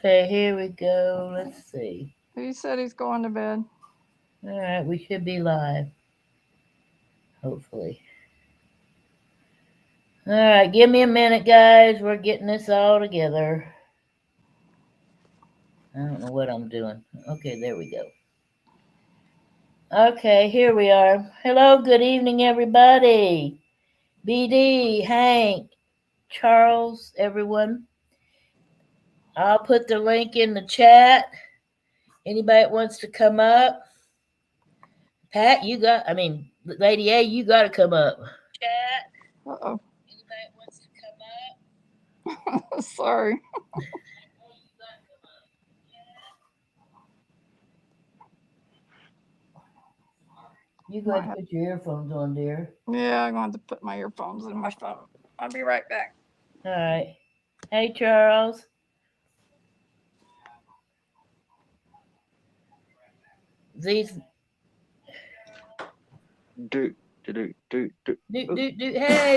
Okay, here we go. Let's see. He said he's going to bed. All right, we should be live. Hopefully. All right, give me a minute, guys. We're getting this all together. I don't know what I'm doing. Okay, there we go. Okay, here we are. Hello, good evening, everybody. BD, Hank, Charles, everyone. I'll put the link in the chat. Anybody that wants to come up? Pat, Lady A, you got to come up. Chat. Uh-oh. Anybody that wants to come up? Sorry. You go ahead and put your earphones on, dear. Yeah, I'm going to put my earphones in my phone. I'll be right back. All right. Hey, Charles. These. Do. Hey,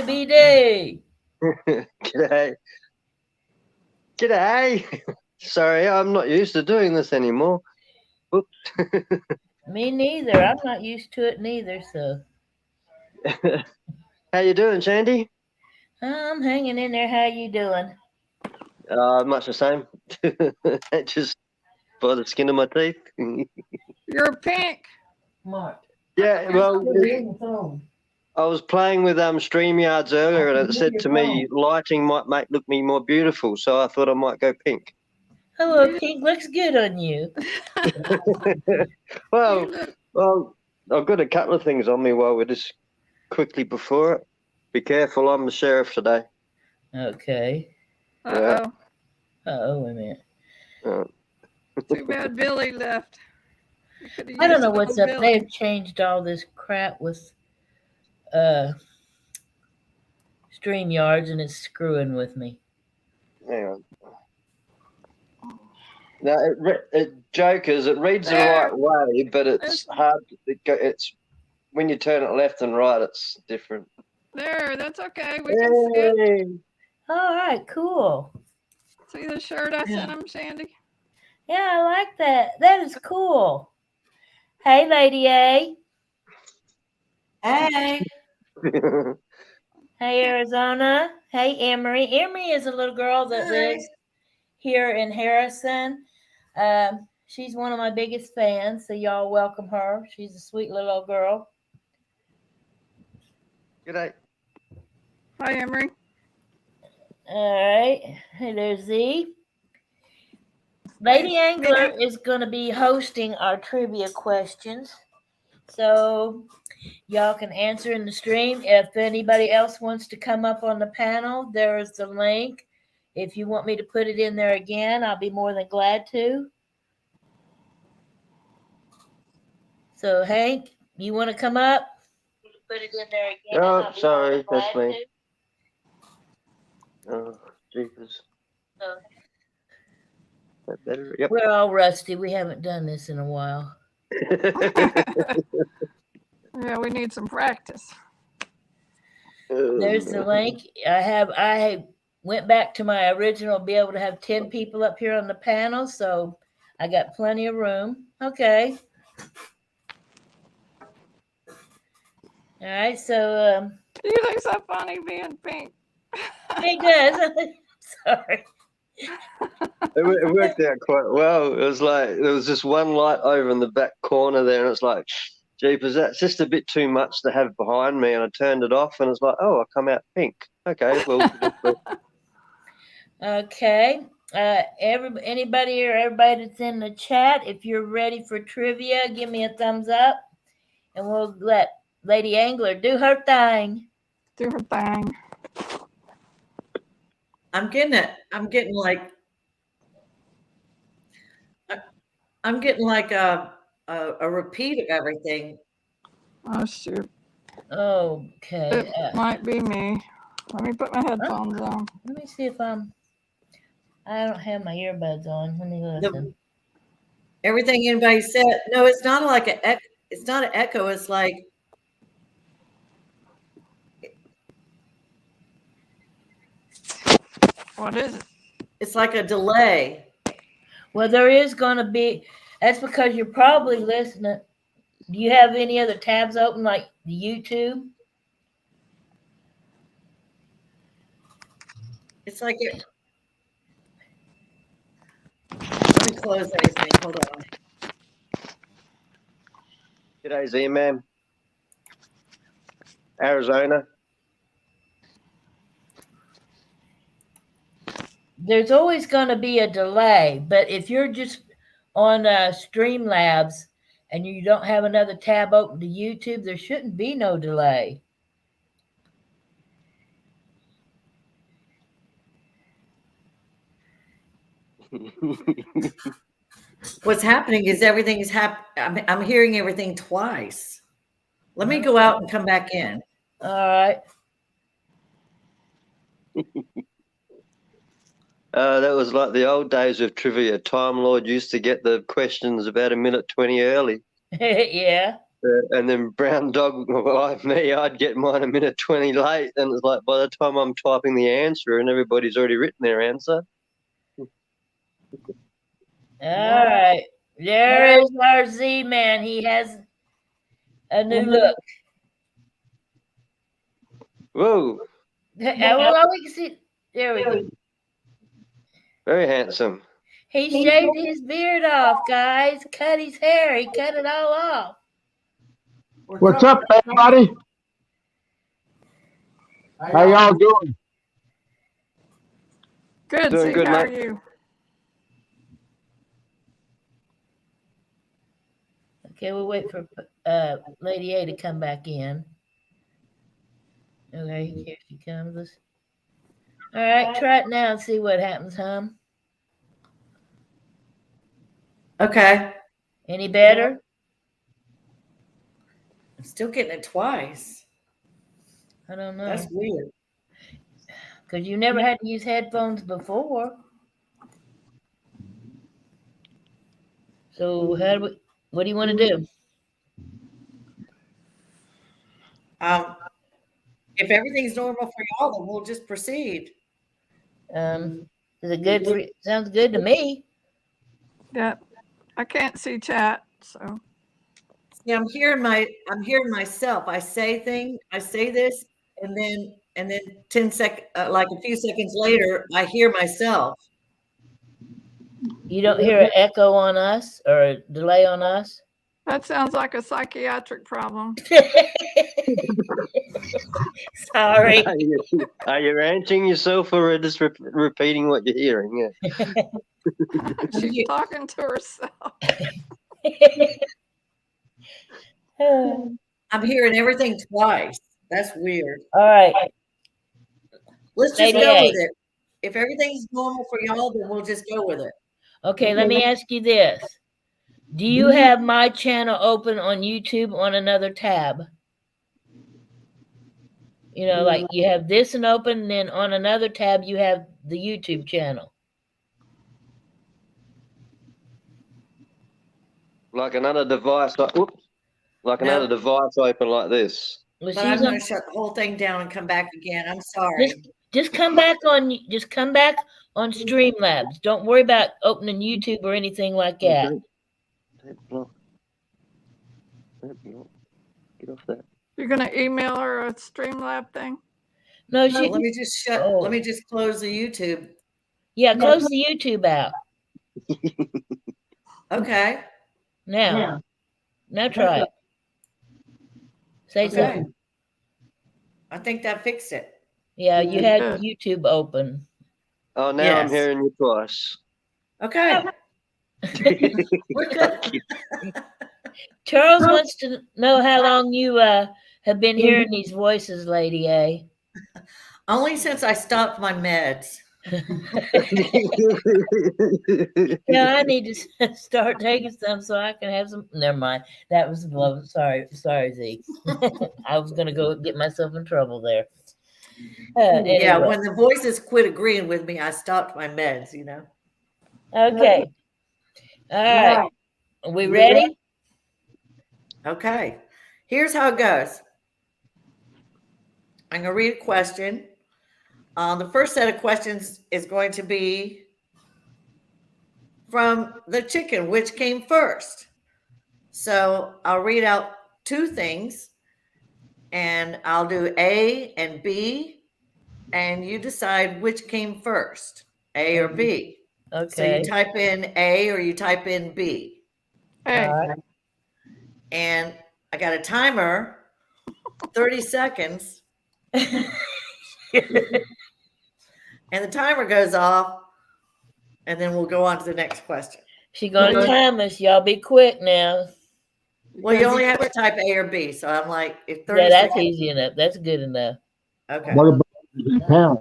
BD. G'day. G'day. Sorry, I'm not used to doing this anymore. Oops. Me neither. I'm not used to it neither, so. How you doing, Shandy? I'm hanging in there. How you doing? Much the same. Just by the skin of my teeth. You're pink. Mark. Yeah, well, I was playing with StreamYards earlier, and it said to me, lighting might look me more beautiful, so I thought I might go pink. Hello, pink looks good on you. well, I've got a couple of things on me while we're just quickly before it. Be careful, I'm the sheriff today. Okay. Uh-oh. Uh-oh, wait a minute. Too bad Billy left. I don't know what's up. They've changed all this crap with StreamYards, and it's screwing with me. Hang on. No, Jokers, it reads the right way, but it's hard. It's when you turn it left and right, it's different. There, that's okay. We can see it. All right, cool. See the shirt I sent him, Sandy? Yeah, I like that. That is cool. Hey, Lady A. Hey. Hey, Arizona. Hey, Emery. Emery is a little girl that lives here in Harrison. She's one of my biggest fans, so y'all welcome her. She's a sweet little girl. G'day. Hi, Emery. All right. Hey, there's Z. Lady Angler is going to be hosting our trivia questions. So y'all can answer in the stream. If anybody else wants to come up on the panel, there is the link. If you want me to put it in there again, I'll be more than glad to. So, Hank, you want to come up? Put it in there again. Oh, sorry, that's me. Oh, jeepers. That better? Yep. We're all rusty. We haven't done this in a while. Yeah, we need some practice. There's the link. I went back to my original, be able to have 10 people up here on the panel, so I got plenty of room. Okay. All right, so you look so funny being pink. He does. Sorry. It worked out quite well. It was like there was just one light over in the back corner there, and it's like, jeepers, that's just a bit too much to have behind me. And I turned it off, and it's like, oh, I come out pink. Okay, well. Okay. Anybody or everybody that's in the chat, if you're ready for trivia, give me a thumbs up, and we'll let Lady Angler do her thing. Do her thing. I'm getting it. I'm getting like a repeat of everything. Oh shoot. Okay. It might be me. Let me put my headphones on. Let me see if I don't have my earbuds on. Let me listen. Everything anybody said. No, it's not like it's not an echo. It's like. What is it? It's like a delay. Well, there is going to be. That's because you're probably listening. Do you have any other tabs open, like the YouTube? It's like it. Let me close everything. Hold on. G'day, Z-Man. Arizona. There's always going to be a delay, but if you're just on Streamlabs and you don't have another tab open to YouTube, there shouldn't be no delay. What's happening is everything is I'm hearing everything twice. Let me go out and come back in. All right. That was like the old days of trivia. Time Lord used to get the questions about a minute 20 early. Yeah. And then Brown Dog, like me, I'd get mine a minute 20 late. And it's like by the time I'm typing the answer and everybody's already written their answer. All right. There is our Z-Man. He has a new look. Whoa, Well, we can see. There we go. very handsome. He shaved his beard off, guys. Cut his hair. He cut it all off. What's up, everybody? How y'all doing? Good. Doing Z, good, how are mate. you? Okay, we'll wait for Lady A to come back in. Okay, here she comes. All right, try it now and see what happens, huh? Okay. Any better? I'm still getting it twice. I don't know. That's weird. Because you never had to use headphones before. So what do you want to do? If everything's normal for y'all, then we'll just proceed. Is it good for you? Sounds good to me. Yeah. I can't see chat, so. Yeah, I'm hearing myself. I say this, and then 10 like a few seconds later, I hear myself. You don't hear an echo on us or a delay on us? That sounds like a psychiatric problem. Sorry. Are you ranting yourself or just repeating what you're hearing? Yeah. She's talking to herself. I'm hearing everything twice. That's weird. All right. Let's just go with it. If everything's normal for y'all, then we'll just go with it. Okay, let me ask you this. Do you have my channel open on YouTube on another tab? You know, like you have this and open, and then on another tab you have the YouTube channel. Like another device, another device open like this. Well, But I'm going to shut the whole thing down and come back again. I'm sorry. Just come back on Streamlabs. Don't worry about opening YouTube or anything like that. Don't block. Get off that. You're going to email her a Streamlab thing? No, let me just let me just close the YouTube. Yeah, close the YouTube out. Okay. Now try it. Say something. I think that fixed it. Yeah, you had YouTube open. Oh, now I'm hearing you twice. Okay. We're good. Charles wants to know how long you have been hearing these voices, Lady A. Only since I stopped my meds. Yeah, I need to start taking some so I can have some. Never mind. That was love. Sorry, Z. I was gonna go get myself in trouble there. Anyway. Yeah, when the voices quit agreeing with me, I stopped my meds. You know. Okay. All right. Are we ready? Okay. Here's how it goes. I'm gonna read a question. The first set of questions is going to be from the chicken, which came first? So I'll read out two things and I'll do A and B, and you decide which came first, A or B. So Okay. you type in A or you type in B. Hey, All right. And I got a timer, 30 seconds, and the timer goes off, and then we'll go on to the next question. She gonna time us. Y'all be quick now. Well, you only have to type A or B. So I'm like, if 30 Yeah, that's seconds. easy enough. That's good enough. Okay. What about the count?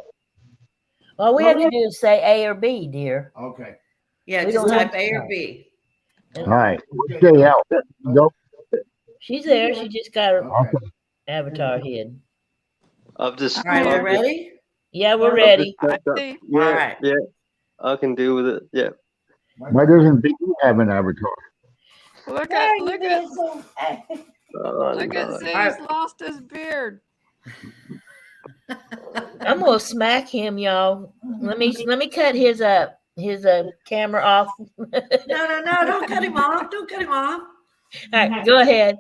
All we have to do is say A or B, dear. Okay. Yeah, We just don't type A or B. All right. Stay out. Go. She's there. She just got her Okay. avatar hid. I've just. All right, I've we're ready? Yeah, we're just ready. stepped up. see. Yeah, All right. yeah. I can deal with it. Yeah. Why doesn't BD have an avatar? Look at Oh, Z's no. lost his beard. I'm gonna smack him, y'all. Let me cut his camera off. All No, don't cut him off. Don't cut him off. right, go ahead.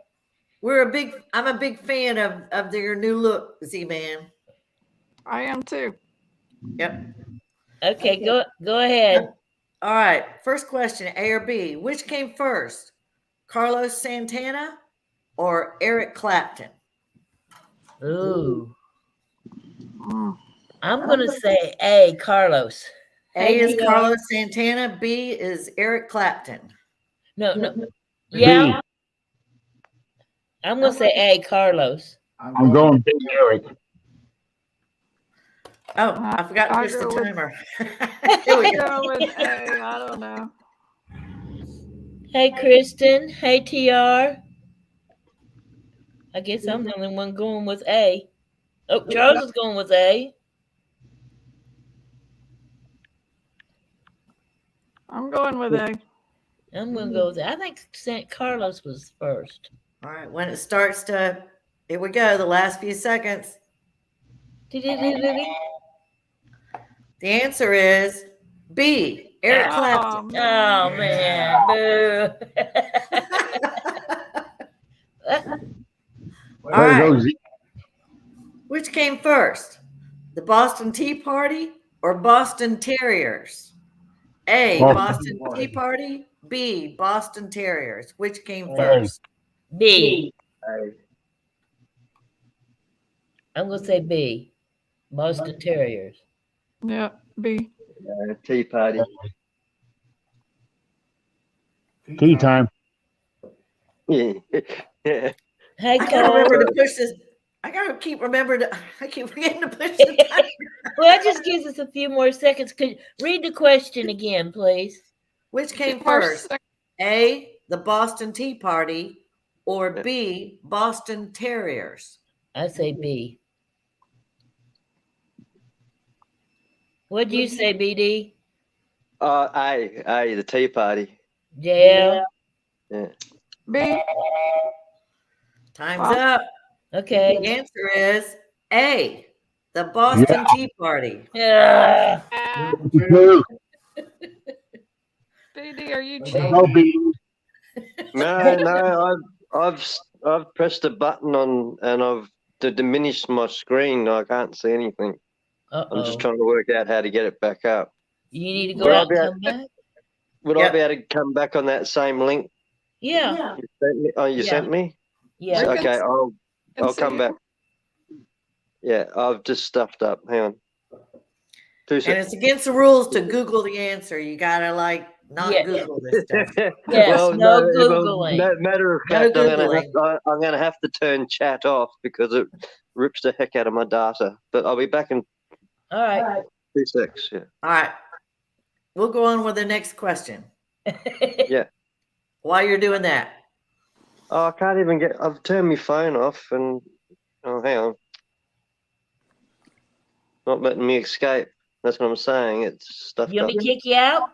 I'm a big fan of your new look, Z-Man. I am too. Yep. Okay, go ahead. All right. First question, A or B. Which came first? Carlos Santana or Eric Clapton? Ooh, Mm. I'm gonna say A, Carlos. A is Hey, Carlos Santana. B is Eric Clapton. No. Yeah, B. I'm gonna say A, Carlos. I'm going Big Eric. Oh, I forgot to I push the go with- timer. Here we go. Go with A. I don't know. Hey, Kristen. Hey, TR. I guess I'm the only one going with A. Oh, Charles is going with A. I'm going with A. I'm gonna go with A. I think St. Carlos was first. All right. When it starts to, here we go. The last few seconds. The answer is B, Eric Clapton. Oh man, boo. All right. There goes Z. Which came first, the Boston Tea Party or Boston Terriers? A, Boston Boston Tea Party. B, Boston Terriers. Which came A. first? B. Hey, I'm gonna say B. Boston Terriers. Yeah, B. Tea party. Tea time. Yeah. Yeah. Hey, I gotta Cole. remember to push this. I keep forgetting to push the timer. Well, that just gives us a few more seconds. Could read the question again, please? Which came More first? sec- A, the Boston Tea Party, or B, Boston Terriers? I say B. What do you say, BD? A, the tea party. JL? B. Time's Wow. up. Okay. The answer is A, the Boston Tea Party. Yeah. Two. BD, are you Go cheating? BD. No, I've pressed a button on and I've diminished my screen. I can't see anything. I'm just Uh-oh. trying to work out how to get it back up. You need to go Would I out be and able- come back? Would Yep. I be able to come back on that same link Yeah. you sent me? Oh, you Yeah. sent me? Yeah. We can Okay, I'll see come you. back. Yeah, I've just stuffed up. Hang on. 2 And seconds. it's against the rules to Google the answer. You gotta not Yeah. Google this stuff. Yes, no if I'm- Googling. Matter of No fact, Googling. I'm gonna have to turn chat off because it rips the heck out of my data. But I'll be back in All right. 2 seconds. Yeah. All right. We'll go on with the next question. Yeah. While you're doing that. Oh, I can't even get. I've turned my phone off and hang on. Not letting me escape. That's what I'm saying. It's stuffed You up. want me to kick you out?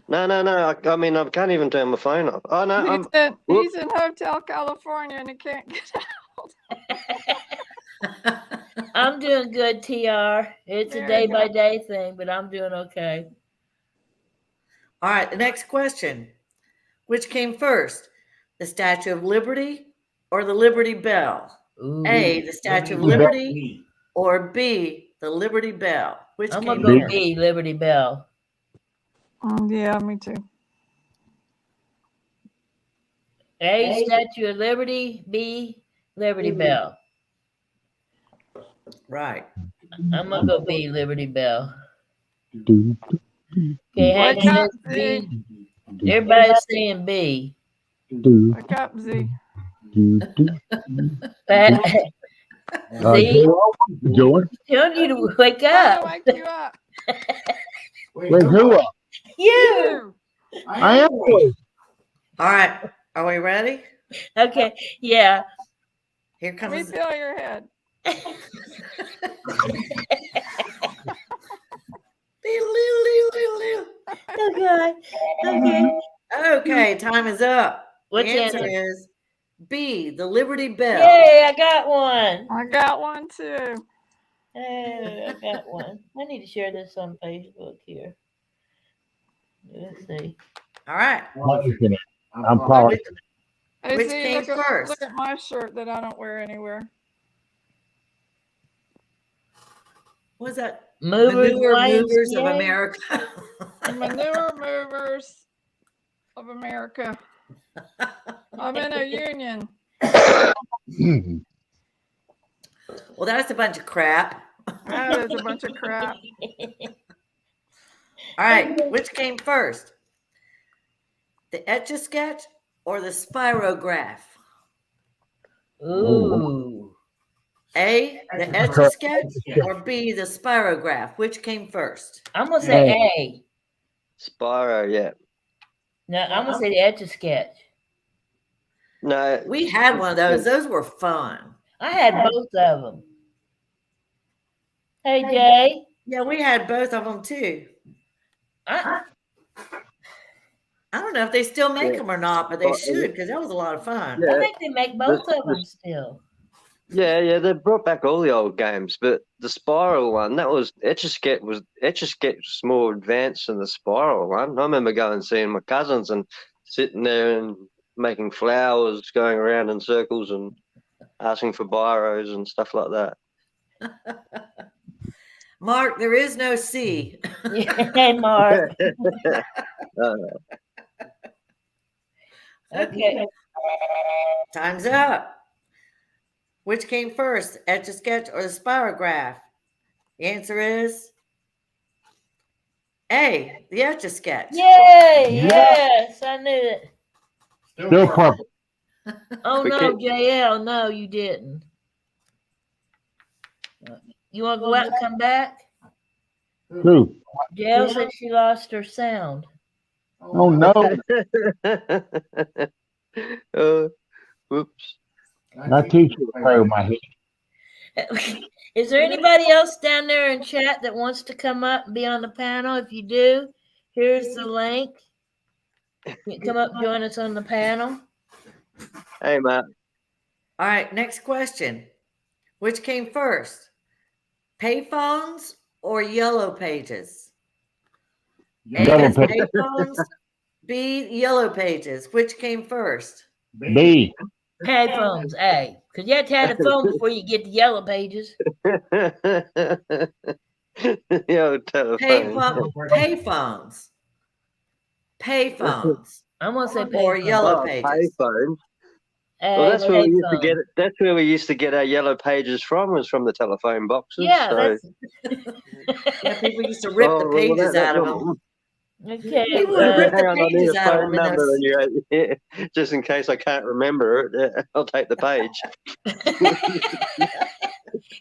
No. I mean, I can't even turn my phone off. Oh no, He's in Hotel California and he can't get out. I'm doing good, TR. It's a There day you go. by day thing, but I'm doing okay. All right, the next question. Which came first, the Statue of Liberty or the Liberty Bell? Ooh. A, the Statue of Liberty Liberty, or B, the Liberty Bell? Which I'm came gonna go first? B, Liberty Bell. Yeah, me too. A, Statue of Liberty. B, Liberty Bell. Right. I'm gonna go B, Liberty Bell. Do, Okay, Hank Wake up, says Z. B. Everybody's saying B. do, Wake up, Z. do, do. Pat, Z, Joe, what you doing? telling you to wake Trying to up. wake you up. Wake who up? You. I am awake. All right. Are we ready? Okay, yeah. Here comes. Refill your head. Okay. Okay. Okay, time is up. What's the the answer answer? is B, the Liberty Bell. Yay, I got one. I got one too. Hey, I got one. I need to share this on Facebook here. Let's see. All right. I'm probably. Hey, Which Z, came look first? Look at my shirt that I don't wear anywhere. What's that? Movers, Manure Movers of YMCA? America. The Manure Movers of America. I'm in a union. Well, that's a bunch of crap. That is a bunch of crap. All right. Which came first? The Etch-a-Sketch or the Spirograph? Ooh. A, the Etch-a-Sketch, or B, the Spirograph? Which came first? I'm gonna say A. Spyro, yeah. No, I'm gonna say the Etch-a-Sketch. No, We had one of those. Those were fun. I had both of them. Hey Jay, Yeah, we had both of them too. I I don't know if they still make Yeah. them or not, but they Well, should because that was a lot of fun. Yeah. think they make both of them still. yeah, they brought back all the old games, but the Spiral one, that was Etch-a-Sketch was more advanced than the Spiral one. I remember going and seeing my cousins and sitting there and making flowers, going around in circles and asking for biros and stuff like that. Mark, there is no C. Hey Mark. Uh, Okay. Time's up. Which came first, Etch-a-Sketch or the Spirograph? The answer is A, the Etch-a-Sketch. Yay! Yeah. Yes, I knew it. Still purple. Oh We no, can't- JL, no, you didn't. You want to go out and come back? Who? JL said she lost her sound. Oh no. Whoops. My teacher was over my head. Is there anybody else down there in chat that wants to come up and be on the panel? If you do, here's the link. You can come up and join us on the panel. Hey, Matt. All right, next question. Which came first, payphones or yellow pages? A Yellow is pages. payphones, B, yellow pages. Which came first? B. Payphones, A. Because you have to have the phone before you get the yellow pages. Yo, telephone. Payphones. Payphones. I'm gonna say Or payphones. yellow Oh, pages. payphone. A, Well, that's where we used to payphone. get it. That's where we used to get our yellow pages from. Was from the telephone boxes. Yeah, so. Yeah, people used to rip the pages out of them. Okay. People would rip the Hang on, I need pages a out of phone them. number, and you, just in case I can't remember it, I'll take the page.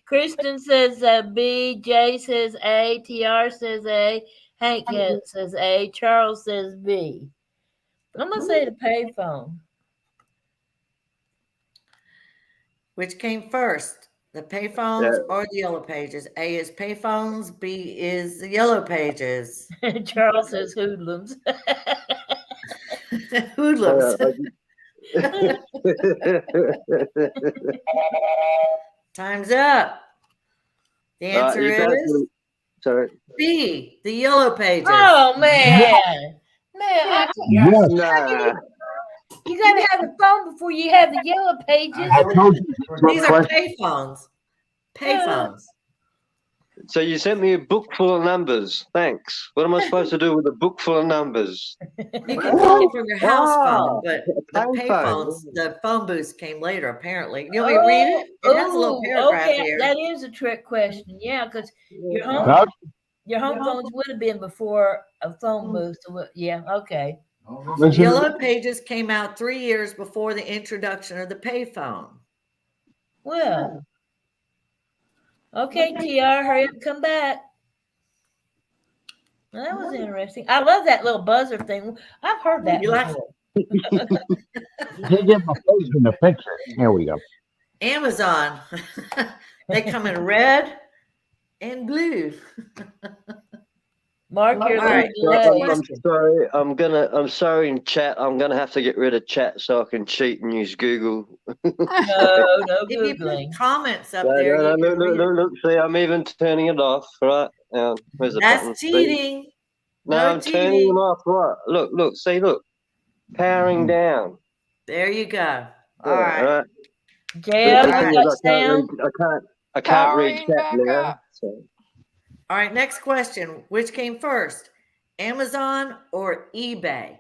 Kristen says B. Jay says A. TR says A. Hank says A. Charles says B. I'm gonna say the payphone. Which came first, the payphones or the yellow pages? A is payphones, B is the yellow pages. Charles says hoodlums. Hoodlums. Time's up. The answer is Sorry. B, the yellow pages. Oh man. Man, Yes, Nah. you got to have a phone before you have the yellow pages. I told you. These are payphones. Payphones. So you sent me a book full of numbers. Thanks. What am I supposed to do with a book full of numbers? You can call it from your house phone, Wow. but the Payphone. payphones, the phone booths came later, apparently. You want me to read it? It has a little paragraph okay, here. that is a trick question. Yeah, because your Now, home phones would have been before a phone booth. So yeah, okay. listen, Yellow Pages came out 3 years before the introduction of the payphone. Well, okay, TR, hurry up and come back. Well, that was interesting. I love that little buzzer thing. I've heard that You like- before. can't get my face in the picture. Here we go. Amazon. They come in red and blue. Mark your All right, little next delay. I'm sorry in chat. I'm gonna have to get rid of chat so I can cheat and use Google. No If you put Googling. comments up No, there, no, you no, can look, read it. look, see, I'm even turning it off, right? Where's the button? That's See? cheating. No, No I'm turning cheating. them off, right? Look, see, look. Powering down. There you go. All Yeah, right. JL, The you thing got is, sound? I can't read Powering chat back now. up. So. All right, next question. Which came first, Amazon or eBay?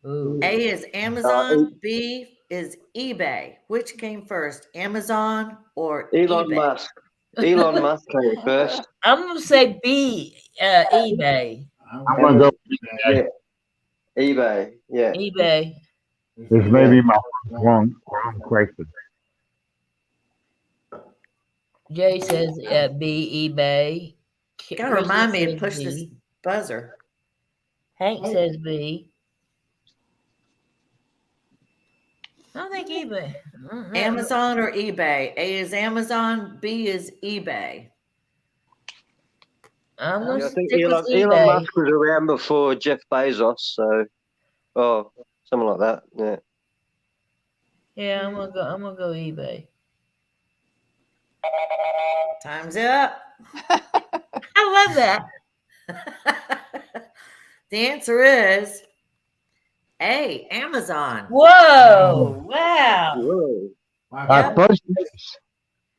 Ooh. A is Amazon, B is eBay. Which came first, Amazon or Elon eBay? Musk. Elon Musk came first. I'm gonna say B, eBay. I'm gonna go. Yeah. eBay. Yeah. eBay. This may be my wrong question. Jay says B, eBay. You gotta Chris remind me to says push B. this buzzer. Hank says B. I don't think eBay. Amazon or eBay? A is Amazon, B is eBay. I'm gonna Yeah, I think stick with Elon eBay. Musk was around before Jeff Bezos, so something like that. Yeah. Yeah, I'm gonna go eBay. Time's up. I love that. The answer is A, Amazon. Whoa! Wow! Whoa. My first guess.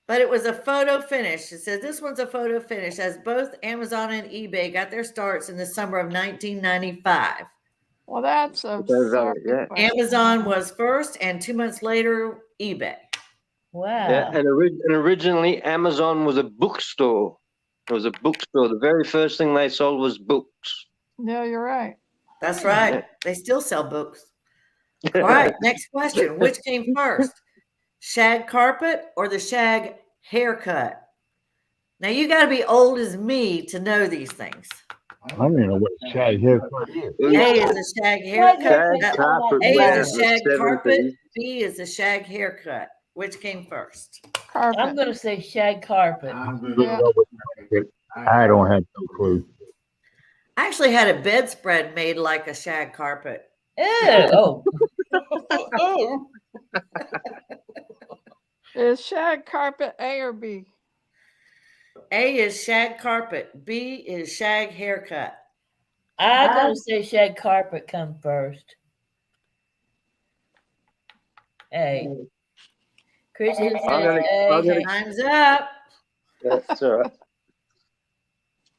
But it was a photo finish. It says this one's a photo finish, as both Amazon and eBay got their starts in the summer of 1995. Well, that's a Yeah. Amazon was first, and 2 months later, eBay. Wow! Yeah, and originally Amazon was a bookstore. It was a bookstore. The very first thing they sold was books. Yeah, you're right. That's right. They still sell books. All right, next question. Which came first, shag carpet or the shag haircut? Now, you got to be old as me to know these things. I don't even know what shag haircut is. A is a shag haircut. Shag carpet A was is a the shag 70s. carpet. B is a shag haircut. Which came first? Carpet. I'm gonna say shag carpet. Yeah. I don't have no clue. I actually had a bedspread made like a shag carpet. Ew. Oh. Is shag carpet A or B? A is shag carpet. B is shag haircut. I'm gonna say shag carpet come first. A. Christian says I'm gonna- A. Time's up. That's all right.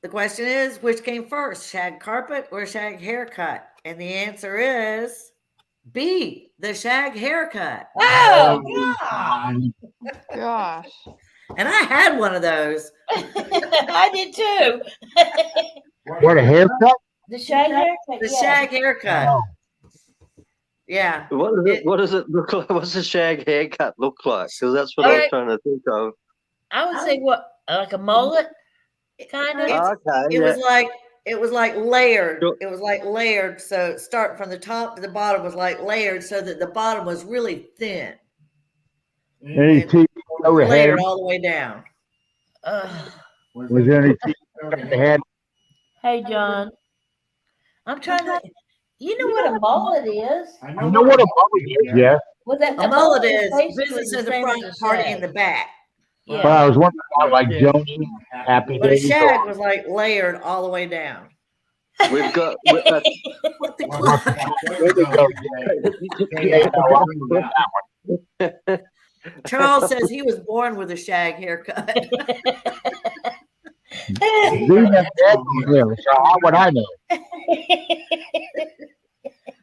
The question is, which came first, shag carpet or shag haircut? And the answer is B, the shag haircut. Oh, God. Gosh. And I had one of those. I did too. What, a haircut? The shag haircut. The yeah. shag haircut. Oh, Yeah. What does it look like? What's a shag haircut look like? Because that's what I was Alright. trying to think of. I would say what, like a mullet, kind of. It's- Okay. It Yeah. was like layered. Sure. It was like layered. So start from the top to the bottom was like layered so that the bottom was really thin. any TV show that had, Layered all the way down. was there any TV show that had? Hey, John. I'm trying to. You know what a mullet is? You know what a mullet is, yeah. Well, that A mullet is basically business the in the same front, as a party shag. in the back. But Yeah. I was wondering about like Joni, Happy But a Days. shag was like layered all the way down. We've got. What the There we go. Charles says he was born with a shag haircut. Dude, that's clear. So how would I know?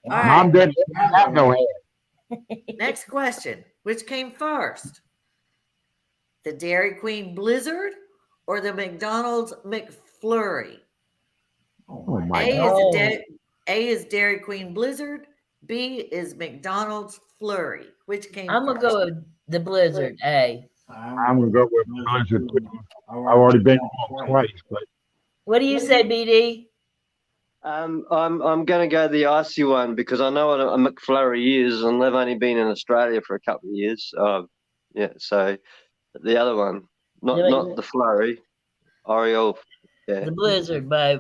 All Mom right, didn't have no hair. next question. Which came first? The Dairy Queen Blizzard or the McDonald's McFlurry? Oh my A God. is A is Dairy Queen Blizzard. B is McDonald's Flurry. Which came I'm gonna first? go with the Blizzard. A. I'm gonna go with Blizzard. I've already been twice, but What do you say, BD? I'm going to go the icy one because I know what a McFlurry is, and they've only been in Australia for a couple of years. Yeah, so the other one, not the flurry, Oreo. Yeah, The Blizzard by.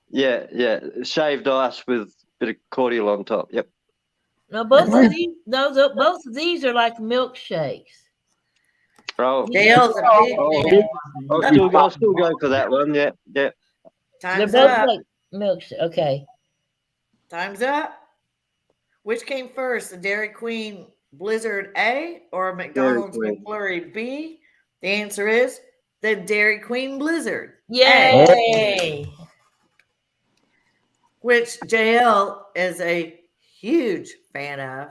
yeah, shaved ice with a bit of cordial on top. Yep. No, both of these. Both of these are like milkshakes. Oh, Dale's a big fan. I'll still go for that one. Yeah, yeah. They're Time's both up. like milkshake. Okay. Time's up. Which came first, the Dairy Queen Blizzard A or McDonald's Queen. McFlurry B? The answer is the Dairy Queen Blizzard, Yay! which JL is a huge fan of.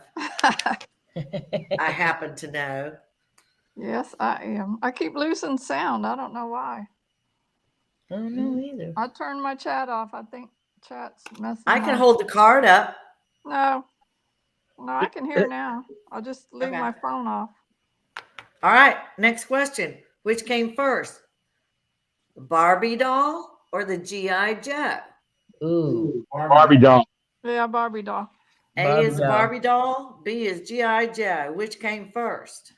I happen to know. Yes, I am. I keep losing sound. I don't know why. I don't know either. I turned my chat off. I think chat's messing I can up. hold the card up. No, I can hear now. I'll just leave Okay. my phone off. All right, next question. Which came first, the Barbie doll or the G.I. Joe? Ooh. Barbie doll. Yeah, Barbie doll. A is the doll. Barbie doll. B is G.I. Joe. Which came first?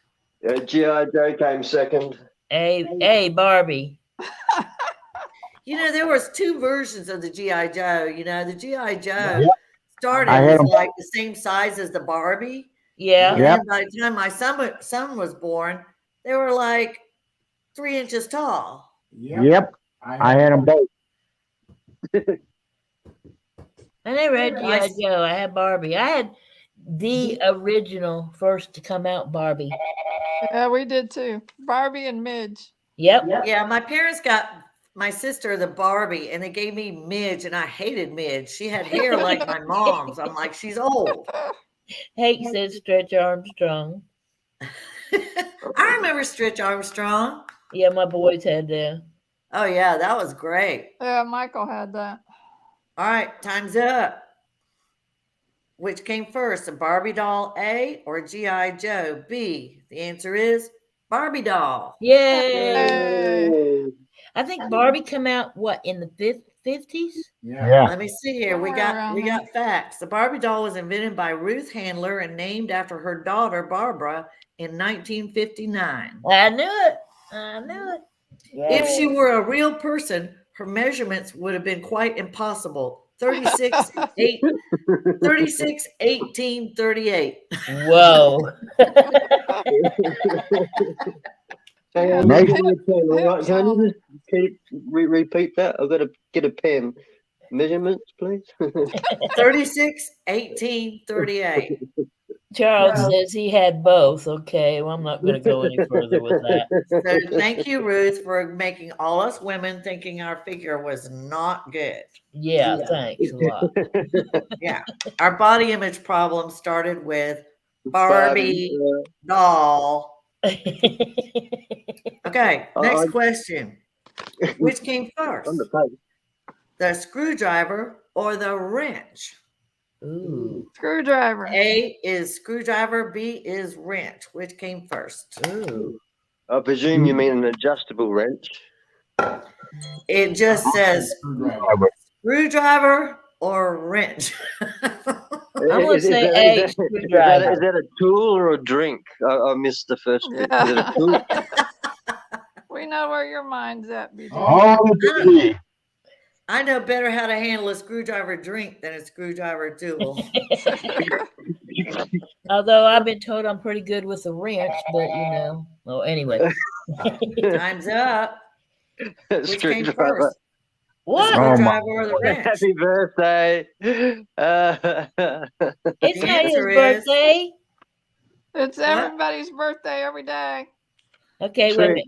G.I. Joe came second. A Barbie. You know, there was two versions of the G.I. Joe. You know, the G.I. Joe Yep. started I had as 'em. like the same size as the Barbie. Yeah. And Yep. then by the time my son was born, they were like 3 inches tall. Yep. I had them both. I never had G.I. Nice. Joe. I had Barbie. I had the original first to come out Barbie. Yeah, we did too. Barbie and Midge. Yep. Yeah, my parents got my sister the Barbie and they gave me Midge, and I hated Midge. She had hair like my mom's. I'm like, she's old. Hank says Stretch Armstrong. I remember Stretch Armstrong. Yeah, my boys had that. Oh, yeah, that was great. Yeah, Michael had that. All right, time's up. Which came first, a Barbie doll A or G.I. Joe B? The answer is Barbie doll. Yay! Hey. I think Barbie come out in the 50s? Yeah. Let me see here. We Somewhere around got facts. The Barbie doll was invented by Ruth Handler and named after her daughter Barbara in 1959. I knew it. I knew it. If she were a real person, her measurements would have been quite impossible. 36, 18, 38. Whoa. Hang on, Yeah. give me a pen, all right? Can you just repeat that? I've got to get a pen. Measurements, please. 36, 18, 38. Charles says he had both. Okay, well, I'm not going to go any further with that. So thank you, Ruth, for making all us women thinking our figure was not good. Yeah, thanks a lot. Yeah. Our body image problem started with Barbie doll. Okay, next question. Which came first, On the page. the screwdriver or the wrench? Ooh, Screwdriver. A is screwdriver, B is wrench. Which came first? ooh. I presume you mean an adjustable wrench. It just says screwdriver or wrench. I'm gonna say A, screwdriver. Is that a tool or a drink? I missed the first bit. Is it a tool? We know where your mind's at, BJ. Oh, baby. I know better how to handle a screwdriver drink than a screwdriver tool. Although I've been told I'm pretty good with the wrench, but well, anyway. Time's up. Which came Screwdriver. first? What? Oh, my Screwdriver or the God. wrench? Happy birthday. It's The not his answer is- birthday. It's What? everybody's birthday every day. Okay, wait a minute.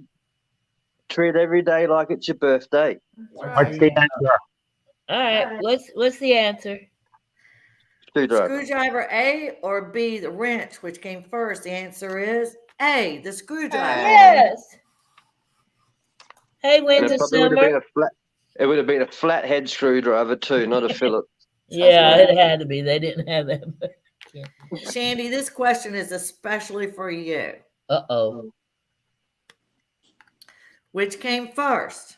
Treat every day like it's your birthday. What's the answer? All right, what's the answer? Screwdriver. Screwdriver A or B, the wrench, which came first? The answer is A, the screwdriver. Yes. Hey, And when's it the probably would have been summer? a flat. It would have been a flathead screwdriver too, not a Phillips. Yeah, it had to be. They didn't have that. Shandy, this question is especially for you. Uh-oh. Which came first,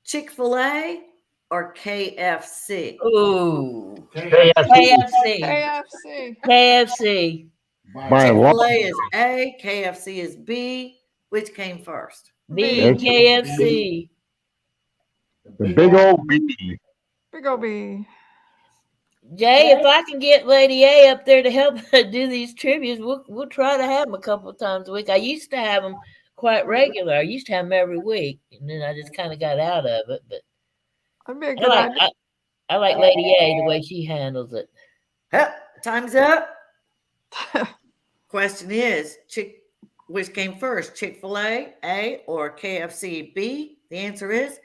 Chick-fil-A or KFC? Ooh. KFC. KFC. KFC. KFC. By a lot. Chick-fil-A is A, KFC is B. Which came first? B, Yes. KFC. The big old B. Big ol' B. Jay, if I can get Lady A up there to help do these trivias, we'll try to have them a couple of times a week. I used to have them quite regular. I used to have them every week, and then I just kind of got out of it. But That'd be a I good like idea. I like Lady A the way she handles it. Huh, time's up. Question is, which came first, Chick-fil-A, A, or KFC, B? The answer is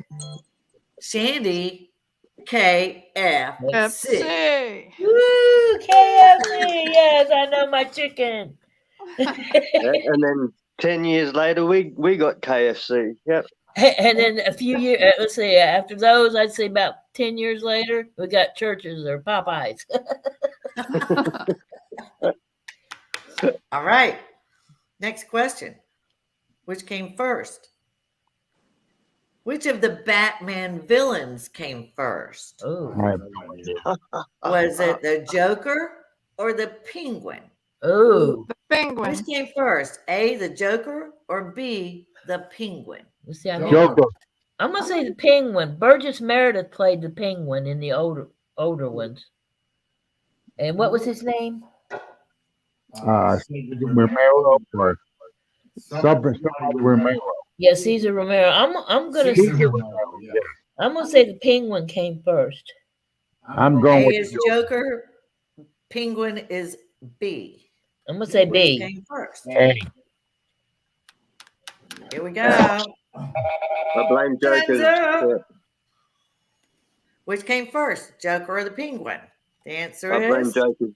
Shandy, KFC. FC. Woo, KFC! Yes, I know my chicken. And then 10 years later, we got KFC. Yep. And then a few years, let's see, after those, I'd say about 10 years later, we got Churches or Popeyes. All right. Next question. Which came first? Which of the Batman villains came first? Oh, I have no idea. Was it the Joker or the Penguin? oh. The penguin. Which came first? A, the Joker, or B, the Penguin? Let's see. I'm Joker. gonna say the Penguin. Burgess Meredith played the Penguin in the older ones. And what was his name? Romero or somebody Romero. Yeah, Caesar Romero. I'm gonna say the Penguin came first. I'm A going with is Joker, Penguin is B. I'm gonna say Which B. came first? A. Here we go. I blame Joker. up. Yeah, Which came first, Joker or the Penguin? The answer I blame is Joker.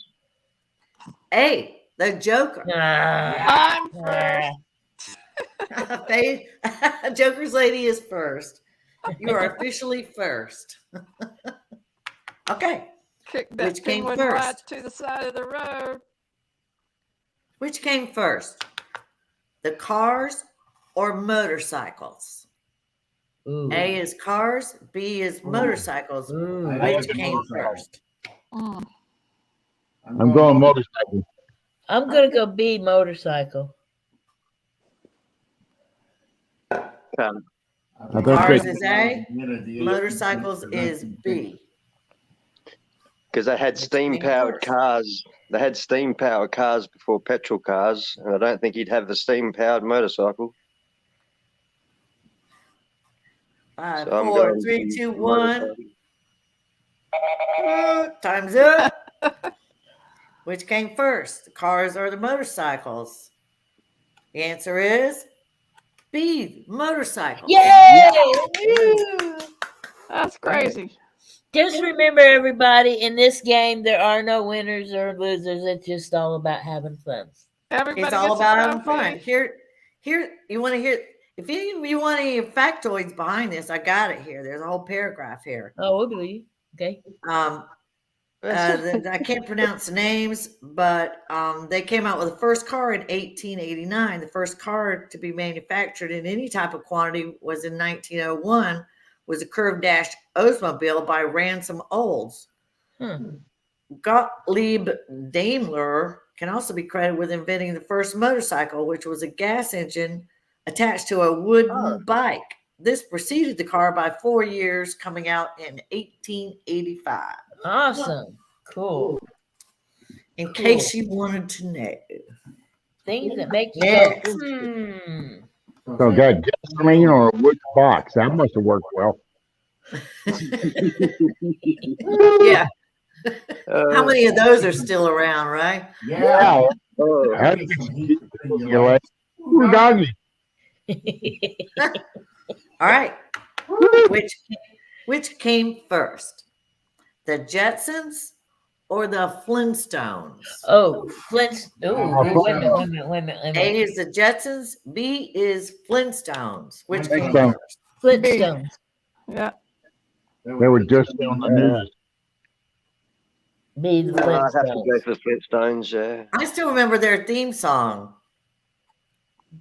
A, the Joker. Ah, I'm first. Joker's lady is first. You are officially first. Okay. Kick that Which came penguin right first? to the side of the road. Which came first? The cars or motorcycles? ooh, A is cars, B is motorcycles. ooh. Which came first? Mm. I'm going motorcycle. I'm gonna go B, motorcycle. I thought Cars they- is A, motorcycles is B. Because they had steam powered cars. They had steam powered cars before petrol cars, and I don't think he'd have the steam powered motorcycle. 5, So I'm 4, going 3, to 2, 1. motorcycle. Time's up. Which came first, the cars or the motorcycles? The answer is B, motorcycles. Yay! Woo! That's crazy. Just remember, everybody, in this game, there are no winners or losers. It's just all about having fun. Everybody It's all gets a about having trophy. fun. Here, you want to hear, if you want any factoids behind this, I got it here. There's a whole paragraph here. Oh, we'll believe. Okay. I can't pronounce the names, but they came out with the first car in 1889. The first car to be manufactured in any type of quantity was in 1901, was a curved dash Oldsmobile by Ransom Olds. Gottlieb Daimler can also be credited with inventing the first motorcycle, which was a gas engine attached to a wooden bike. This preceded the car by 4 years, coming out in 1885. Awesome. Cool. In case you wanted to know. Things that make you Next. go, So got gasoline or a wood box. That must have worked well. Yeah. How Uh, many of those are still around, right? Yeah. oh, You're like, ooh, doggy. All right. Which came first? The Jetsons or the Flintstones? Oh, Flint. Oh, Oh, wait a minute, wait a minute, wait a minute, wait a A minute. is the Jetsons, B is Flintstones. Which came Flintstones. first? Flintstones. Yeah. They were just on the news. Be the no, I'd have to go Flintstones. for Flintstones. Yeah. I still remember their theme song.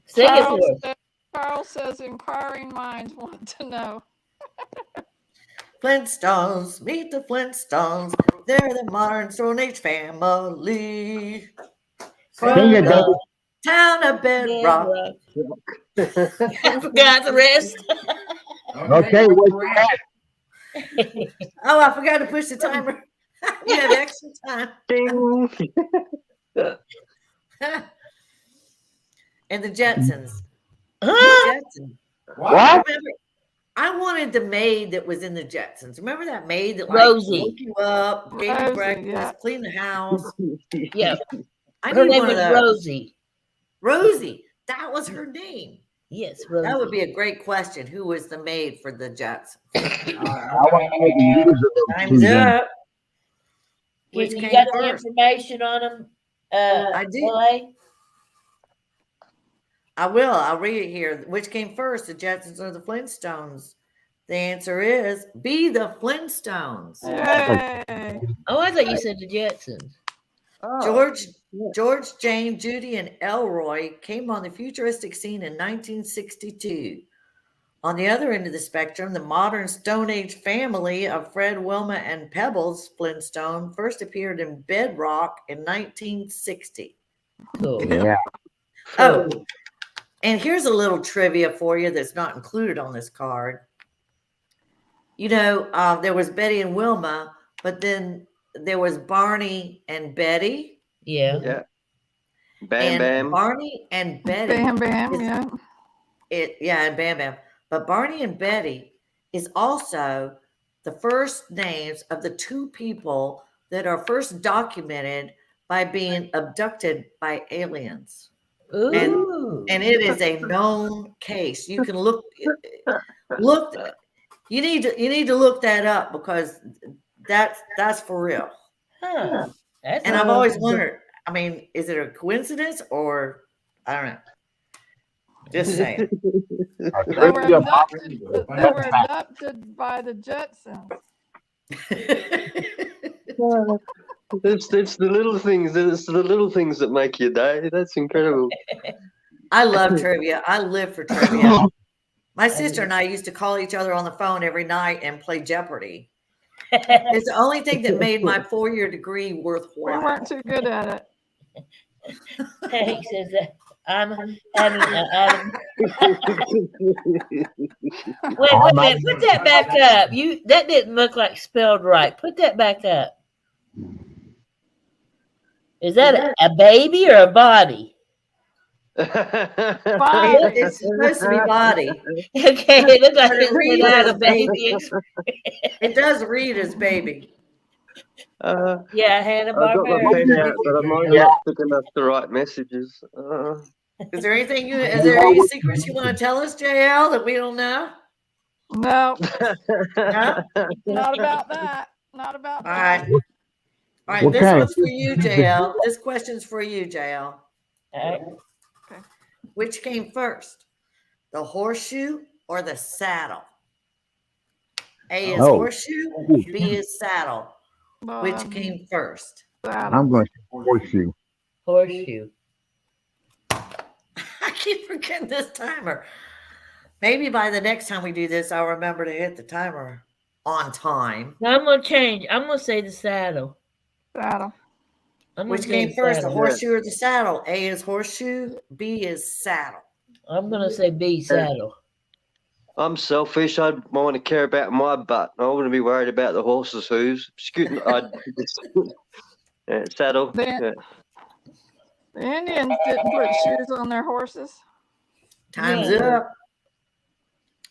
Sing it Charles, for us. Charles says inquiring minds want to know. Flintstones, meet the Flintstones. They're the modern Stone Age family. Sing From it, the David. town of Bedrock. I forgot the rest. Okay, what's that? Oh, I forgot to push the timer. We have extra time. Ding. And the Jetsons. Huh? Jetsons. What? Remember, I wanted the maid that was in the Jetsons. Remember that maid that like Rosie. woke you up, gave you Rosie, breakfast, yeah. cleaned the house. Yeah, I her need name one of is those. Rosie. Rosie. That was her name. Yes, Rosie. That would be a great question. Who was the maid for the Jetsons? I want to know the years of those Time's two then. up. Which you came got the first? information on them? I do. LA? I will. I'll read it here. Which came first, the Jetsons or the Flintstones? The answer is B, the Flintstones. Yay. Oh, I thought you said the Jetsons. Oh, George, Jane, Judy, and Elroy came on the futuristic scene in 1962. On the other end of the spectrum, the modern Stone Age family of Fred, Wilma, and Pebbles Flintstone first appeared in Bedrock in 1960. Cool. Yeah. Oh, and here's a little trivia for you that's not included on this card. You know, there was Betty and Wilma, but then there was Barney and Betty. Yeah. yeah. Bam And Bam. Barney and Betty. Bam Bam, is- yeah. and Bam Bam. But Barney and Betty is also the first names of the two people that are first documented by being abducted by aliens. Ooh. And it is a known case. You can look. You need to look that up because that's for real. Huh. That's And I've always wondered. I mean, is it a coincidence or I don't know? Just saying. They were abducted by the Jetsons. It's the little things. It's the little things that make your day. That's incredible. I love trivia. I live for trivia. My sister and I used to call each other on the phone every night and play Jeopardy. It's the only thing that made my 4-year degree We worthwhile. weren't too good at it. He says that I'm having Adam. Wait, Oh, wait, my- wait, put that back up. That didn't look like spelled right. Put that back up. Is that a baby or a body? It's supposed to be body. Okay, it looks like But it it's reads made out as of baby. It does read as baby. Yeah, Hanna I've got my Barbera. pen out, but I'm not thick enough to write messages. Is there anything is there any secrets you want to tell us, JL, that we don't know? No, No? not about that. Not about All that. right. All right, What this kind of- one's for you, JL. This question's for you, JL. All right. Which came first, the horseshoe or the saddle? A is Oh. horseshoe, B is saddle. Which came first? I'm going to say horseshoe. Horseshoe. I keep forgetting this timer. Maybe by the next time we do this, I'll remember to hit the timer on time. Now I'm gonna change. I'm gonna say the saddle. Saddle. I'm gonna Which say came first, the saddle. horseshoe or the saddle? A is horseshoe, B is saddle. I'm gonna say B saddle. I'm selfish. I want to care about my butt. I wouldn't be worried about the horse's hooves. Scooting, saddle. Yeah. The Indians didn't put shoes on their horses. Time's Yeah. up.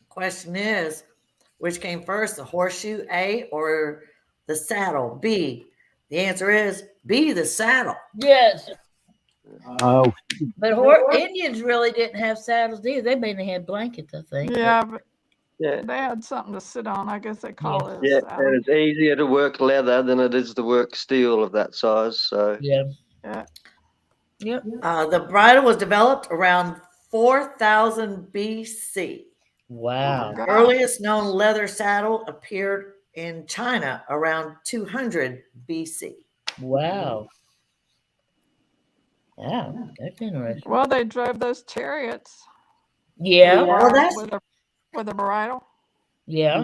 Question is, Which came first, the horseshoe, A, or the saddle, B? The answer is B, the saddle. Yes. Oh, But Indians really didn't have saddles either. They mainly had blankets, I think. but- Yeah, but Yeah. they had something to sit on. I guess they call it a Yeah, saddle. and it's easier to work leather than it is to work steel of that size. So Yeah. Yeah. Yep. The bridle was developed around 4000 BC. Wow. God. Earliest known leather saddle appeared in China around 200 BC. Wow. Wow. That's interesting. Well, they drove those chariots Yeah. Well, that's with a bridle. Yeah.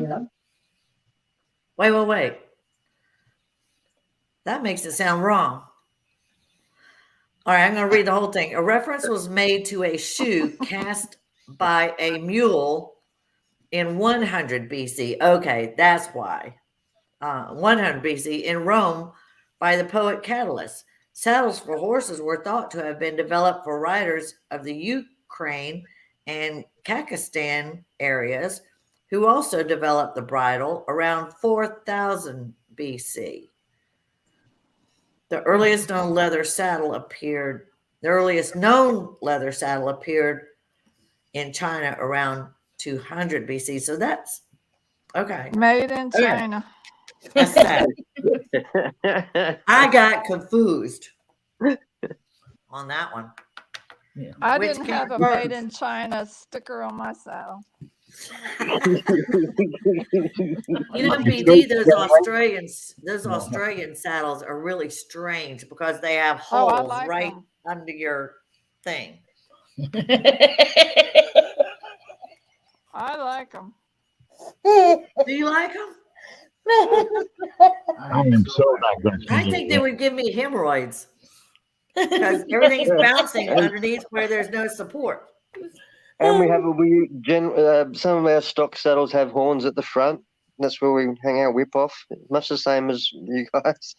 wait. That makes it sound wrong. All right, I'm going to read the whole thing. A reference was made to a shoe cast by a mule in 100 BC. Okay, that's why. 100 BC in Rome by the poet Catullus. Saddles for horses were thought to have been developed for riders of the Ukraine and Kakistan areas, who also developed the bridle around 4000 BC. The earliest known leather saddle appeared in China around 200 BC. So that's okay. Made in Okay. China. That's that. I got confused on that one. I Which didn't came have a first? made in China sticker on my saddle. You know, BD, those Australian saddles are really strange because they have Oh, I holes like right them. under your thing. I like them. Do you like them? I am so not going to I send think you they would give me hemorrhoids because everything's bouncing underneath where there's no support. and we have some of our stock saddles have horns at the front. That's where we hang our whip off. Much the same as you guys.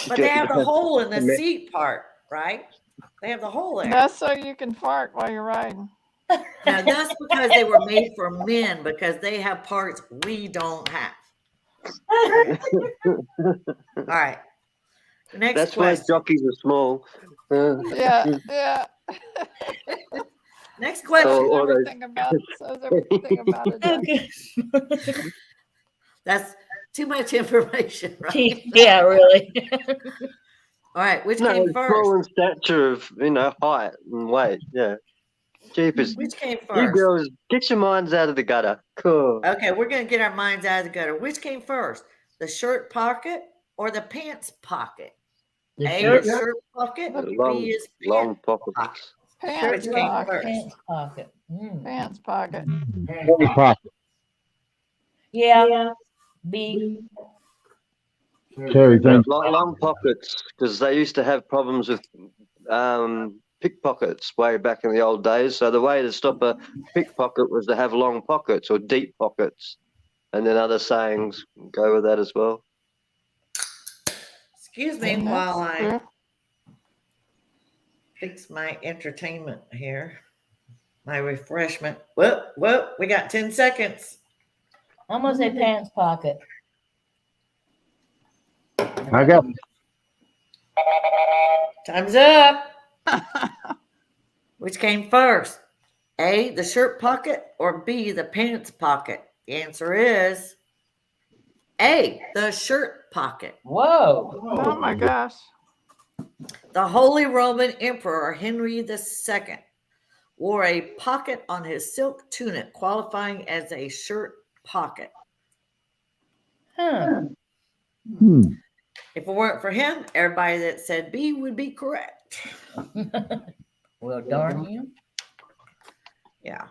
But they have the hole in the seat part, right? They have the hole there. That's so you can fart while you're riding. Now that's because they were made for men because they have parts we don't have. All right. Next That's why question. jockeys are small. Yeah. Next question. Oh, Everything about it. Okay. That's too much information, right? Yeah, really. All right. Which No, came it's small in first? stature of height and weight. Yeah, jeepers. Which came You first? girls, get your minds out of the gutter. Cool. Okay, we're gonna get our minds out of the gutter. Which came first? The shirt pocket or the pants pocket? The A shirt is shirt pocket, Long, B is long pants pockets. pocket. Pants Which came pocket. first? pants pocket. Mm. Pants pocket. Polly Pocket. Yeah. B. Terry thinks Long pockets, because they used to have problems with pickpockets way back in the old days. So the way to stop a pickpocket was to have long pockets or deep pockets, and then other sayings go with that as well. Excuse me And while that's I true. fix my entertainment here. My refreshment. Whoop. We got 10 seconds. I'm gonna say pants pocket. I got Time's up. Which came first? A, the shirt pocket, or B, the pants pocket? The answer is A, the shirt pocket. Whoa. Oh my gosh. The Holy Roman Emperor Henry II wore a pocket on his silk tunic, qualifying as a shirt pocket. Huh. If it weren't for him, everybody that said B would be correct. Well, darn him. Yeah.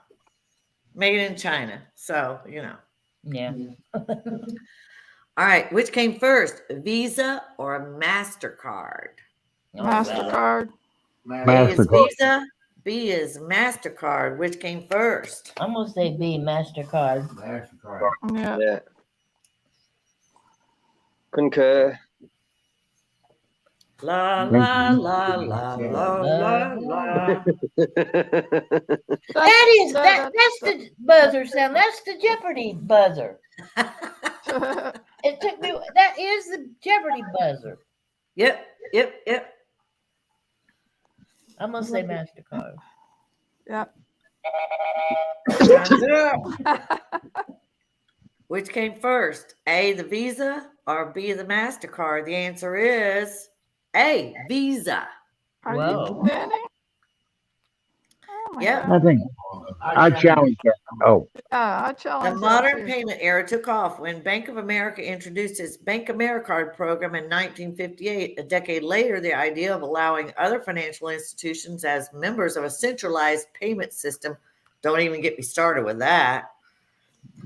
Made in China. So, Yeah. All right. Which came first, Visa or MasterCard? Oh, wow. MasterCard. A is MasterCard. Visa. B is MasterCard. Which came first? I'm gonna say B, MasterCard. Yeah. Yeah. Concur. La Thank la you. la la la la la. That is that's the buzzer sound. That's the Jeopardy buzzer. It took me. That is the Jeopardy buzzer. Yep, yep, yep. I'm gonna say Mastercard. Yep. Time's up. Which came first, A, the Visa, or B, the MasterCard? The answer is A, Visa. Are Whoa. you kidding? Oh my Yep. God. I think I challenge that. Oh, Yeah, I The challenge that modern too. payment era took off when Bank of America introduced its Bank AmeriCard program in 1958. A decade later, the idea of allowing other financial institutions as members of a centralized payment system, don't even get me started with that.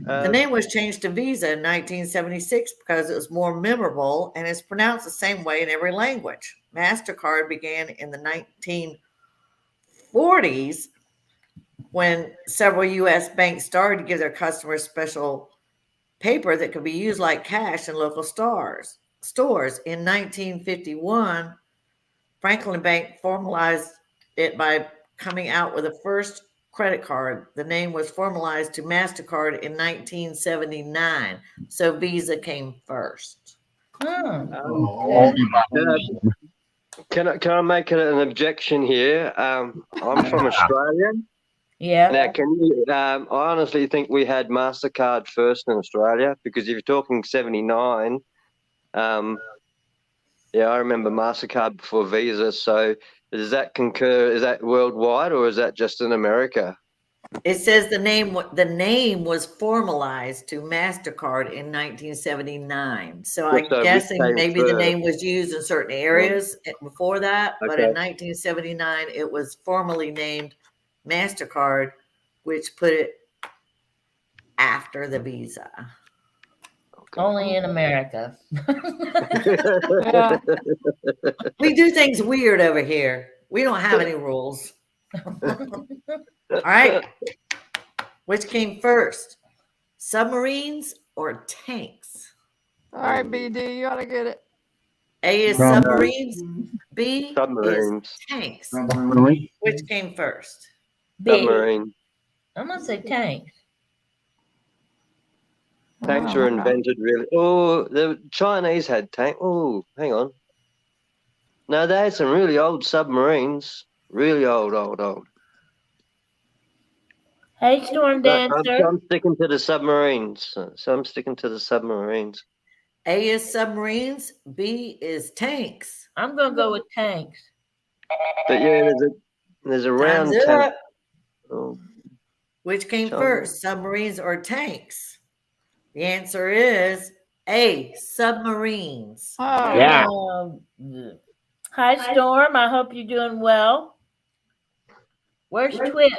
The name was changed to Visa in 1976 because it was more memorable and is pronounced the same way in every language. MasterCard began in the 1940s when several U.S. banks started to give their customers special paper that could be used like cash in local stores. In 1951, Franklin Bank formalized it by coming out with the first credit card. The name was formalized to MasterCard in 1979. So Visa came first. only by Can I make an objection here? I'm from Australia. Yeah. Now, can you? I honestly think we had Mastercard first in Australia because if you're talking '79, yeah, I remember Mastercard before Visa. So does that concur? Is that worldwide or is that just in America? It says the name was formalized to MasterCard in 1979. So I'm So which guessing came maybe the first? name was used in certain areas before that, but in Okay. 1979 it was formally named MasterCard, which put it after the Visa. Only in America. Yeah. We do things weird over here. We don't have any rules. All right. Which came first? Submarines or tanks? All right, BD, you ought to get it. A is Submarines. submarines. B is Submarines. tanks. submarine. Which came first? B. Submarine. I'm gonna say tanks. Tanks Oh, were my God. invented really. Oh, the Chinese had tank. Oh, hang on. No, they had some really old submarines. Really old. Hey, Storm But Dancer. I'm sticking to the submarines. So I'm sticking to the submarines. A is submarines. B is tanks. I'm gonna go with tanks. But yeah, there's a round Time's tank. up. Oh, Which came China. first, submarines or tanks? The answer is A, submarines. Oh, Yeah. Hi, Storm. I hope you're doing well. Where's Twit?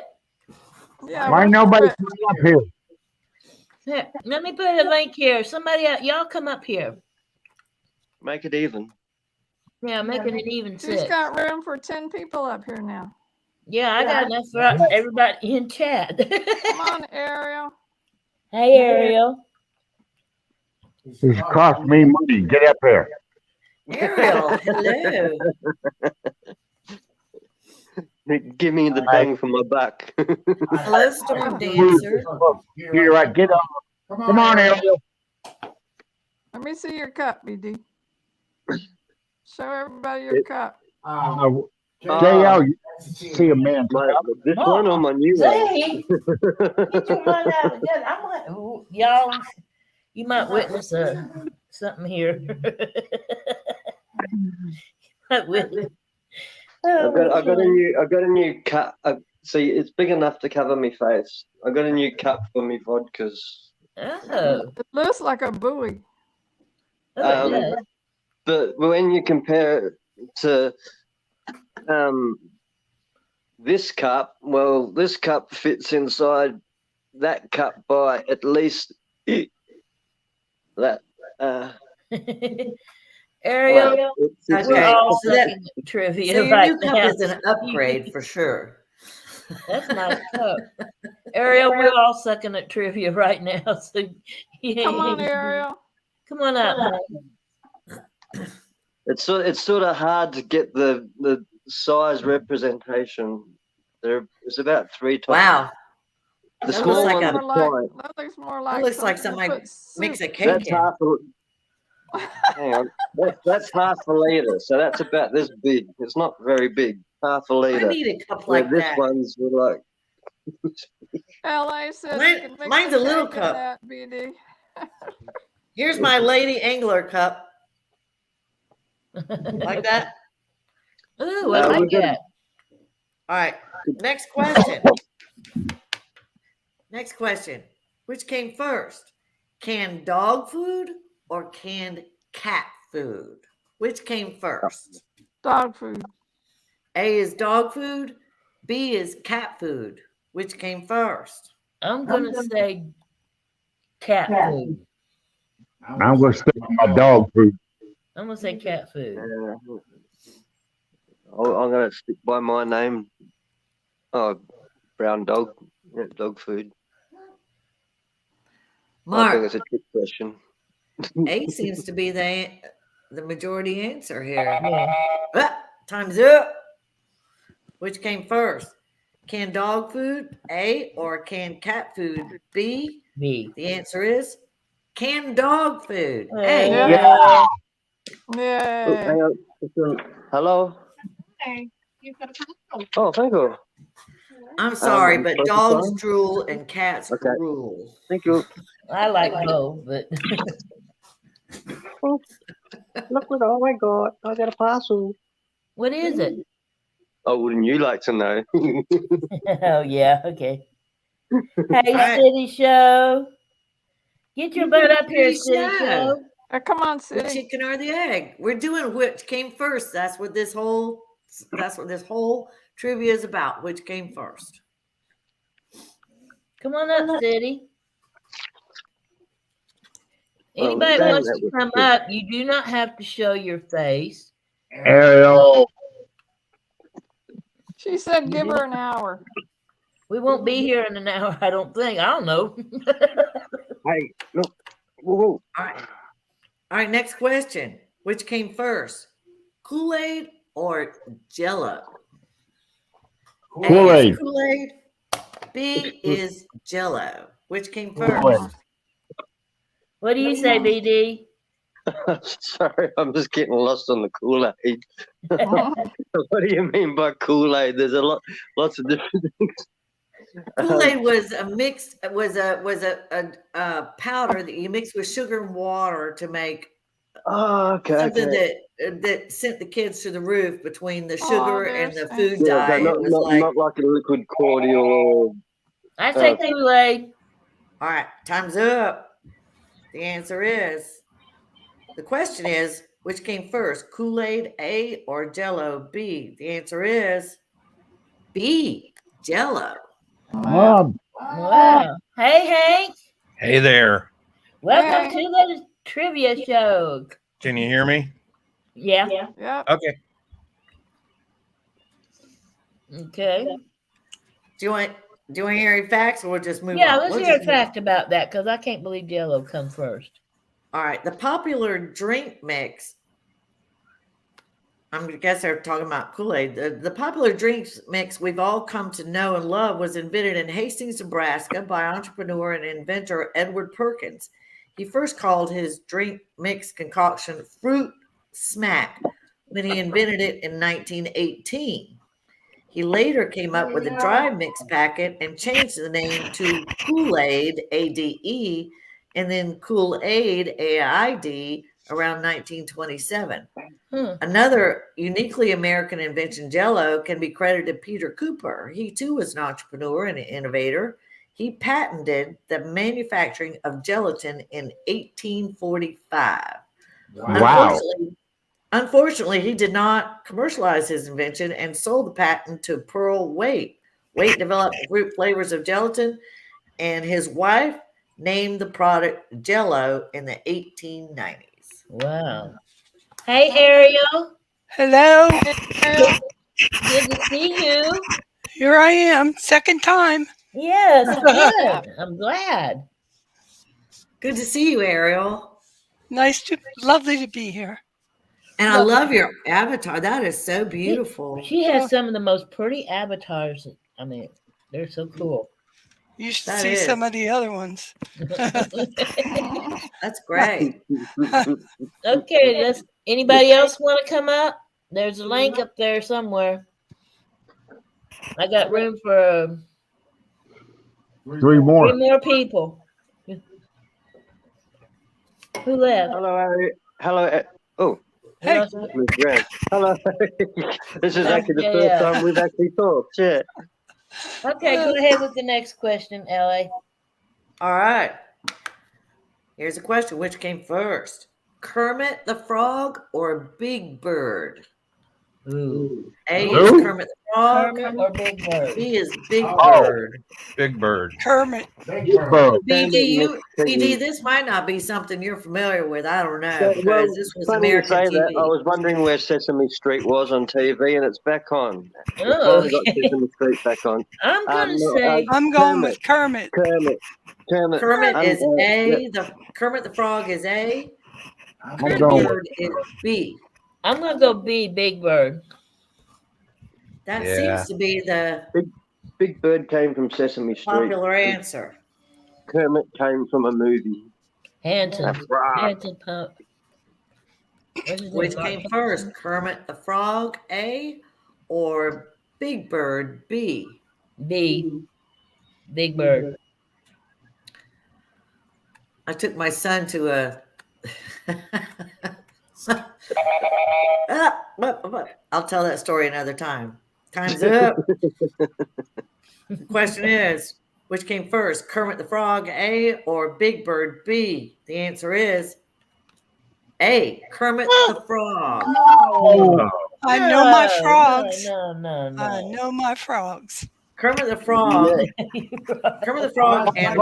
yeah. Why where's nobody Twit? coming up here? Here, let me put a link here. Somebody, y'all come up here. Make it even. Yeah, making it even She's six. got room for 10 people up here now. Yeah, I got enough for everybody in chat. Come on, Ariel. Hey, Ariel. It's cost me money. Get up here. Ariel, hello. Give me the bang for my buck. Hello, Storm Dancer. You're right. Get up. Come on, Ariel. Let me see your cup, BD. Show everybody your cup. JL, you see a man. This one or my new one? Say, get your mind out of that. I might, ooh, y'all, you might witness something here. Might witness. I got a new cup. See, it's big enough to cover my face. I got a new cup for me vodkas. Oh, It looks like a buoy. yeah. But when you compare it to this cup, well, this cup fits inside that cup by at least that. Ariel, It's we're all so that- sucking at trivia So your right new cup now. is an upgrade for sure. That's nice cup. Ariel, we're all sucking at trivia right now. So Come on, Ariel. Come on up. honey. It's sort of hard to get the size representation. It's about 3 times. Wow. The That small looks like ones a- are quiet. That looks more That like looks like something somebody to put makes a soup. cake That's in. half a. Hang on. That's half a liter, so that's about this big. It's not very big. Half a I liter. need a cup Where like this that. one's like. LA says Mine- you can mix mine's the a little cake in cup. that, BD. Here's my lady angler cup. Like that? Ooh, I we're like good. that. All right. Next question. Next question. Which came first? Canned dog food or canned cat food? Which came first? Dog food. A is dog food. B is cat food. Which came first? I'm gonna say cat food. I'm going to stick with my dog food. I'm gonna say cat food. I'm gonna stick by my name. Oh, brown dog. Yeah, dog food. I think Mark, it's a trick question. A seems to be the majority answer here. Yeah. Ah, time's up. Which came first? Canned dog food, A, or canned cat food, B? B. The answer is canned dog food, Hey. A. Yeah. Oh, Yay. hang on. Hello. Hey, you've got a phone. Oh, thank you. I'm sorry, I'm but supposed to dogs sign? drool and cats Okay. drool. Thank you. I like both, but Look what! Oh my God! I got a parcel. what is it? Oh, wouldn't you like to know? Oh yeah, okay. Hey, right. City Show. Get your butt up here, City City Show. Show. Come on, The City. chicken or the egg? We're doing which came first. That's what this whole trivia is about. Which came first? Come on up, City. Oh, Anybody dang, wants that to was come good. up, you do not have to show your face. Ariel. She said give her an hour. We won't be here in an hour, I don't think. I don't know. Hey, look. Whoa. All right. Next question. Which came first? Kool-Aid or Jello? A is Kool-Aid. Kool-Aid. B is Jello. Which came Kool-Aid. first? What do you say, BD? Sorry, I'm just getting lost on the Kool-Aid. What do you mean by Kool-Aid? There's lots of different things. Kool-Aid was a powder that you mix with sugar and water to make Oh, okay. something Okay. that sent the kids to the roof between the Oh, sugar and the there's- food Yeah, dye. but It was like, not like a liquid cordial or. I say Okay. Kool-Aid. all right, time's up. The answer is, the question is, which came first, Kool-Aid, A, or Jello, B? The answer is B, Jello. Mom, Wow. Hey, Hank. Hey there. Welcome Hey. to the trivia show. Can you hear me? Yeah. Yep. Okay. Okay. Do you want to hear any facts, or we'll just move Yeah, on? let's We'll hear a just move on. fact about that because I can't believe Jello come first. All right, the popular drink mix. I guess they're talking about Kool-Aid. The popular drinks mix we've all come to know and love was invented in Hastings, Nebraska by entrepreneur and inventor Edward Perkins. He first called his drink mix concoction Fruit Smack when he invented it in 1918. He later came up with a dry mix packet and changed the name to Kool-Aid, ADE, and then Kool-Aid, AID, around 1927. Another uniquely American invention, Jello, can be credited to Peter Cooper. He too was an entrepreneur and an innovator. He patented the manufacturing of gelatin in 1845. wow. Unfortunately, he did not commercialize his invention and sold the patent to Pearl Waite. Waite developed fruit flavors of gelatin, and his wife named the product Jello in the 1890s. Wow. Hey, Ariel. Hello, Good to see you. here I am, second time. Yes, good. I'm glad. Good to see you, Ariel. Lovely to be here. And I love your avatar. That is so beautiful. She has some of the most pretty avatars. I mean, they're so cool. You should That see some is. of the other ones. That's great. Okay, let's. Anybody else want to come up? There's a link up there somewhere. I got room for 3 more. 3 more people. Who left? Hello, Harry. Hello. Oh, Who Hey. else? Miss Grant. Hello. This is actually the Yeah, first yeah. time we've actually talked. Yeah. Okay, go ahead with the next question, Ellie. All right. Here's a question. Which came first? Kermit the Frog or Big Bird? Ooh. A Who? is Kermit the Frog. Kermit or Big Bird? B is Big Oh. Bird. Big Bird. Kermit. Big Bird. BD, Kermit, this might not be something you're familiar with. I don't know Yeah, well, because this was funny you American say TV. that. I was wondering where Sesame Street was on TV, and it's back on. We Oh, finally got Sesame Street back on. I'm gonna no, say I'm going with Kermit. Kermit. Kermit is A. Yeah. Kermit the Frog is A. I'm Big going Bird is B. I'm gonna go B, Big Bird. That Yeah. seems to be the Big Bird came from Sesame Street. popular answer. Kermit came from a movie. Hanson. That's right. Hanson Pump. What is Which it? came first, Kermit the Frog A or Big Bird B? B, Big Bird. I took my son to a. I'll tell that story another time. Time's up. The question is, which came first, Kermit the Frog A or Big Bird B? The answer is A, Kermit the Frog. Oh, I know my No, frogs. No. I know my frogs. Kermit the Frog. Kermit the Frog and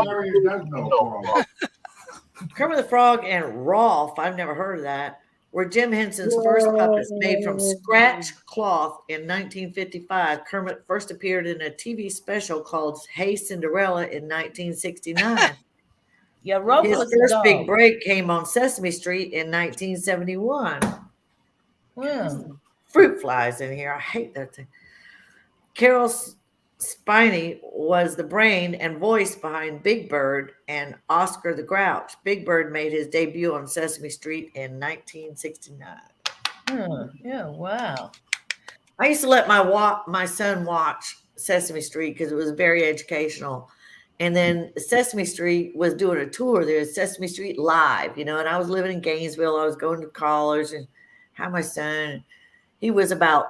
Kermit the Frog and Rolf, I've never heard of that, were Jim Henson's first puppets made from scratch cloth in 1955. Kermit first appeared in a TV special called Hey Cinderella in 1969. Yeah, Rolf His was a first dog. big break came on Sesame Street in 1971. Wow. Fruit flies in here. I hate that thing. Carol Spiney was the brain and voice behind Big Bird and Oscar the Grouch. Big Bird made his debut on Sesame Street in 1969. Yeah, wow. I used to let my son watch Sesame Street because it was very educational. And then Sesame Street was doing a tour. There's Sesame Street Live, and I was living in Gainesville. I was going to college and had my son. He was about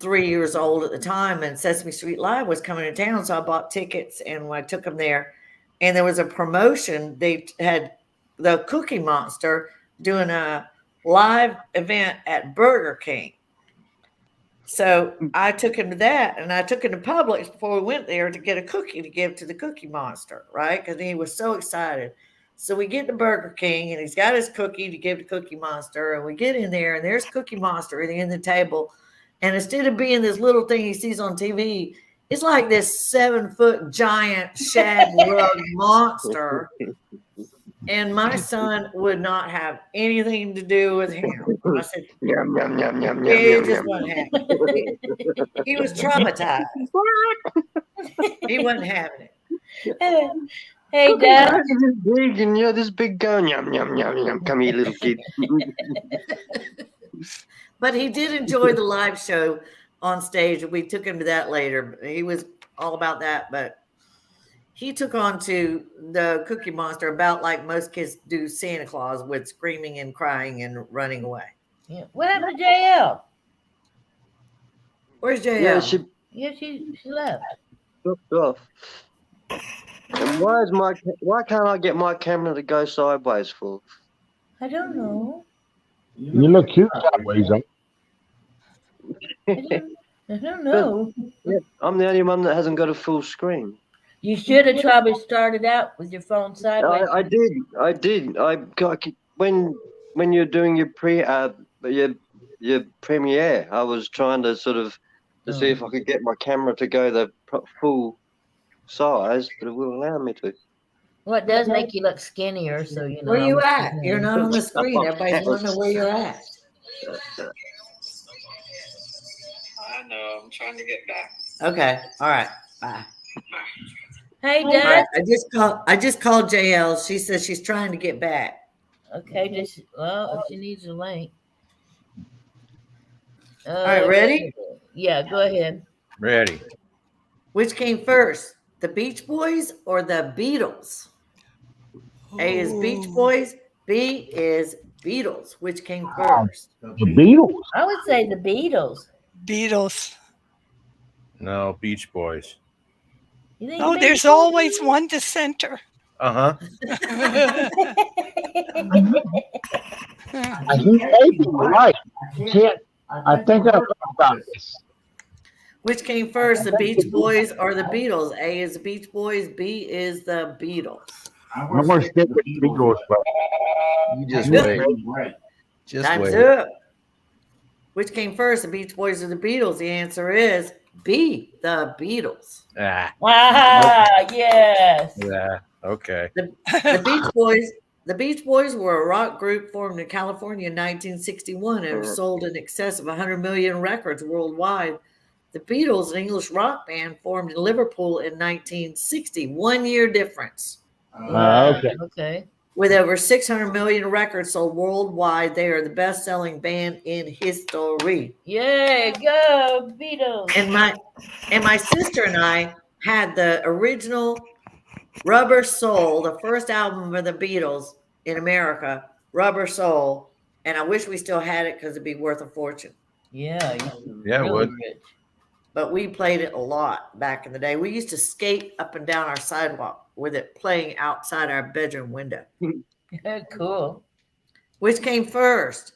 3 years old at the time, and Sesame Street Live was coming to town. So I bought tickets and I took him there. And there was a promotion. They had the Cookie Monster doing a live event at Burger King. So I took him to that, and I took him to Publix before we went there to get a cookie to give to the Cookie Monster, right? Because he was so excited. So we get to Burger King, and he's got his cookie to give to Cookie Monster, and we get in there, and there's Cookie Monster in the table. And instead of being this little thing he sees on TV, it's like this 7-foot giant shag rug monster. And my son would not have anything to do with him. I said, Yum, yum, yum, yum, yum, it yum, just yum. wasn't happening. He was traumatized. He wasn't having it. Hey, Dad. This is big, and you're this big gun. Yum, yum, yum, yum. Come here, little kid. But he did enjoy the live show on stage. We took him to that later. He was all about that, but he took on to the Cookie Monster about like most kids do Santa Claus, with screaming and crying and running away. Yeah. What happened to JL? Where's JL? Yeah, she Yeah, she left. dropped off. And why can't I get my camera to go sideways for? I don't know. you look cute sideways. I don't know. Yeah, I'm the only one that hasn't got a full screen. You should have probably started out with your phone sideways. I did. I got when you're doing your premiere. I was trying to sort of to see if I could get my camera to go the full size, but it wouldn't allow me to. Well, it does make you look skinnier, so you know. Where you at? You're not on the screen. Everybody's wondering where you're at. I know. I'm trying to get back. Okay. All right. Bye. Hey, All Dad. right. I just called JL. She says she's trying to get back. Okay, just well, if she needs a link. All right, ready? Yeah, go ahead. Ready. Which came first, the Beach Boys or the Beatles? A is Beach Ooh. Boys. B is Beatles. Which came first? The Beatles. I would say the Beatles. Beatles. No, Beach Boys. You think Oh, the there's Beach Boys? always one dissenter. Uh huh. I think maybe you're right. Can't. I think I've heard about this. Which came first, the Beach Boys or the Beatles? A is the Beach Boys. B is the Beatles. I'm going to stick with Beatles, but You just Good. wait. Just Time's wait. up. Which came first, the Beach Boys or the Beatles? The answer is B, the Beatles. Ah, Ah, yes. yeah. Okay. The Beach Boys were a rock group formed in California in 1961 and have sold in excess of 100 million records worldwide. The Beatles, an English rock band, formed in Liverpool in 1960. 1 year difference. okay. Okay. With over 600 million records sold worldwide, they are the best-selling band in history. Yeah, go Beatles. And my sister and I had the original Rubber Soul, the first album of the Beatles in America, Rubber Soul, and I wish we still had it because it'd be worth a fortune. Yeah, Yeah, it would. rich. But we played it a lot back in the day. We used to skate up and down our sidewalk with it playing outside our bedroom window. Cool. Which came first,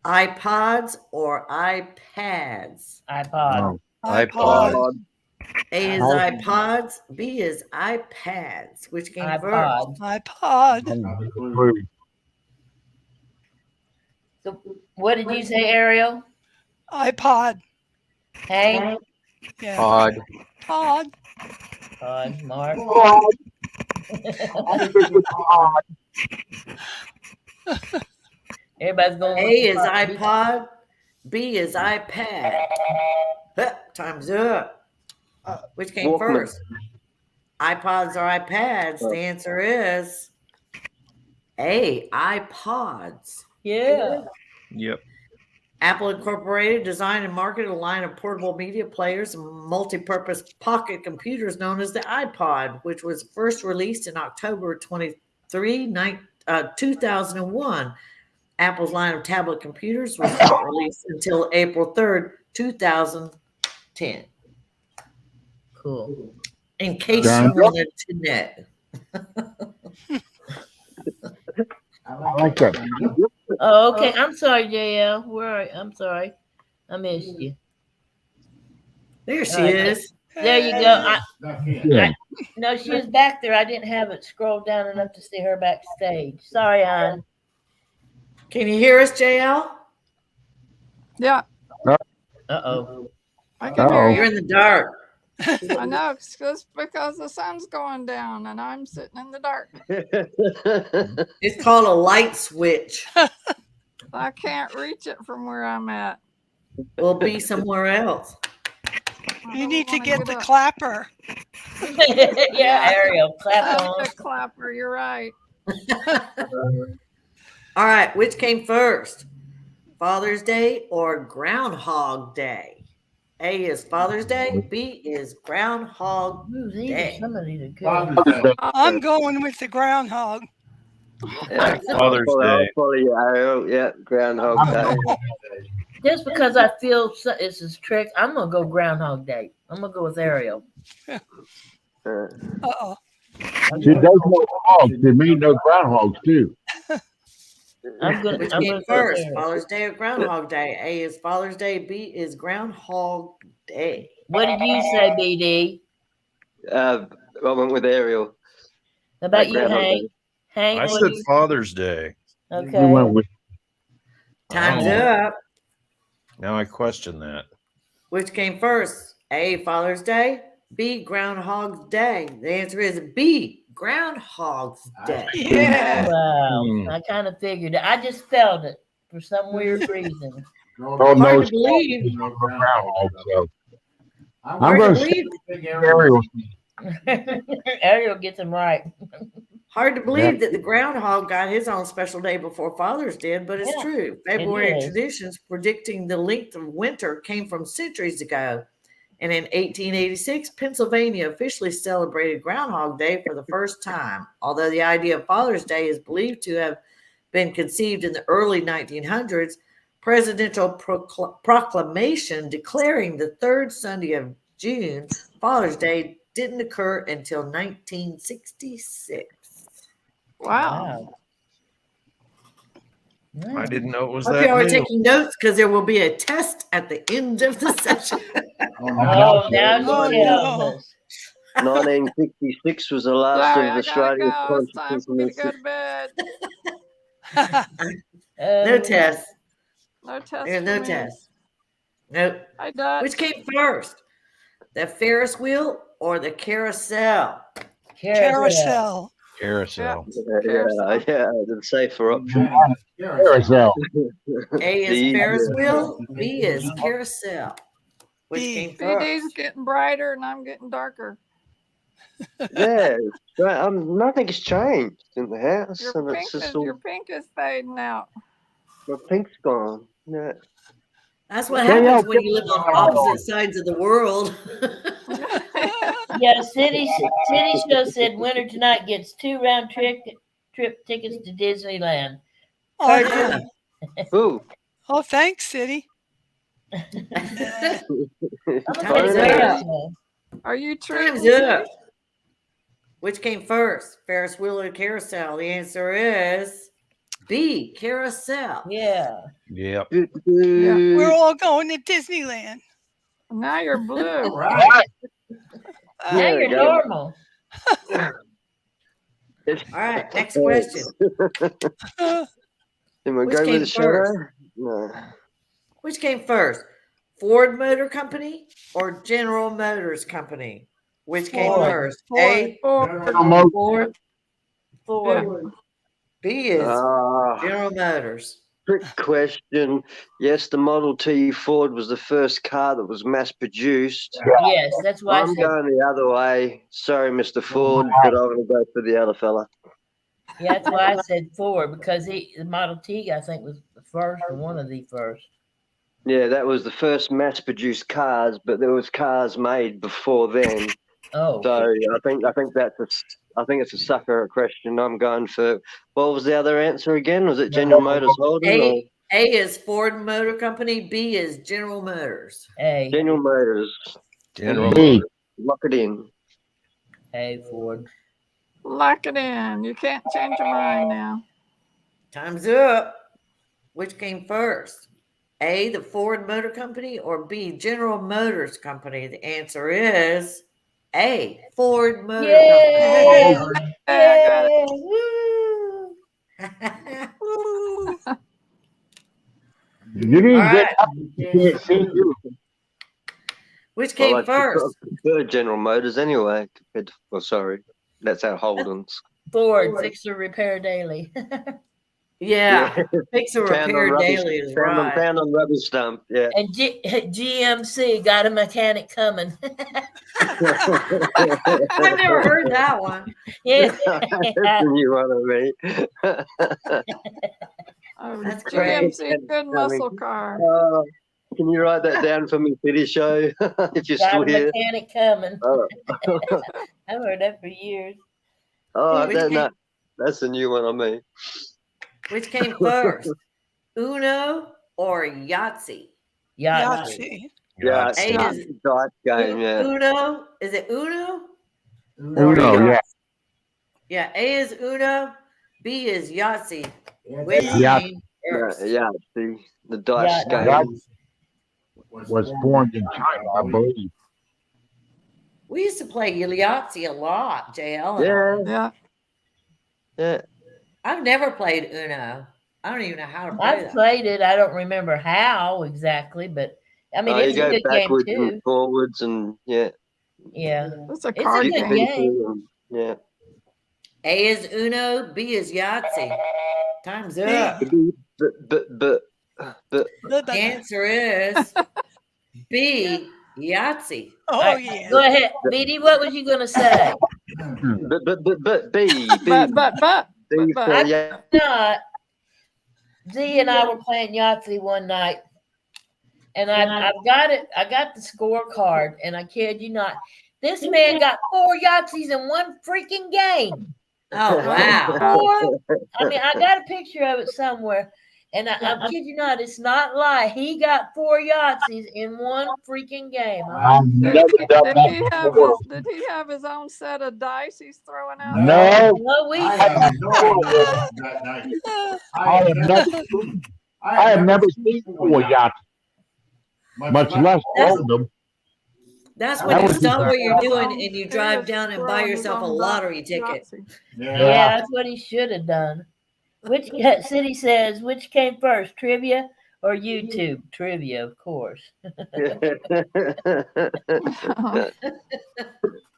iPods or iPads? iPod. iPod. A is iPods, B is iPads. Which came first? iPod. iPod. So what did you say, Ariel? iPod. Hank? Yeah. Pod. Pod. Pod. Mark? Everybody's going. A is iPod, B is iPad. Huh, time's up. Which came Walkman. first? iPods or iPads? The answer is A, iPods. Yeah. Yep. Apple Incorporated designed and marketed a line of portable media players and multi-purpose pocket computers known as the iPod, which was first released in October 23, 2001. Apple's line of tablet computers was not released until April 3rd, 2010. Cool. In case Done. you wanted to know. I like that. Oh, okay. I'm sorry, JL. Where are you? I'm sorry. I missed you. There she Alright. is. There you go. Yeah. No, she was back there. I didn't have it scrolled down enough to see her backstage. Sorry, hon. Can you hear us, JL? Yeah, Uh-oh. I can hear You're you. in the dark. I know, it's just because the sun's going down and I'm sitting in the dark. It's called a light switch. I can't reach it from where I'm at. We'll be somewhere else. I You don't need to wanna get the up. clapper. Yeah, Ariel. Clap Oh, on. the clapper, you're right. All right, which came first? Father's Day or Groundhog Day? A is Father's Day, B is Groundhog Ooh, Day. some of these are good. I'm going with the groundhog. Yeah, Father's Day. Yeah, Groundhog Day. Just because I feel it's a trick, I'm going to go Groundhog Day. I'm going to go with Ariel. Uh-oh. She does know dogs. They may know groundhogs too. I'm going Which to came go first? Ariel. Father's Day or Groundhog Day? A is Father's Day, B is Groundhog Day. What did you say, BD? I went with Ariel. How about you, Groundhog Hank? Day. Hank, I what said do you- Father's Day. We okay. went with Time's Oh. up. Now I question that. Which came first? A, Father's Day, B, Groundhog Day. The answer is B, Groundhog's Day. Yeah. Wow. Hmm. I kind of figured it. I just felt it. for some weird reason. Oh, Hard no, to believe. groundhog, so I'm Hard going to to say believe. Ariel. Ariel gets them right. Hard to believe that the groundhog got his own special day before Father's did, but it's Yeah, true. February is. traditions predicting the length of winter came from centuries ago. And in 1886, Pennsylvania officially celebrated Groundhog Day for the first time. Although the idea of Father's Day is believed to have been conceived in the early 1900s, presidential proclamation declaring the third Sunday of June, Father's Day, didn't occur until 1966. Wow. I didn't know it was Hope that y'all are new. taking notes because there will be a test at the end of the session. Oh, now Oh, she tells no. us. 1966 was the last Sorry, of I gotta Australia's go. It's time for me to go constitutional. to bed. No test. No test. There's for no me. test. Nope. Hi, Dutch. Which came first? The Ferris wheel or the carousel? Carousel. Carousel. Carousel. Yeah, the safer option. Carousel. A is The Ferris easier. wheel. B is carousel. Which B. came BD's first? getting brighter and I'm getting darker. Yeah, right. Nothing's changed in the house, Your and pink it's just is all your pink is fading out. my pink's gone. Yeah. That's what Danielle, happens when you live on opposite sides of the world. Yeah, City Show said winner tonight gets 2 round trip tickets to Disneyland. Oh, Courtesy- Ooh. oh, thanks, City. I'm Time's gonna say up. so. Are you treating Time's City? up. Which came first, Ferris wheel or carousel? The answer is B, carousel. Yeah. Yep. We're all going to Disneyland. Now you're blue. Now There you're you go. normal. All right, next question. Uh, Can we Which go came with the first? shadow? No. Which came first, Ford Motor Company or General Motors Company? Which came Ford. first? Ford. A, Ford. Ford. B is Ah, General Motors. trick question. Yes, the Model T Ford was the first car that was mass produced. Yes, that's why I I'm said. going the other way. Sorry, Mr. Ford, but I'm going to go for the other fella. Yeah, that's why I said Ford because the Model T I think was the first or one of the first. Yeah, that was the first mass-produced cars, but there was cars made before then. Oh, So I think it's a sucker question. I'm going for what was the other answer again? Was it General Motors Holden or A is Ford Motor Company. B is General Motors. hey, General Motors? General. B. Lock it in. hey, Ford. Lock it in. You can't change your mind now. Time's up. Which came first? A, the Ford Motor Company, or B, General Motors Company? The answer is A, Ford Motor Yay! Company. Hey, I got it. Yay! Woo! Ooh. You didn't All get right. up. You can't see you. Which came I first? prefer General Motors anyway. Compared to, well, sorry, that's our Holden's. Ford, fix or repair daily. Yeah, fix or Found on repair rubbish- daily is found on- right. Found on rubbish dump. Yeah. And GMC got a mechanic coming. I've never heard that one. Yeah. That's a new one of me. Oh, That's great. GMC, good muscle car. Can you write that down for me, City Show, if you're Got still a here? mechanic coming. Oh, I've heard that for years. oh Which no, came- no, that's a new one on me. Which came first? Uno or Yahtzee? Yahtzee. Yahtzee. Yeah, A it's is a dice game. Yeah, Uno. Is it Uno? Uno, yeah. Yeah, A is Uno. B is Yahtzee. Which Yeah. came yeah, first? yeah. The dice Yeah. game. Was formed in China, I believe. We used to play Yahtzee a lot, JL. and I. Yeah, Yeah. yeah. I've never played Uno. I don't even know how to play I've that. played it. I don't remember how exactly, but I mean, You it's a go good game backwards too. and forwards, and yeah, Yeah. It's a It's a card good game. game. Yeah. A is Uno. B is Yahtzee. Time's B. up. but The answer is B, Yahtzee. Oh, All right, yeah. Go ahead, BD. What was you gonna say? but B But B for yeah. Not. Z and I were playing Yahtzee one night, and I've got it. I got the scorecard, and I kid you not, this man got 4 Yahtzees in one freaking game. Oh, wow. 4. I mean, I got a picture of it somewhere, and I kid you not, it's not lie. He got 4 Yahtzees in one freaking game. I've never done that before. did he have his own set of dice he's throwing out? No, No, we I have no idea that night. I have never seen 4 yachts, much less all of them. That's That when you was stop just- what you're doing and you He drive was down and buy throwing his yourself a own lottery ticket. Yahtzee. Yeah, that's what he should have done. Which City says which came first, trivia or YouTube? Trivia, of course.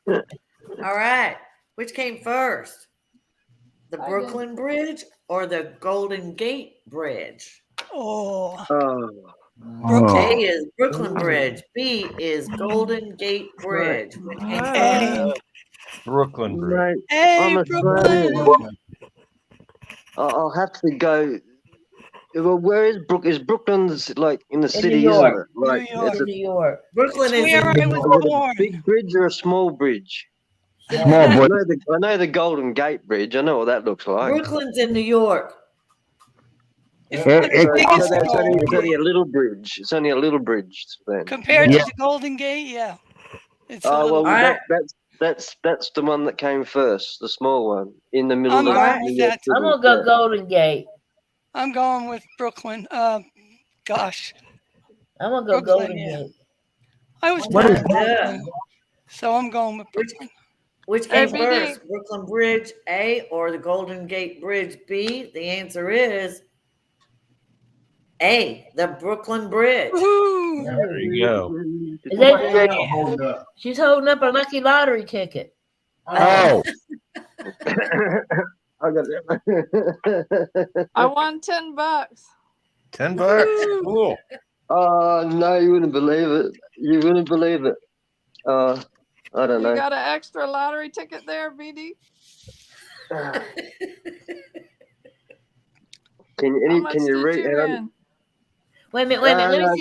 All right. Which came first? The I Brooklyn Bridge or the Golden Gate Bridge? Oh, Oh, Brooklyn. A is Brooklyn Bridge. B is Golden Gate Bridge. Which came Hey, first? Brooklyn Bridge. mate, hey, I'm Brooklyn. Australian. I'll have to go. Well, where is Is Brooklyn's like in the In city, New isn't York. it? Like, New York. it's In New York. Brooklyn is Where in I New was York. a born. big bridge or a small bridge? Small I boy. know the Golden Gate Bridge. I know what that looks like. Brooklyn's in New York. It's It- the it- So biggest that's only, Golden it's only Gate. a little bridge. It's only a little bridge then. Compared Yeah. to the Golden Gate, yeah. It's a Oh little. well, All right. that's the one that came first, the small one in the middle I'm of going New with York that. City. I'm gonna go Golden Gate. I'm going with Brooklyn. Gosh, I'm gonna go Brooklyn, Golden yeah. Gate. I was What born is in Brooklyn, so I'm going with Brooklyn. Which came ABD. first? Brooklyn Bridge A or the Golden Gate Bridge B? The answer is A, the Brooklyn Bridge. Woohoo! There you go. Is that, she's holding up a lucky lottery ticket. Oh, I got it. I won $10. $10. Cool. Oh no, you wouldn't believe it. You wouldn't believe it. I don't You know. got an extra lottery ticket there, BD? How much Can you did read? you win? Wait a minute, wait a minute. Let Uh, me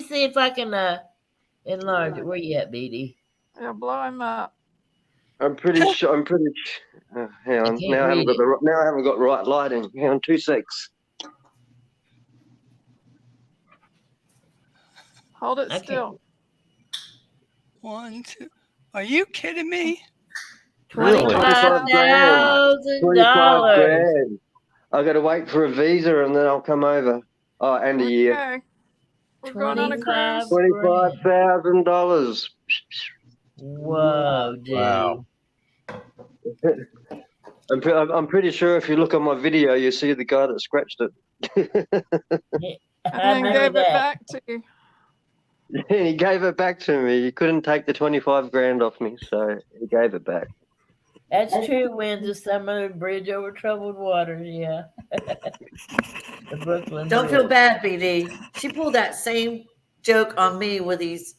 see if I can enlarge it. Where you at, BD? Yeah, blow him up. I'm pretty sure. Hang on. can't Now I haven't read got now I haven't got right lighting. Hang on, 2 secs. Hold it I can't- still. 1, 2. Are you kidding me? Really? $25,000. 25 grand. I got to wait for a visa and then I'll come over. Oh, and a year. Okay. We're going on a 25. cruise. $25,000. Whoa, dude. Wow. I'm pretty sure if you look on my video, you see the guy that scratched it. I And then remember gave it that. back to you. And he gave it back to me. He couldn't take the 25 grand off me, so he gave it back. That's true. Winds of summer, bridge over troubled waters. Yeah. The Brooklyn. Don't Bridge. feel bad, BD. She pulled that same joke on me with these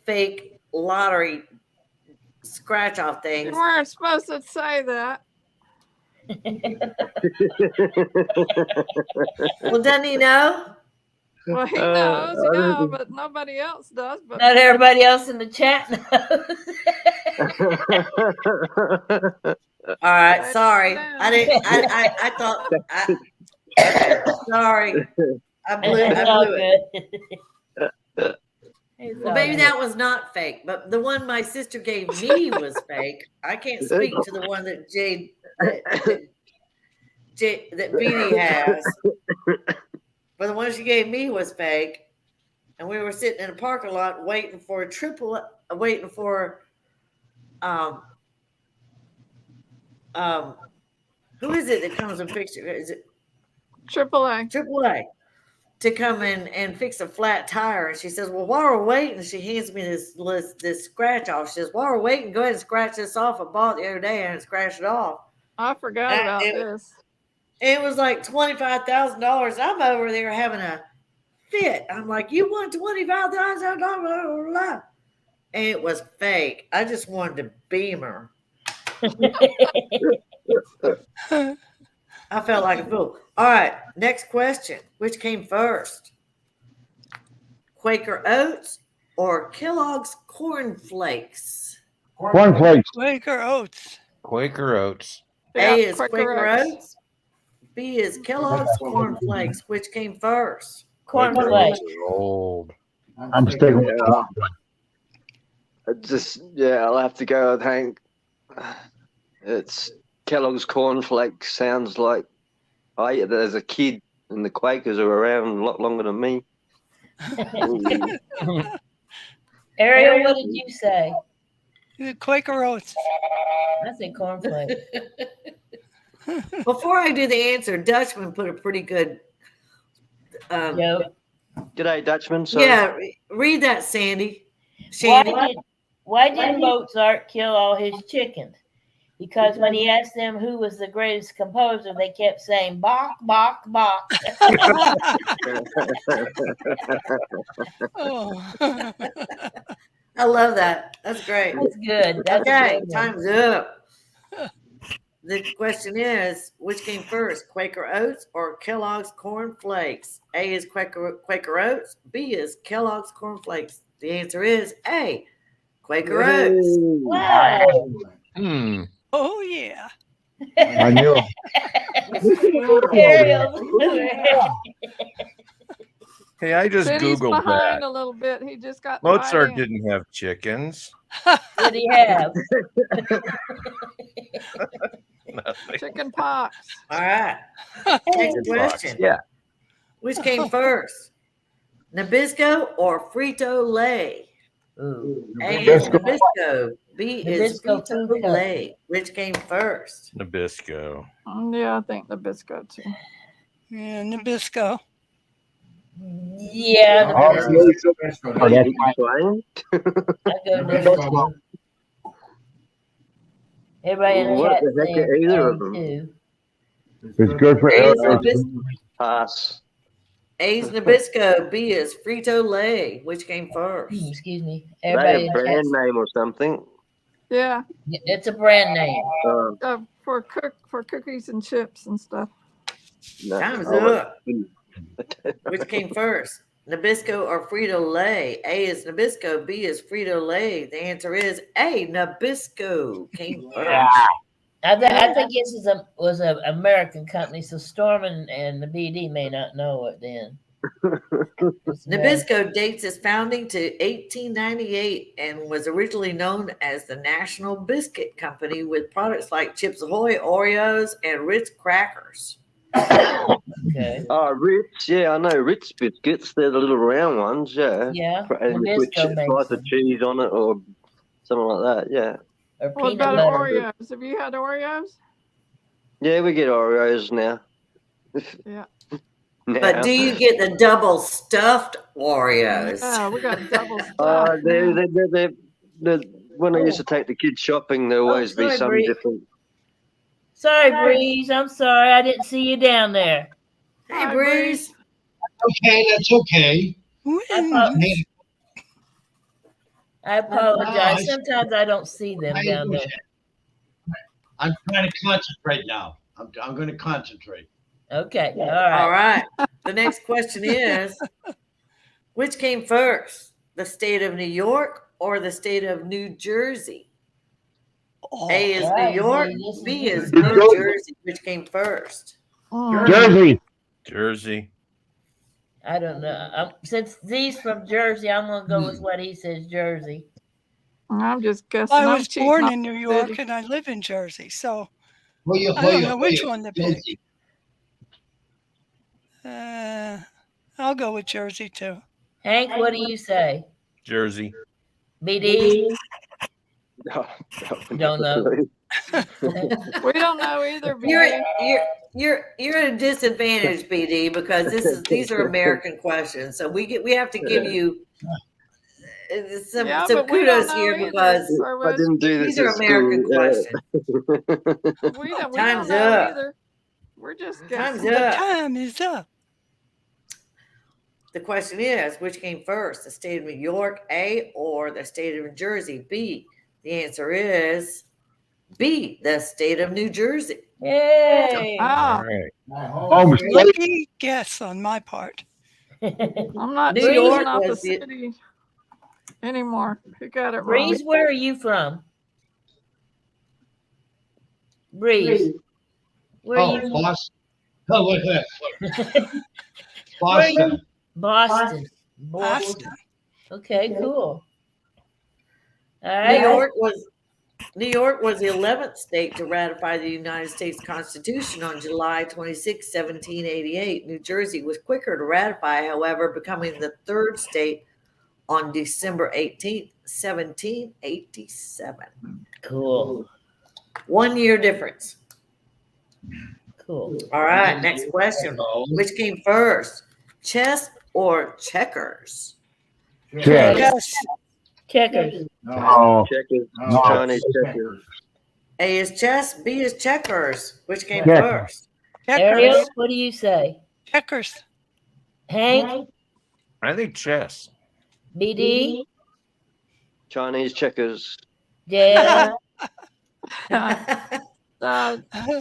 fake lottery scratch off You things. weren't supposed to say that. Well, doesn't he know? Well, he Uh, knows, I yeah, didn't- but nobody else does. But Not everybody else in the chat knows. All right, Write it sorry. down. I didn't. I thought. Sorry, I blew It's all it. good. It's Well, all maybe good. that was not fake, but the one my sister gave me was fake. I can't speak to the one that that Beanie has. But the one she gave me was fake. And we were sitting in a parking lot waiting for waiting for who is it that comes and fixes it? Is it AAA. AAA to come in and fix a flat tire? And she says, well, while we're waiting, she hands me this scratch off. She says, while we're waiting, go ahead and scratch this off. I bought it the other day and scratched it off. I forgot about it- this. It was like $25,000. I'm over there having a fit. I'm like, you want $25,000? And it was fake. I just wanted to beam her. I felt like a fool. All right, next question. Which came first? Quaker Oats or Kellogg's Corn Flakes? Cornflakes. Quaker Oats. Quaker Oats. Yeah, A is Quaker Oats. B is Kellogg's Corn Flakes. Which came first? Corn Quaker flakes. Oats are old. I'm sticking with I'll have to go with Hank. It's Kellogg's cornflakes. Sounds like I ate it as a kid, and the Quakers are around a lot longer than me. Ariel, what did you say? Quaker Oats. I said cornflakes. Before I do the answer, Dutchman put a pretty good. Joke. G'day, Dutchman. Sorry. Yeah, read that, Sandy. Why Shandy. did Mozart kill all his chickens? Because when he asked them who was the greatest composer, they kept saying Bach, Bach, Bach. Oh. I love that. That's great. That's good. That's Okay, a good one. time's up. The question is, which came first, Quaker Oats or Kellogg's Corn Flakes? A is Quaker Oats. B is Kellogg's Corn Flakes. The answer is A, Quaker Oats. Wow. Hmm. Oh, yeah. I knew it. Ariel. Hey, I just City's Googled behind that. a little bit. He just got Mozart invited. didn't have chickens. What did he have? Nothing. Chicken pox. All right. Next question. Yeah. Which came first, Nabisco or Frito-Lay? Ooh. A is Nabisco. B is Nabisco food Frito-Lay. Which came first? Nabisco. Yeah, I think Nabisco too. Yeah, Nabisco. Yeah, Oh, Nabisco. that's I go Nabisco. Everybody in the What chat the heck saying are either of same them? too. It's good for A is Ariel. Nabisco. Pass. A is Nabisco. B is Frito-Lay. Which came first? Excuse me. They Everybody have in the brand chat. name or something. Yeah, It's a brand name. for cookies and chips and stuff. No. Time's Oh, up. Which came first, Nabisco or Frito-Lay? A is Nabisco. B is Frito-Lay. The answer is A, Nabisco came first. I think this was an American company, so Storm and the BD may not know it then. It's American. Nabisco dates its founding to 1898 and was originally known as the National Biscuit Company with products like Chips Ahoy, Oreos, and Ritz crackers. Okay. Oh, Ritz. Yeah, I know Ritz biscuits. They're the little round ones. Yeah. Yeah. And you put Nabisco makes slice them. of cheese on it or something like that. Yeah. Or What peanut about butter. Oreos? Have you had Oreos? Yeah, we get Oreos now. Yeah. Now. But do you get the double stuffed Oreos? Yeah, we got double Oh, stuff. they're when I used to take the kids shopping, there always be sorry, some Bree. different. Sorry, Breeze. I'm sorry. I didn't see you down there. Hey, Hi, Breeze. Okay, that's okay. I apologize. Oh, Sometimes I don't see them down there. I'm trying to concentrate now. I'm going to concentrate. Okay. All All right. right. The next question is, which came first, the state of New York or the state of New Jersey? A is All right, New York. Bree, this is B you. is New Jersey. Which came first? Jersey. Jersey. I don't know. Since Z's from Jersey, I'm going to go with what he says, Jersey. I'm just guessing. I I'm was cheating born on in New the York city. and I live in Jersey, so Hoya, I don't hoya, know which hoya. one to pick. Jersey. I'll go with Jersey too. Hank, what do you say? Jersey. BD? Don't know. We don't know either. You're at a disadvantage, BD, because these are American questions. So we have to give you some but we don't kudos know here either. because I didn't do this these are at American school. questions. We don't Time's know up. either. We're just Time's guessing. The up. time is up. The question is, which came first, the state of New York, A, or the state of New Jersey, B? The answer is B, the state of New Jersey. Yay! All Ah, right. Home state. Lucky guess on my part. I'm not New sure York not the was the- city anymore. Who got it wrong? Breeze, where are you from? Breeze, where are Oh, you from? Boston. Oh, look at that. Where are you? Boston. Boston. Boston. Okay, cool. All New right. New York was the 11th state to ratify the United States Constitution on July 26, 1788. New Jersey was quicker to ratify, however, becoming the third state on December 18th, 1787. Cool. 1 year difference. Cool. All right, next question. Which came first, chess or checkers? Chess. Yes. Checkers. No. Checkers. No. Chinese checkers. A is chess, B is checkers. Which came Checkers. first? Ariel, Checkers. what do you say? Checkers. Hank, I think chess. BD, Chinese checkers. Dad.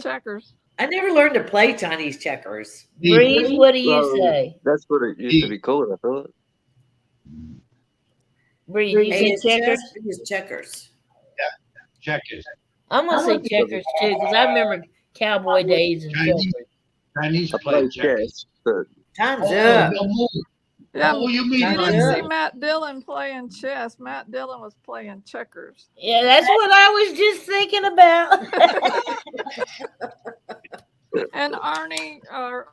Checkers. I never learned to play Chinese checkers. Breeze, what do you Well, say? That's what it used to be called, I thought. Breeze, you A say is checkers? chess, B is checkers. Checkers. I'm gonna say checkers too, because I remember cowboy days and Chinese, checkers. Chinese I play played checkers. chess, but Time's Oh, up. no move. Yeah, Oh, you mean you Time's didn't up. see Matt Dillon playing chess. Matt Dillon was playing checkers. Yeah, that's what I was just thinking about. And Arnie or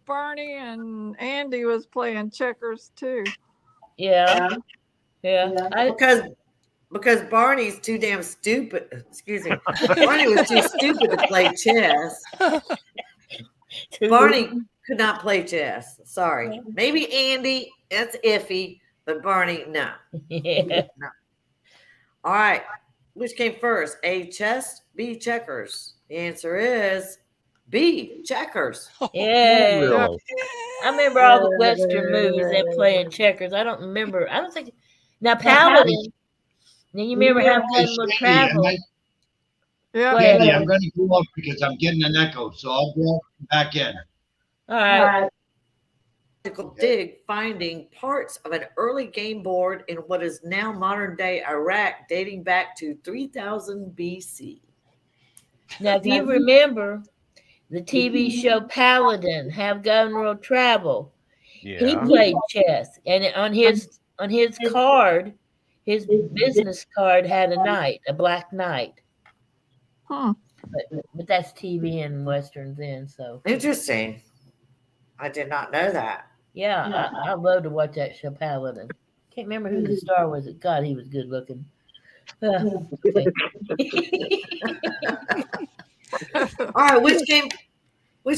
Barney and Andy was playing checkers too. Yeah. Yeah. Because Barney's too damn stupid. Excuse me. Barney was too stupid to play chess. Barney could not play chess. Sorry. Maybe Andy, that's iffy, but Barney, no. Yeah. All right. Which came first? A, chess, B, checkers. The answer is B, checkers. Yeah. Really? I remember all the Western movies that playing checkers. I don't remember. I don't think. Now, Paladin. Now, you remember how Hey, Glenn would Sandy, travel? Yeah. Go ahead. Sandy, I'm going to go up because I'm getting an echo, so I'll go back in. All right. Dig finding parts of an early game board in what is now modern day Iraq dating back to 3000 BC. Now, if you remember the TV show Paladin, Have Gun Will Travel, he Yeah. played chess, and on his card, his business card had a knight, a black knight. Hmm. But that's TV and westerns then, so Interesting. I did not know that. yeah, I love to watch that show Paladin. Can't remember who the star was. God, he was good looking. All right, which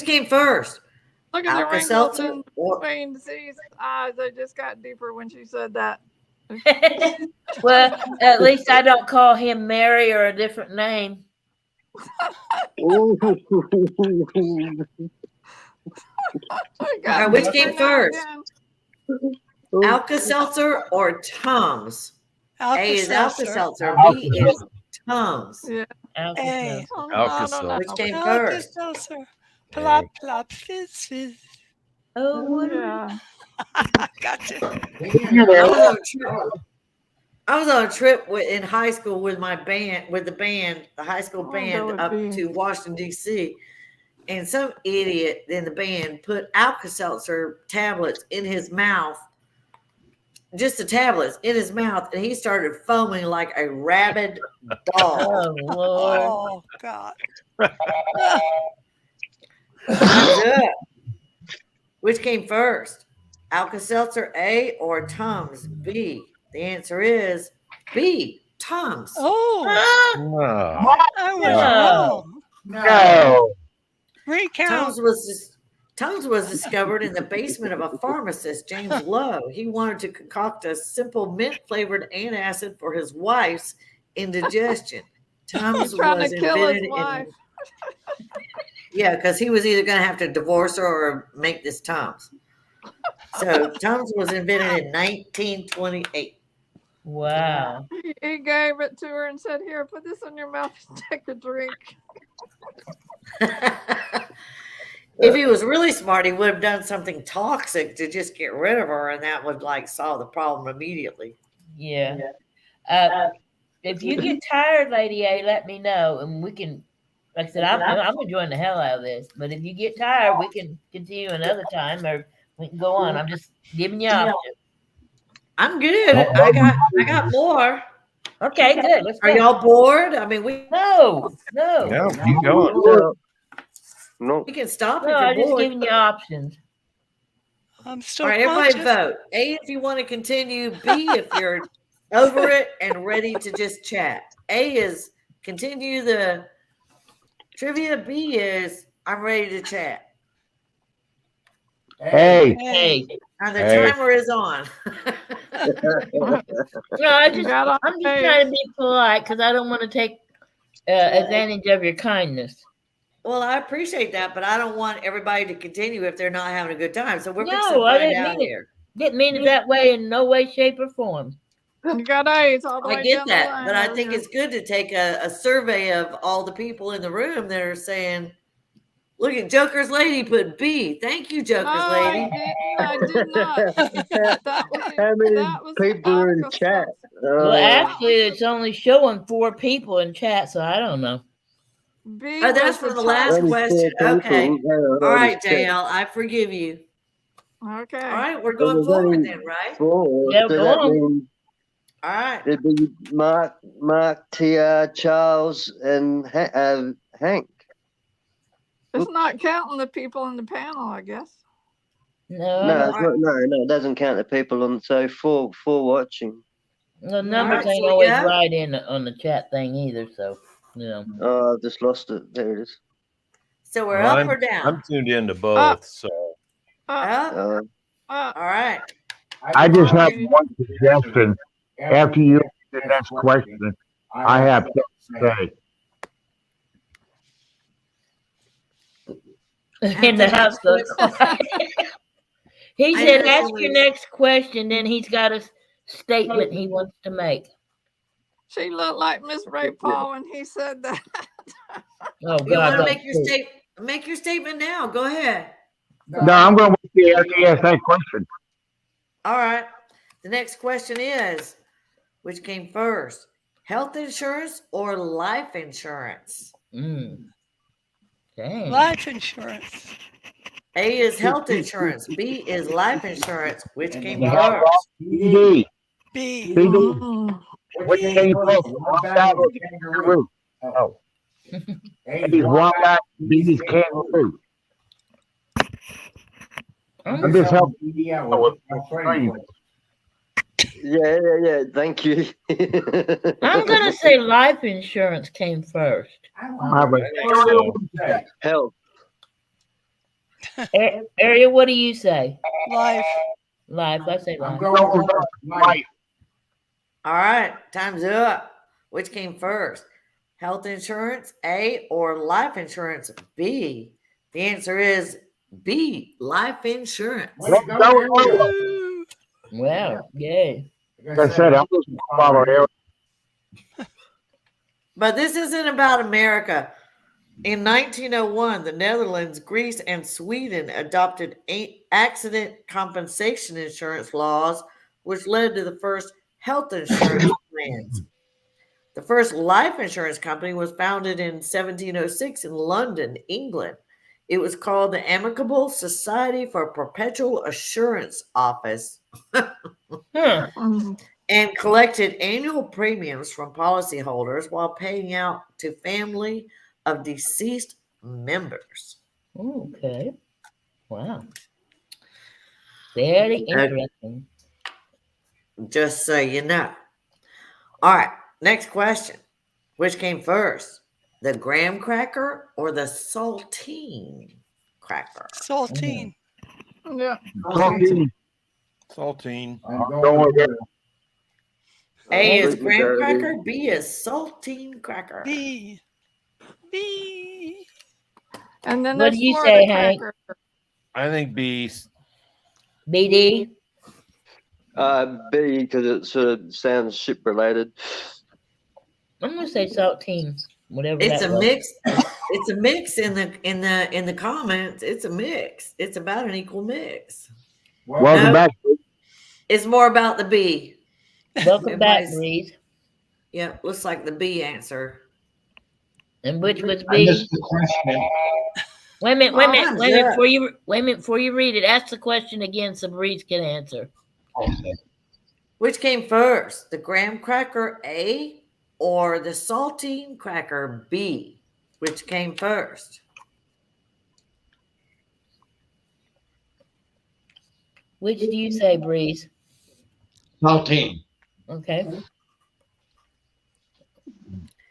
came first? Look at the wrinkles Alka-Seltzer in or Wayne Z's eyes. They just got deeper when she said that. Well, at least I don't call him Mary or a different name. All right, which came first? Alka-Seltzer or Tums? A is Alka-Seltzer. Alka-Seltzer. B is Tums. Yeah. Alka-Seltzer. Oh, Alka-Seltzer. Which came first? Alka-Seltzer. Plop, plop, fizz, fizz. Oh, what a- Yeah. Gotcha. I was on a trip in high school with my band, the high school Oh, band that would up be- to Washington, D.C. And some idiot in the band put Alka-Seltzer tablets in his mouth, just the tablets in his mouth, and he started foaming like a rabid dog. oh, Lord. Oh, God. Time's up. Which came first? Alka-Seltzer A or Tums B? The answer is B, Tums. Oh, Ah, I was No. wrong. No. Recount. Tums was discovered in the basement of a pharmacist, James Lowe. He wanted to concoct a simple mint-flavored antacid for his wife's indigestion. Tums He's trying was to kill his invented wife. Yeah, because he was either going to have to divorce her or make this Tums. So Tums was invented in 1928. Wow. He gave it to her and said, "Here, put this in your mouth and take a drink." If he was really smart, he would have done something toxic to just get rid of her, and that would like solve the problem immediately. Yeah. If you get tired, Lady A, let me know, and we can. Like I said, I'm enjoying the hell out of this. But if you get tired, we can continue another time, or we can go on. I'm just giving you options. I'm good. I got more. Okay, good. Let's Are go. y'all bored? I mean, we No. No, keep going. No. we can stop No, if I'm you're just bored. giving you options. I'm still All right, everybody conscious. vote. A, if you want to continue. B, if you're over it and ready to just chat. A is continue the trivia. B is I'm ready to chat. Hey, Hey. And the Hey. timer is on. No, Got on I'm just face. trying to be polite because I don't want to take advantage of your kindness. Well, I appreciate that, but I don't want everybody to continue if they're not having a good time. So we're No, fixing to I find didn't out mean it. here. Didn't mean it that way in no way, shape, or form. You got A's all the way I get down that, the line. but I over think here. it's good to take a survey of all the people in the room that are saying, look at Joker's Lady put B. Thank you, Joker's No, Lady. I did not. That was How many that was people are in Alka chat? Well, actually, it's only showing 4 people in chat, so I don't know. B Oh, that's was for the top. last Only question. 4 Okay. people. Hang on, All I'll right, just check. JL, I forgive you. Okay. All right, we're Well, going there's forward only then, right? 4. Yeah, So go that on. means All right. it'd be Mark, TR, Charles, and Hank. It's not counting the people in the panel, I guess. No, No, no, no, it doesn't count the people on. So 4 watching. the numbers right, ain't so always yeah. right on the chat thing either, so, you know. Oh, I've just lost it. There it is. So we're Well, up or down? I'm tuned into both, so Up, Up. up. All right. I just have one suggestion. After you ask the next question, I have something to say. In the house goes quiet. He I said, know ask she your was- next question, then he's got a statement he wants to make. She looked like Miss Ray Paul when he said that. Oh, You want God. to don't make your say- make your statement now. Go ahead. No, I'm going to wait till after you ask that question. All right. The next question is, which came first? Health insurance or life insurance? Mm. Dang. Life insurance. A is health insurance. B is life insurance. Which came Yeah, first? PD. B. PD. Mm. What came first? One guy or kangaroo? Oh. A's wombat, B's kangaroo. I'm just helping you out with my training. Yeah. Thank you. I'm going to say life insurance came first. Health. Ariel, what do you say? Life. Life. I say life. Life. All right. Time's up. Which came first? Health insurance, A, or life insurance, B? The answer is B, life insurance. Woo. Well, yay. Like I said, I'm just follow Eric. But this isn't about America. In 1901, the Netherlands, Greece, and Sweden adopted accident compensation insurance laws, which led to the first health insurance plans. The first life insurance company was founded in 1706 in London, England. It was called the Amicable Society for Perpetual Assurance Office Huh. Mm. and collected annual premiums from policyholders while paying out to family of deceased members. Okay. Wow. Very interesting. Just so you know. All right, next question. Which came first? The graham cracker or the saltine cracker? Saltine. Yeah. Saltine. saltine. Go with it. A is Sweet graham majority. cracker, B is saltine cracker. B. B. And then What there's do you Florida say, Hank? cracker. I think B. BD? B, because it sort of sounds ship related. I'm gonna say saltine. Whatever It's that a was. mix. It's a mix in the comments. It's a mix. It's about an equal mix. Welcome No. back. It's more about the B. Welcome back, Everybody's- Breeze. Yeah, looks like the B answer. And which was I B? missed the question. Wait a minute, Time's up. before you read it. Ask the question again so Breeze can answer. Okay. Which came first, the graham cracker A or the saltine cracker B? Which came first? Which do you say, Breeze? Saltine. Okay.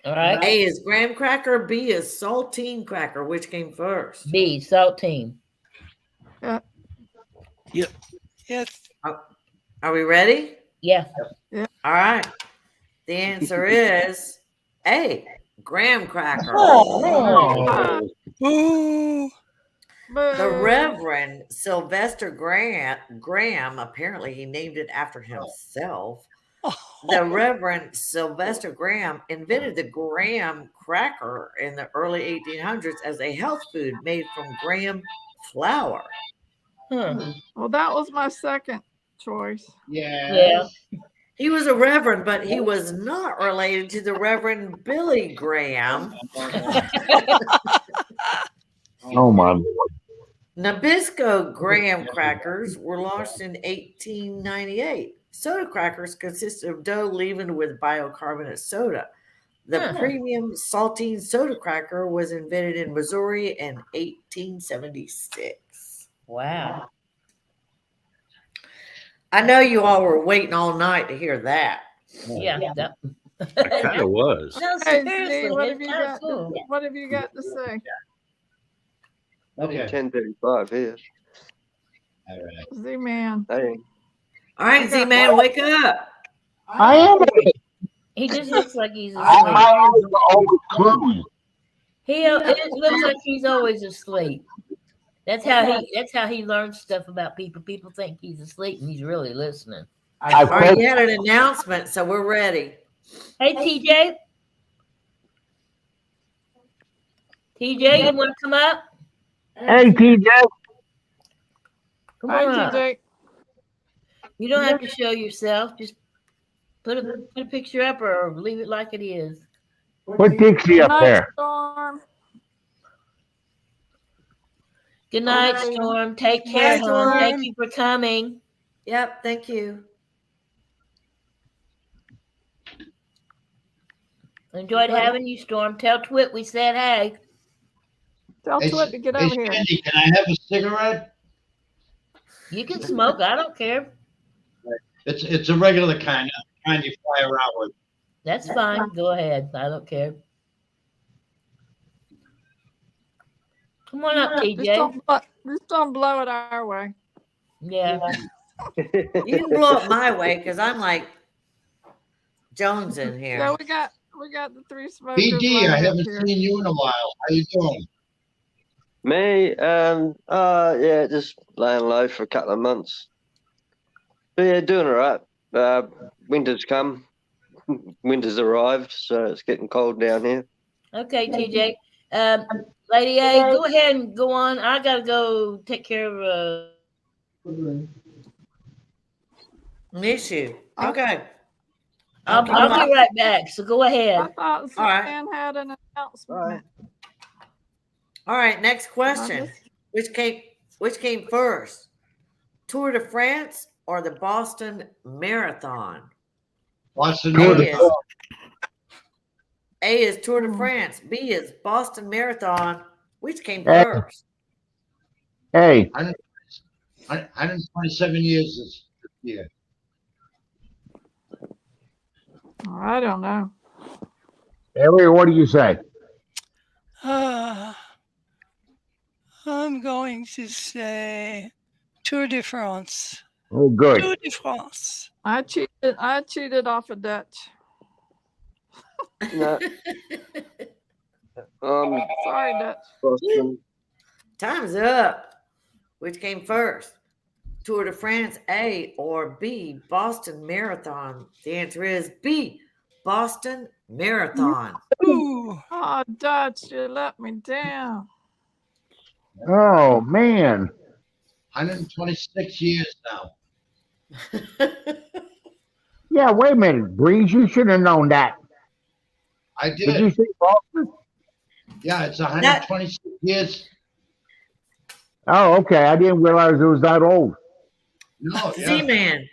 All right. A is graham cracker, B is saltine cracker. Which came first? B, saltine. Yes. Are we ready? Yeah. All right. The answer is A, graham cracker. Oh. Boo. The Boo. Reverend Sylvester Graham, apparently he named it after himself. The Reverend Sylvester Graham invented the graham cracker in the early 1800s as a health food made from graham flour. Huh. Well, that was my second choice. Yeah. He was a reverend, but he was not related to the Reverend Billy Graham. Oh my Lord. Nabisco graham crackers were launched in 1898. Soda crackers consisted of dough leavened with bicarbonate soda. The Huh. premium saltine soda cracker was invented in Missouri in 1876. Wow. I know you all were waiting all night to hear that. Yeah. That, I kind of was. no, Hey, seriously, Z, what it's have you kinda got? cool. What have you got to say? Okay. 10:35 here. All right. Z-Man. Hey. All right, Z-Man, wake up. I am. He just looks like he's My asleep. eyes are always closed. It looks like he's always asleep. That's how he learns stuff about people. People think he's asleep and he's really listening. I All right, pressed you had an announcement, so we're ready. Hey TJ. TJ, you want to come up? Hey, TJ. Come Hi, on up. TJ. You don't have to show yourself. Just put a picture up or leave it like it is. Put Dixie Good up night, there. Storm. Good night, Okay. Storm. Take care, Bye, hon. Storm. Thank you for coming. Yep, thank you. Enjoyed having you, Storm. Tell Twit we said hey. Tell Hey, Twit to get hey, over here. Sandy, can I have a cigarette? You can smoke. I don't care. It's a regular kind you fly around with. That's fine. Go ahead. I don't care. Come on up, Just TJ. don't blow it our way. Yeah. You can blow up my way because I'm like Jones in here. Yeah, we got the three smokers. BD, I lined up haven't here. seen you in a while. How you doing? Me, yeah, just laying low for a couple of months. But yeah, doing all right. Winter's come. Winter's arrived, so it's getting cold down here. Okay, TJ. Lady A, go ahead and go on. I gotta go take care of An issue. Okay. I'll be right back. So go I ahead. thought All right. Stan had an announcement. All right, next question. Which came first? Tour de France or the Boston Marathon? Boston A Marathon. is, A is Tour de France. B is Boston Marathon. Which came first? Hey, 127 years this year. I don't know. Harry, what do you say? I'm going to say Tour de France. Oh, good. Tour de France. I cheated off a Dutch. No. Sorry, Dutch. Boston. Time's up. Which came first? Tour de France, A, or B, Boston Marathon? The answer is B, Boston Marathon. Ooh. Oh, Dutch, you let me down. Oh man. 126 years now. Yeah, wait a minute, Breeze. You should have known that. I Did you did. say Boston? Yeah, it's 126 years. Oh, okay. I didn't realize it was that old. No, yeah. Z-Man.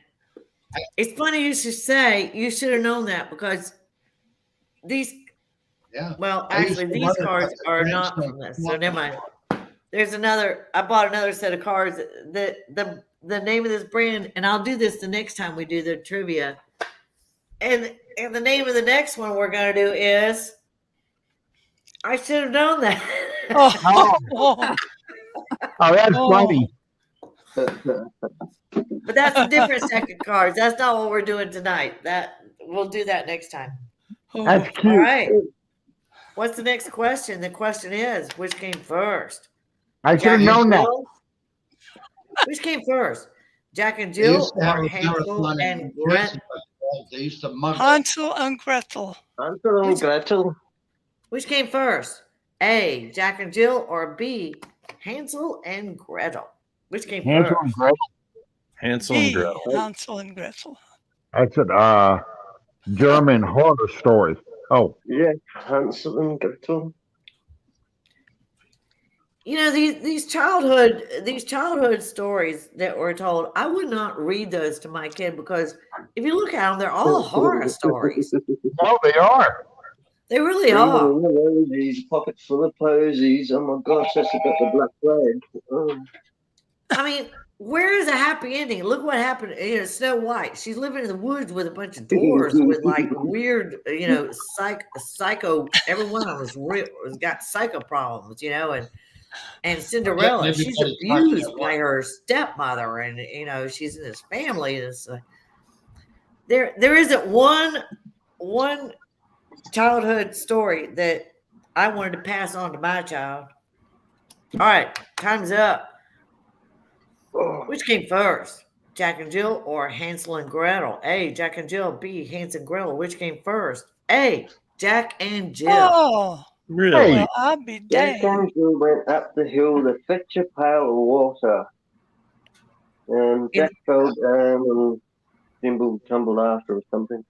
It's funny you should say you should have known that because these, Yeah. well, I used actually, to these run it cards like a are not grandson. from this. So never mind. There's another, I bought another set of cards. The name of this brand, and I'll do this the next time we do the trivia. And the name of the next one we're going to do is, I should have known that. Oh. Oh, that's Oh. funny. But that's a different set of cards. That's not what we're doing tonight. We'll do that next time. That's Oh. cute. All right. What's the next question? The question is, which came first? I should Jack have and known that. Jill? Which came first? Jack and They Jill used to have or a Hansel marathon in and New Gretel? Jersey, but they used to mug us. Hansel and Gretel. Hansel and Gretel. Which came first? A, Jack and Jill, or B, Hansel and Gretel? Which came Hansel first? and Gretel. Hansel and B, Gretel. Hansel and Gretel. That's a German horror story. Oh, Yeah, Hansel and Gretel. You know, these childhood stories that were told, I would not read those to my kid because if you look at them, they're all horror stories. no, they are. They really are. These pockets full of posies. Oh my gosh, that's about the Black Plague. Oh. I mean, where is a happy ending? Look what happened. You know, Snow White. She's living in the woods with a bunch of dwarves with like weird, you know, psycho. Every one of them has got psycho problems, you know, and Cinderella, Maybe she's everybody abused talks by her stepmother, and you know she's in this family. It's there isn't one childhood story that I wanted to pass on to my child. All right, time's up. Which came first, Jack and Jill or Hansel and Gretel? A, Jack and Jill. B, Hansel and Gretel. Which came first? A, Jack and Jill. Oh. Really? Well, I'll be Jack damned. and Jill went up the hill to fetch a pail of water. And Jack fell down and tumbled after or something.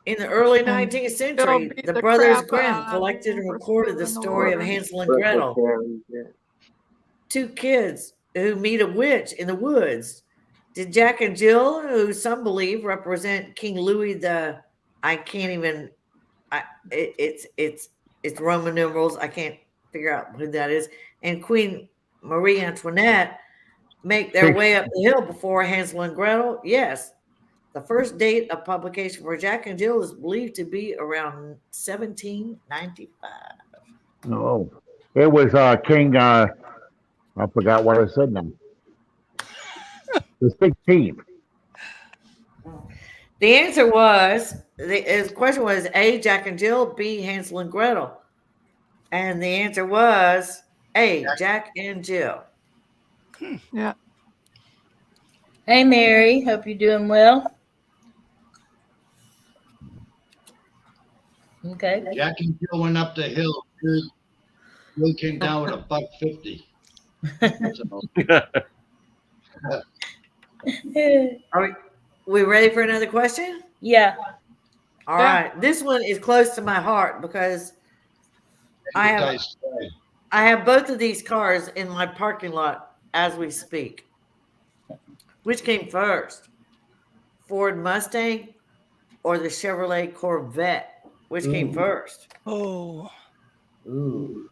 In the early 19th century, beat the the brothers crap Grimm out of collected and him for recorded the spilling the story of water. Hansel and Gretel, Yeah. two kids who meet a witch in the woods. Did Jack and Jill, who some believe represent King Louis the, it's Roman numerals. I can't figure out who that is. And Queen Marie Antoinette make their way up the hill before Hansel and Gretel? Yes. The first date of publication for Jack and Jill is believed to be around 1795. Oh, it was King. I forgot what I said now. The 16th. The answer was, the question was A, Jack and Jill, B, Hansel and Gretel. And the answer was A, Jack and Jill. Yeah. Hey, Mary. Hope you're doing well. Okay. Jack and Jill went up the hill. Jill came down with $1.50. Are we ready for another question? Yeah. All right. This one is close to my heart because I have both of these cars in my parking lot as we speak. Which came first? Ford Mustang or the Chevrolet Corvette? Which came first? Oh. Ford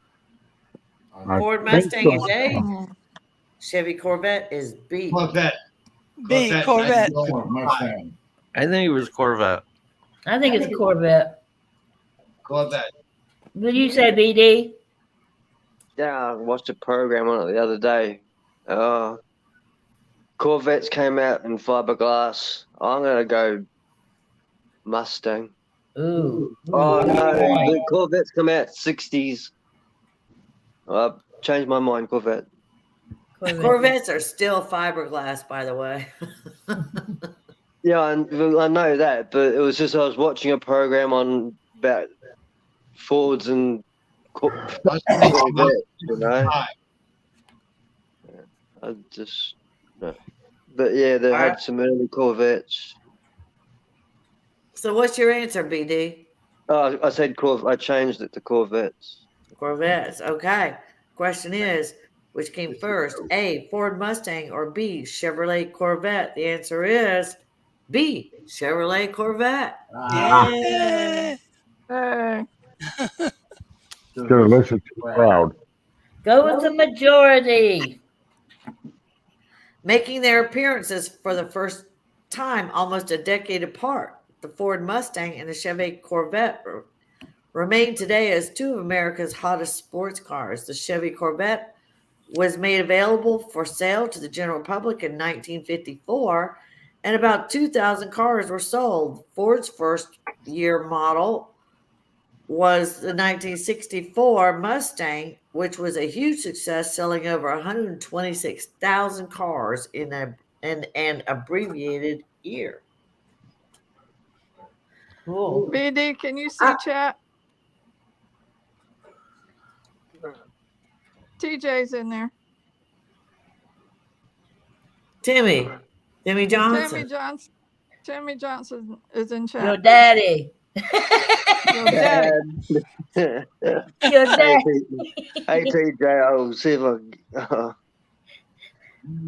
Mustang is A. Chevy Corvette is B. Corvette. B, Corvette. I think it was Corvette. I think it's a Corvette. Corvette. Would you say BD? Yeah, I watched a program on it the other day. Corvettes came out in fiberglass. I'm going to go Mustang. Ooh. Oh, no. The Corvettes come out 60s. changed my mind, Corvette. Corvettes are still fiberglass, by the way. Yeah, and I know that, but it was just I was watching a program on about Fords and Corvettes, you know. I just, no. But yeah, they had some early Corvettes. So what's your answer, BD? Oh, I said I changed it to Corvettes. Corvettes. Okay. Question is, which came first? A, Ford Mustang, or B, Chevrolet Corvette? The answer is B, Chevrolet Corvette. Yeah. Hey, Should have listened to the crowd. Go with the majority. Making their appearances for the first time almost a decade apart, the Ford Mustang and the Chevy Corvette remain today as two of America's hottest sports cars. The Chevy Corvette was made available for sale to the general public in 1954, and about 2,000 cars were sold. Ford's first year model was the 1964 Mustang, which was a huge success, selling over 126,000 cars in an abbreviated year. Cool. BD, can you see chat? TJ's in there. Timmy Johnson. Timmy Johnson is in chat. Your daddy. Your daddy. Your daddy. Hey, TJ, I'll see if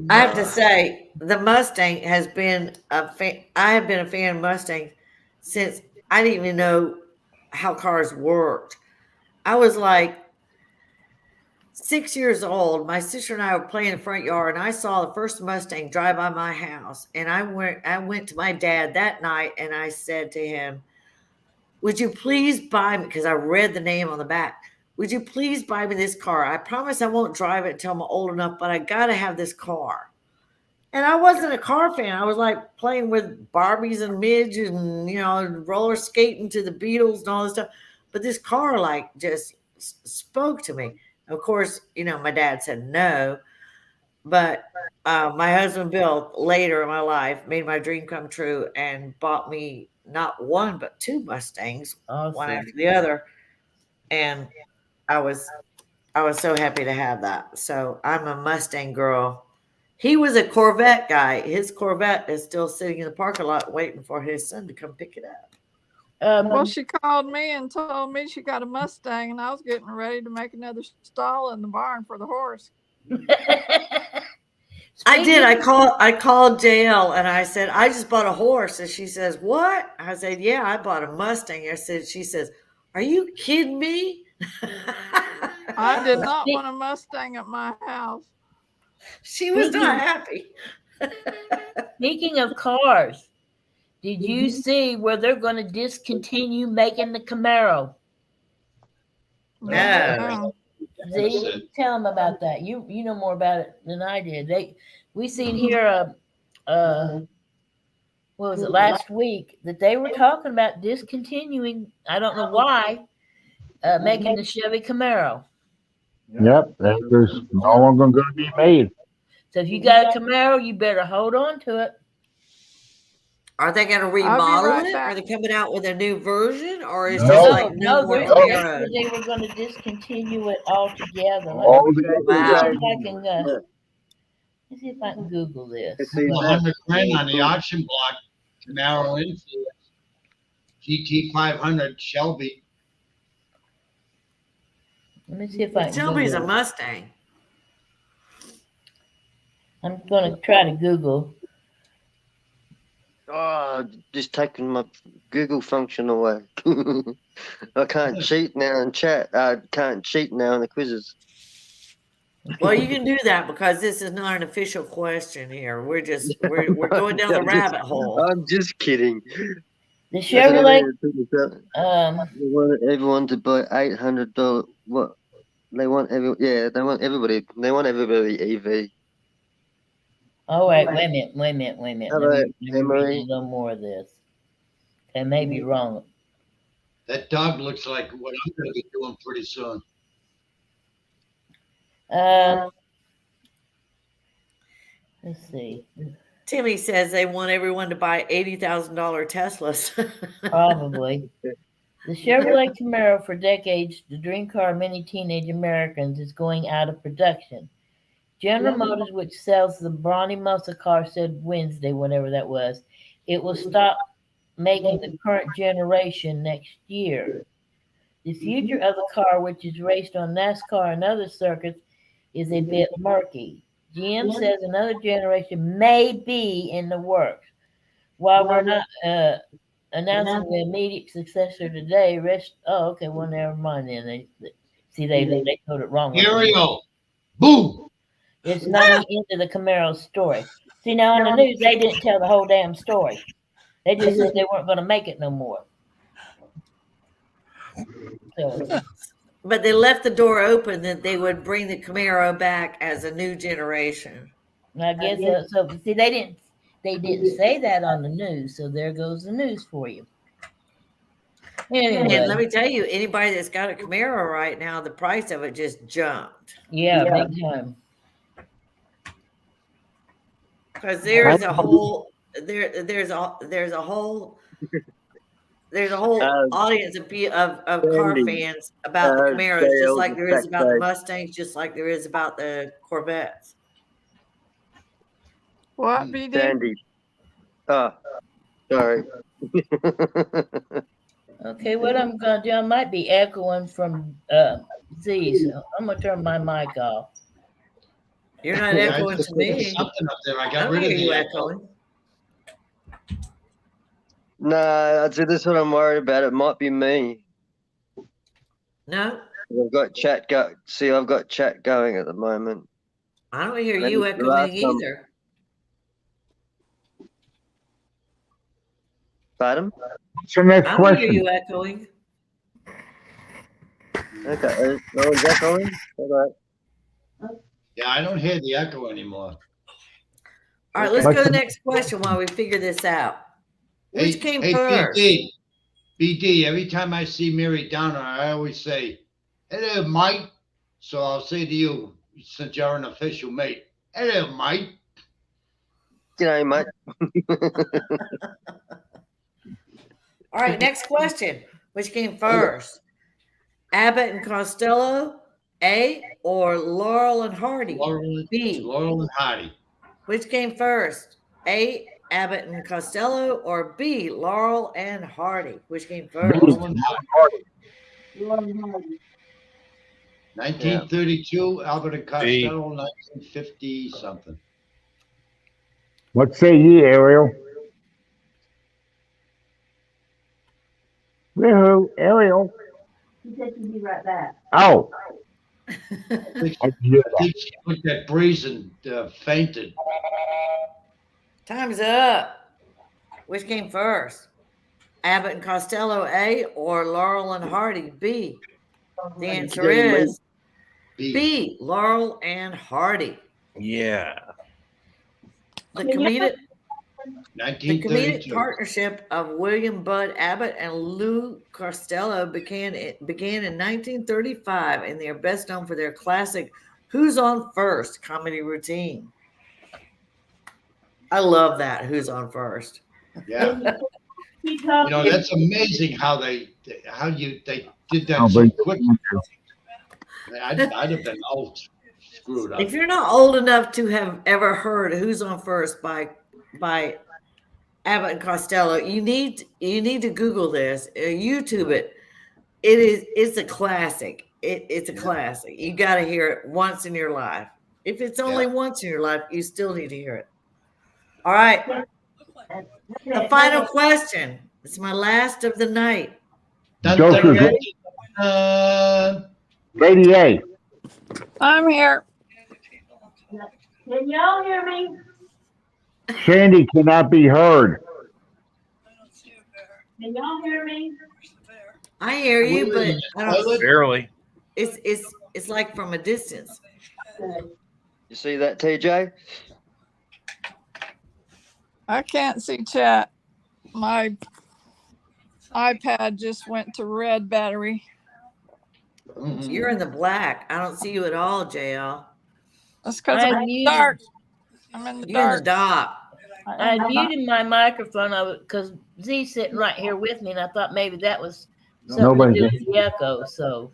I have to say, the Mustang has been I have been a fan of Mustangs since I didn't even know how cars worked. I was like 6 years old. My sister and I were playing in the front yard, and I saw the first Mustang drive by my house. And I went to my dad that night, and I said to him, "Would you please buy me?" Because I read the name on the back. "Would you please buy me this car? I promise I won't drive it until I'm old enough, but I gotta have this car." And I wasn't a car fan. I was like playing with Barbies and Midge and, roller skating to the Beatles and all this stuff. But this car like just spoke to me. Of course, my dad said no. But my husband Bill, later in my life, made my dream come true and bought me not one, but two Mustangs, one after the other. And I was so happy to have that. So I'm a Mustang girl. He was a Corvette guy. His Corvette is still sitting in the parking lot waiting for his son to come pick it up. Well, she called me and told me she got a Mustang, and I was getting ready to make another stall in the barn for the horse. I did. I called JL and I said, "I just bought a horse." And she says, "What?" I said, "Yeah, I bought a Mustang." She says, "Are you kidding me?" I did not want a Mustang at my house. She was not happy. Speaking of cars, did you see where they're going to discontinue making the Camaro? No. See, tell them about that. You know more about it than I did. We seen here what was it, last week, that they were talking about discontinuing, I don't know why, making the Chevy Camaro. Yep, there's no longer going to be made. So if you got a Camaro, you better hold on to it. Are they going to remodel it? Are they coming out with a new version, or is No. just like No, more they on the road? they were going to discontinue it altogether. All Let me the- see if I can Google this. $100,000 on the auction block. Camaro Influence, GT 500 Shelby. Let me see if I can. Shelby's a Google it. Mustang. I'm going to try to Google. Oh, just taking my Google function away. I can't cheat now in chat. I can't cheat now in the quizzes. Well, you can do that because this is not an official question here. We're going down the rabbit hole. I'm just kidding. The Chevrolet. They want everyone to buy $800. What? They want everybody. They want everybody EV. Oh wait a minute. Let me read Emery? a little more of this. I may be wrong. That dog looks like what I'm going to be doing pretty soon. Let's see. Timmy says they want everyone to buy $80,000 Teslas. Probably. The Chevrolet Camaro for decades, the dream car of many teenage Americans, is going out of production. General Motors, which sells the brawny muscle car, said Wednesday, whatever that was, it will stop making the current generation next year. The future of the car, which is raced on NASCAR and other circuits, is a bit murky. GM says another generation may be in the works. While we're not announcing the immediate successor today, okay, well, never mind then. They told it wrong. Ariel, boom. It's not the end of the Camaro story. See, now on the news, they didn't tell the whole damn story. They just said they weren't going to make it no more. So, But they left the door open that they would bring the Camaro back as a new generation. I guess so. See, they didn't say that on the news. So there goes the news for you. Anyway, And let me tell you, anybody that's got a Camaro right now, the price of it just jumped. yeah, big time. Because there's a whole there's a whole audience of car fans about the Camaros, just like there is about the Mustangs, just like there is about the Corvettes. What, BD? Sandy. Sorry. Okay, what I'm going to do, I might be echoing from Z, so I'm going to turn my mic off. You're not Yeah, echoing to me. Something up there. I I got don't rid of hear you the echoing. No, that's what I'm worried about. It might be me. No, I've got chat I've got chat going at the moment. I don't hear Maybe you the echoing last time- either. Pardon? What's the next I don't hear question? you echoing. Okay. No one's echoing? All right. Yeah, I don't hear the echo anymore. All right, let's Okay. go to the next question while we figure this out. Which came hey, first? BD, every time I see Mary Downer, I always say, hello, Mike. So I'll say to you, since you're an official mate, hello, Mike. G'day, mate. All right, next question. Which came first? Abbott and Costello, A, or Laurel and Hardy, Laurel B? and Hardy. Which came first? A, Abbott and Costello, or B, Laurel and Hardy? Which came first? Laurel and Hardy. 1932, Albert and Costello, 1950 something. What say ye, Ariel? Woohoo, Ariel. He said she'd be right back. Oh. I think she put that breeze and fainted. Time's up. Which came first? Abbott and Costello, A, or Laurel and Hardy, B? The answer is B, Laurel and Hardy. Yeah. The comedic 1932. partnership of William Bud Abbott and Lou Costello began in 1935, and they are best known for their classic "Who's on First" comedy routine. I love that. Who's on first? Yeah. You know, that's amazing how they did that Oh, so but- quick. I'd have been all screwed up. If you're not old enough to have ever heard "Who's on First" by Abbott and Costello, you need to Google this, YouTube it. It's a classic. It's a classic. You got to hear it once in your life. If it's only once in your life, you still need to hear it. All right. The final question. It's my last of the night. Joseph, Lady A. I'm here. Can y'all hear me? Sandy cannot be heard. Can y'all hear me? I hear you, but I don't, Barely. it's like from a distance. You see that, TJ? I can't see chat. My iPad just went to red battery. Mhm. You're in the black. I don't see you at all, JL. That's because I I'm in the muted. dark. I'm in the You're in the dark. dark. I muted my microphone because Z's sitting right here with me, and I thought maybe that was something Nobody's to do in. with the echo. So,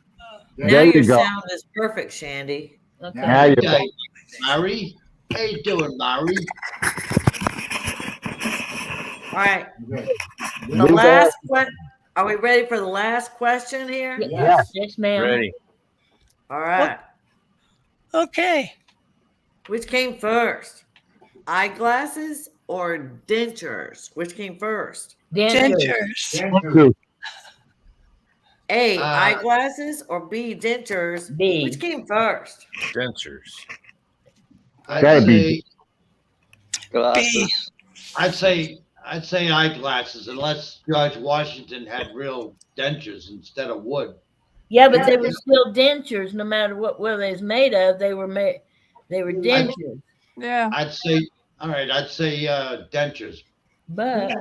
Now There your you go. sound is perfect, Shandy. okay. Now you're Okay, Mary. How you doing, Mary? All right. Big The last question. Are we ready for the last question here? Yes, yes, ma'am. Ready. All right. Okay. Which came first? Eyeglasses or dentures? Which came first? Dentures. Dentures. A, Uh, eyeglasses or B, dentures? B. Which came first? Dentures. Gotta I'd be. say, Glasses. I'd say eyeglasses, unless George Washington had real dentures instead of wood. Yeah, but they were still dentures, no matter what they was made of. They were made. They were dentures. Yeah. I'd say, all right, I'd say dentures. But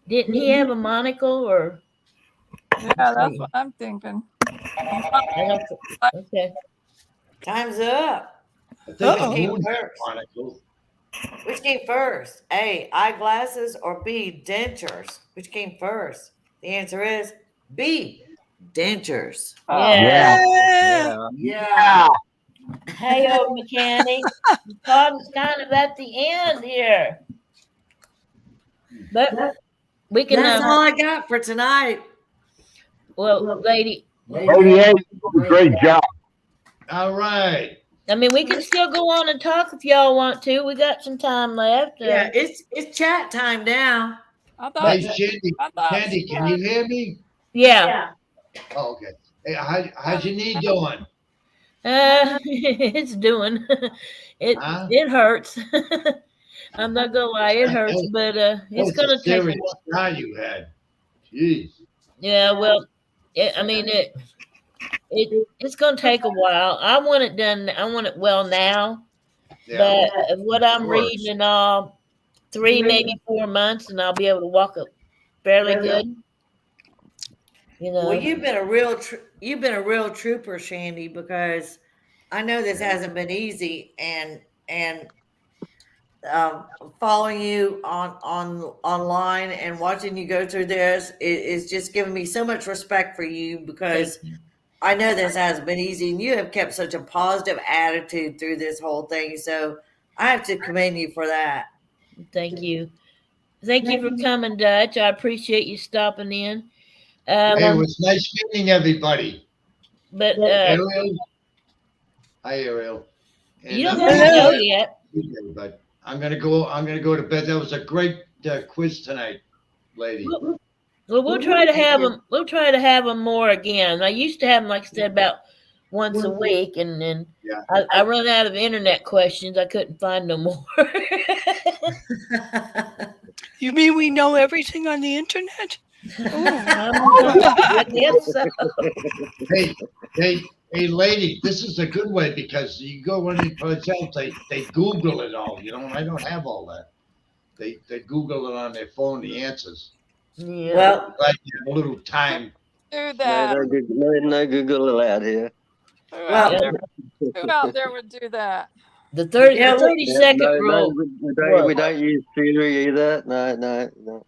didn't he have a monocle or? Yeah, that's what I'm thinking. Okay. Time's up. I think Uh-oh. the Came moon first. monocle. Which came first? A, eyeglasses or B, dentures? Which came first? The answer is B, dentures. Yeah. Yeah. Yeah. Hey, old mechanic. The problem's kind of at the end here. But we can. That's all I got for tonight. Well, lady. Lady A, you did a great job. All right. I mean, we can still go on and talk if y'all want to. We got some time left. Yeah, it's chat time now. I thought, Hey, Shandy, I thought Shandy, can you hear me? Yeah. Oh, okay. Hey, how's your knee doing? It's doing it. Huh? It hurts. I'm not gonna lie, it hurts, but it's gonna take. serious scar you had. Jeez. Yeah, well, it's gonna take a while. I want it done. I want it well now, Yeah. but what I'm Of course. reading in all 3, maybe 4 months, and I'll be able to walk up fairly good. You know. Well, you've been a real trooper, Shandy, because I know this hasn't been easy, and following you online and watching you go through this is just giving me so much respect for you, because I know this hasn't been easy, and you have kept such a positive attitude through this whole thing. So I have to commend you for that. Thank you. Thank you for coming, Dutch. I appreciate you stopping in. Hey, it was nice meeting everybody. But Ariel. Hi, Ariel. And, you don't have to go yet. But I'm gonna go to bed. That was a great quiz tonight, lady. Well, we'll try to have them. We'll try to have them more again. I used to have them, like I said, about once a week, and then Yeah. I run out of internet questions. I couldn't find no more. You mean we know everything on the internet? I guess so. Hey, lady, this is a good way, because you go any place else, they Google it all, you know, and I don't have all that. They Google it on their phone, the answers. Yeah. Well, Like a little time. do that. No Google allowed here. Who out Yeah. there- who out there would do that? The 30 Yeah, 30-second rule. We don't use Siri either. No. All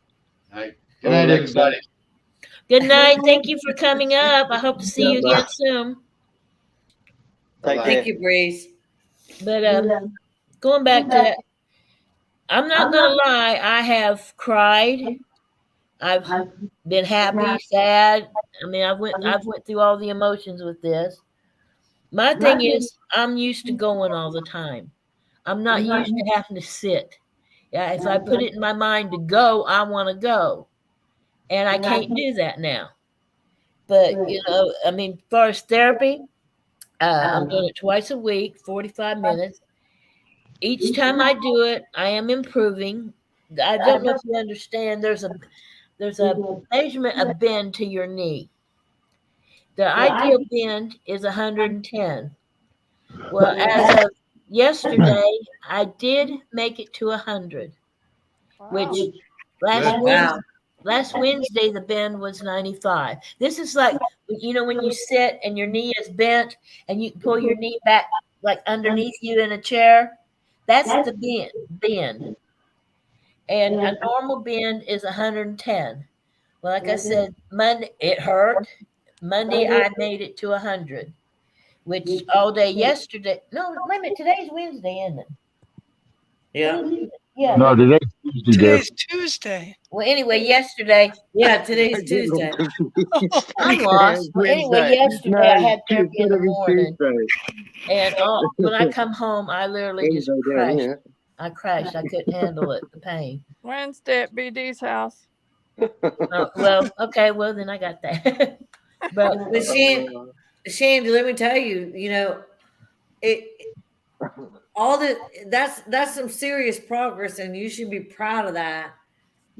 right. Good night, everybody. Good night. Thank you for coming up. I hope to see you again soon. Take Bye-bye. thank you, Breeze. But going back to that, I'm not gonna lie. I have cried. I've been happy, sad. I mean, I've went through all the emotions with this. My thing is, I'm used to going all the time. I'm not used to having to sit. Yeah, if I put it in my mind to go, I want to go, and I can't do that now. But you know, I mean, as far as therapy, I'm doing it twice a week, 45 minutes. Each time I do it, I am improving. I don't know if you understand. There's a measurement of bend to your knee. The ideal bend is 110. Well, as of yesterday, I did make it to 100, which last Good. week Wow. last Wednesday, the bend was 95. This is like, you know, when you sit and your knee is bent and you pull your knee back like underneath you in a chair. That's the bend. And a normal bend is 110. Well, like I said, Monday, it hurt. Monday, I made it to 100, which all day yesterday. No, wait a minute. Today's Wednesday, isn't it? Yeah. Yeah. No, today's Tuesday, Jeff. Today's Tuesday. Well, anyway, yesterday, Yeah, today's Tuesday. I'm lost. Well, anyway, yesterday I had therapy in the morning, and when I come home, I literally just crashed. I crashed. I couldn't handle it, the pain. Wednesday at BD's house. Well, okay, well then I got that. But Shandy, let me tell you, you know, that's some serious progress, and you should be proud of that.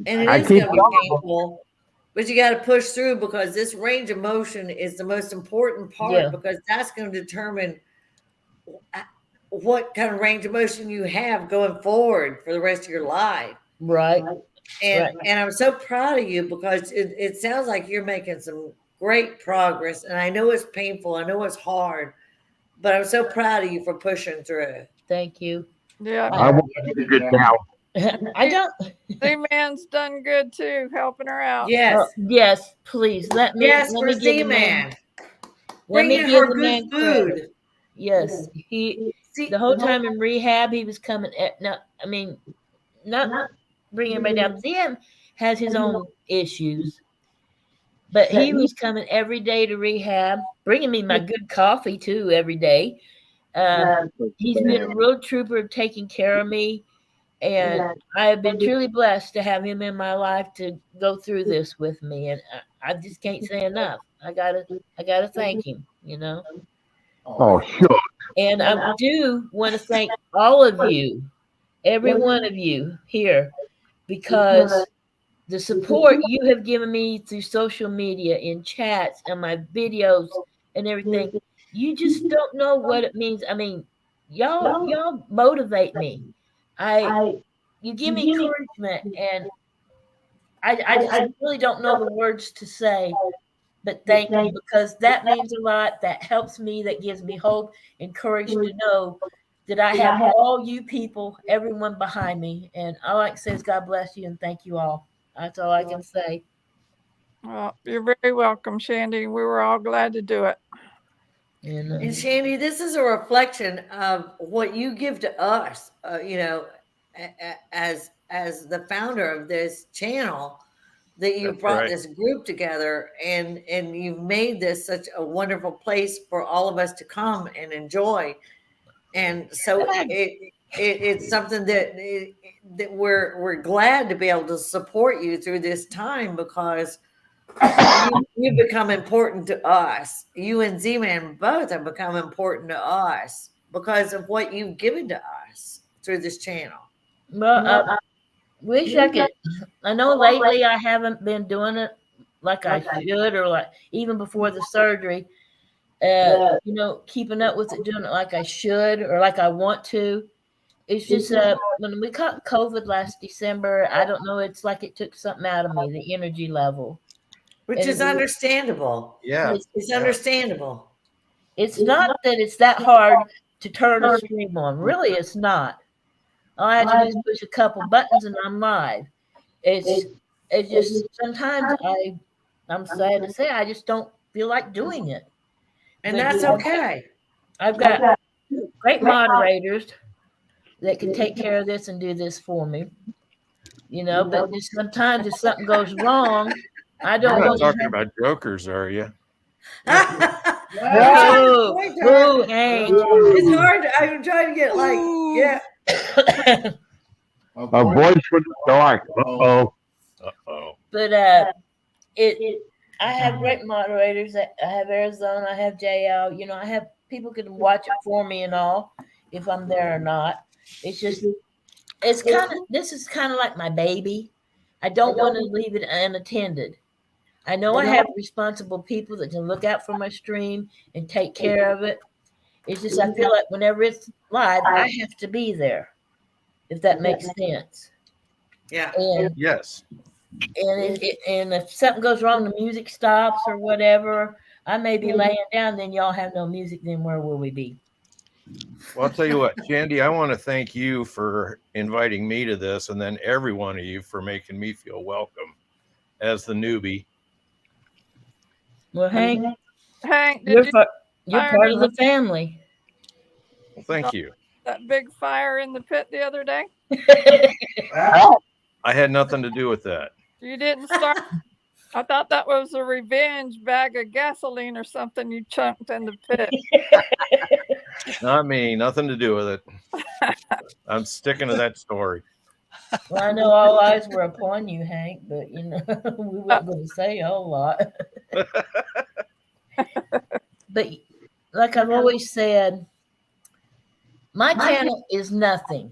And it is going to be painful, but you got to push through, because this range of motion is the most important part, because that's going to determine what kind of range of motion you have going forward for the rest of your life. Right. And I'm so proud of you, because it sounds like you're making some great progress. And I know it's painful. I know it's hard, but I'm so proud of you for pushing through. Thank you. Yeah. I want to be good now. I don't. Z-Man's done good too, helping her out. Yes. Yes, please. Let me for give the Z-Man. Let me Bringing give her the man good food. credit. Yes. The whole time in rehab, he was coming not bringing everybody down. ZM has his own issues, but he was coming every day to rehab, bringing me my good coffee too every day. He's been a real trooper of taking care of me, and I have been truly blessed to have him in my life to go through this with me. And I just can't say enough. I gotta thank him. You know. Oh, sure. And I do want to thank all of you, every one of you here, because the support you have given me through social media, in chats and my videos and everything, you just don't know what it means. I mean, y'all motivate me. You give me encouragement, and I just really don't know the words to say, but thank you, because that means a lot. That helps me. That gives me hope and courage to know that I have all you people, everyone behind me. And all I can say is God bless you and thank you all. That's all I can say. Well, you're very welcome, Shandy. We were all glad to do it. And Shandy, this is a reflection of what you give to us, you know, as the founder of this channel, that you brought this group together, and you've made this such a wonderful place for all of us to come and enjoy. And so it's something that we're glad to be able to support you through this time, because you become important to us. You and Z-Man both have become important to us because of what you've given to us through this channel. Well, I wish I could. I know lately I haven't been doing it like I should, or like even before the surgery. You know, keeping up with it, doing it like I should or like I want to. It's just when we caught COVID last December, I don't know. It's like it took something out of me, the energy level. Which is understandable. Yeah. It's understandable. It's not that it's that hard to turn a stream on. Really, it's not. All I have to do is push a couple buttons and I'm live. It's just sometimes I'm sad to say I just don't feel like doing it. And that's okay. I've got great moderators that can take care of this and do this for me. You know, but just sometimes if something goes wrong, I don't You're not want talking about jokers, are you? Hank. It's hard. I'm trying to get like, yeah. A voice from the dark. Uh-oh. Uh-oh. But I have great moderators. I have Arizona. I have JL. You know, I have people can watch it for me and all, if I'm there or not. This is kind of like my baby. I don't want to leave it unattended. I know I have responsible people that can look out for my stream and take care of it. It's just I feel like whenever it's live, I have to be there, if that makes sense. Yeah. And Yes. And if something goes wrong, the music stops or whatever, I may be laying down, then y'all have no music, then where will we be? Well, I'll tell you what, Shandy, I want to thank you for inviting me to this, and then every one of you for making me feel welcome as the newbie. Well, Hank, Hank, you're, did you you're fire part of the family. Well, thank you. that big fire in the pit the other day? I had nothing to do with that. You didn't start. I thought that was a revenge bag of gasoline or something you chunked in the pit. Not me. Nothing to do with it. I'm sticking to that story. Well, I know all eyes were upon you, Hank, but we weren't going to say a whole lot. But like I've always said, my channel is nothing.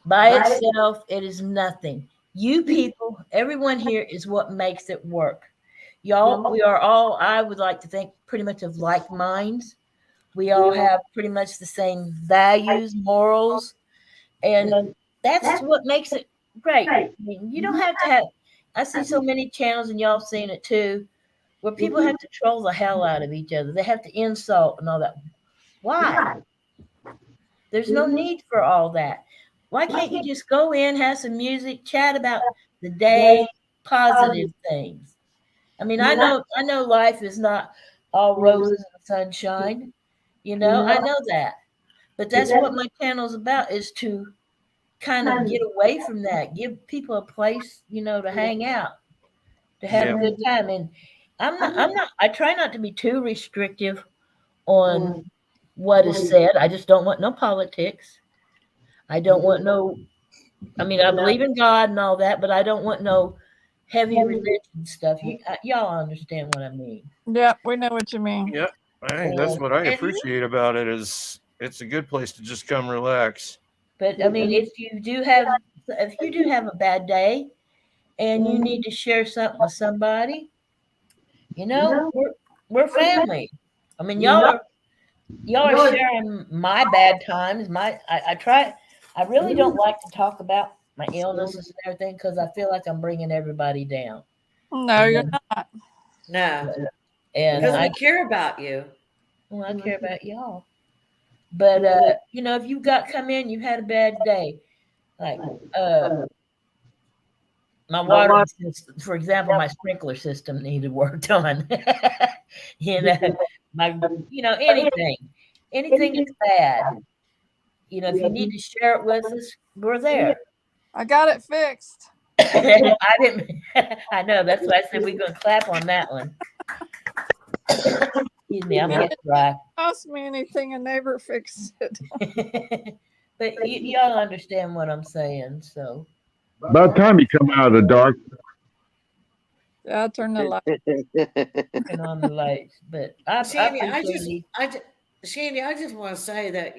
By itself, it is nothing. You people, everyone here is what makes it work. Y'all, we are all, I would like to think, pretty much of like minds. We all have pretty much the same values, morals, and that's what makes it great. I mean, you don't have to have, I see so many channels, and y'all seen it too, where people have to troll the hell out of each other. They have to insult and all that. Why? There's no need for all that. Why can't you just go in, have some music, chat about the day, positive things? I mean, I know life is not all roses and sunshine. I know that. But that's what my channel's about, is to kind of get away from that, give people a place, to hang out, to have a good time. And I try not to be too restrictive on what is said. I just don't want no politics. I don't want I believe in God and all that, but I don't want no heavy religion stuff. Y'all understand what I mean. Yeah, we know what you mean. Yep. I think that's what I appreciate about it, is it's a good place to just come relax. But if you do have a bad day and you need to share something with somebody, we're family. Y'all are sharing my bad times. I really don't like to talk about my illnesses and everything, because I feel like I'm bringing everybody down. No, you're not. No, And because I care about you. Well, I care about y'all. But if you come in, you've had a bad day, like my water system, for example, my sprinkler system needed worked on. Anything that's bad. If you need to share it with us, we're there. I got it fixed. I didn't. I know. That's why I said we're going to clap on that one. Excuse me, I'm getting dry. Cost me anything, a neighbor fixed it. But y'all understand what I'm saying, so. About time you come out of the dark. Yeah, I'll turn the light. Turn on the lights, but Shandy, Shandy, I just want to say that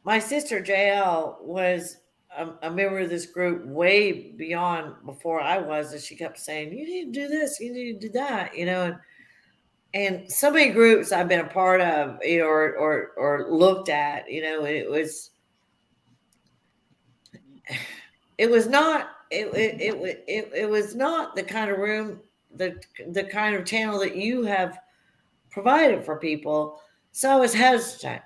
my sister JL was a member of this group way beyond before I was, and she kept saying, "You need to do this, you need to do that," and so many groups I've been a part of, or looked at, it was not the kind of room, the kind of channel that you have provided for people. So I was hesitant,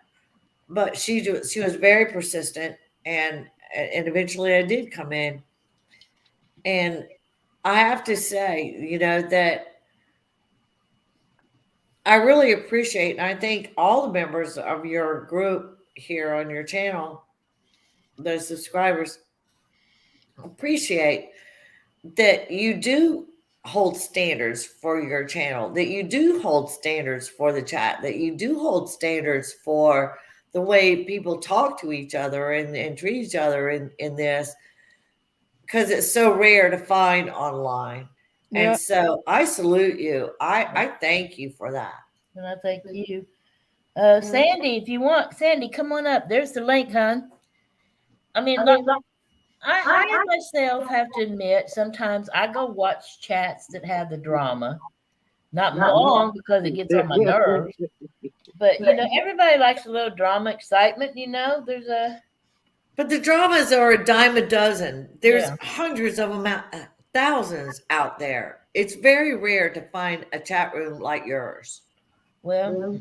but she was very persistent, and eventually I did come in. And I have to say, that I really appreciate, and I think all the members of your group here on your channel, the subscribers, appreciate that you do hold standards for your channel, that you do hold standards for the chat, that you do hold standards for the way people talk to each other and treat each other in this, because it's so rare to find online. Yep. And so I salute you. I thank you for that. And I thank you. Sandy, if you want, Sandy, come on up. There's the link, hon. I myself have to admit, sometimes I go watch chats that have the drama. Not long, because it gets on my nerves. But everybody likes a little drama, excitement. There's But the dramas are a dime a dozen. There's Yeah. hundreds of them out, thousands out there. It's very rare to find a chat room like yours. Well,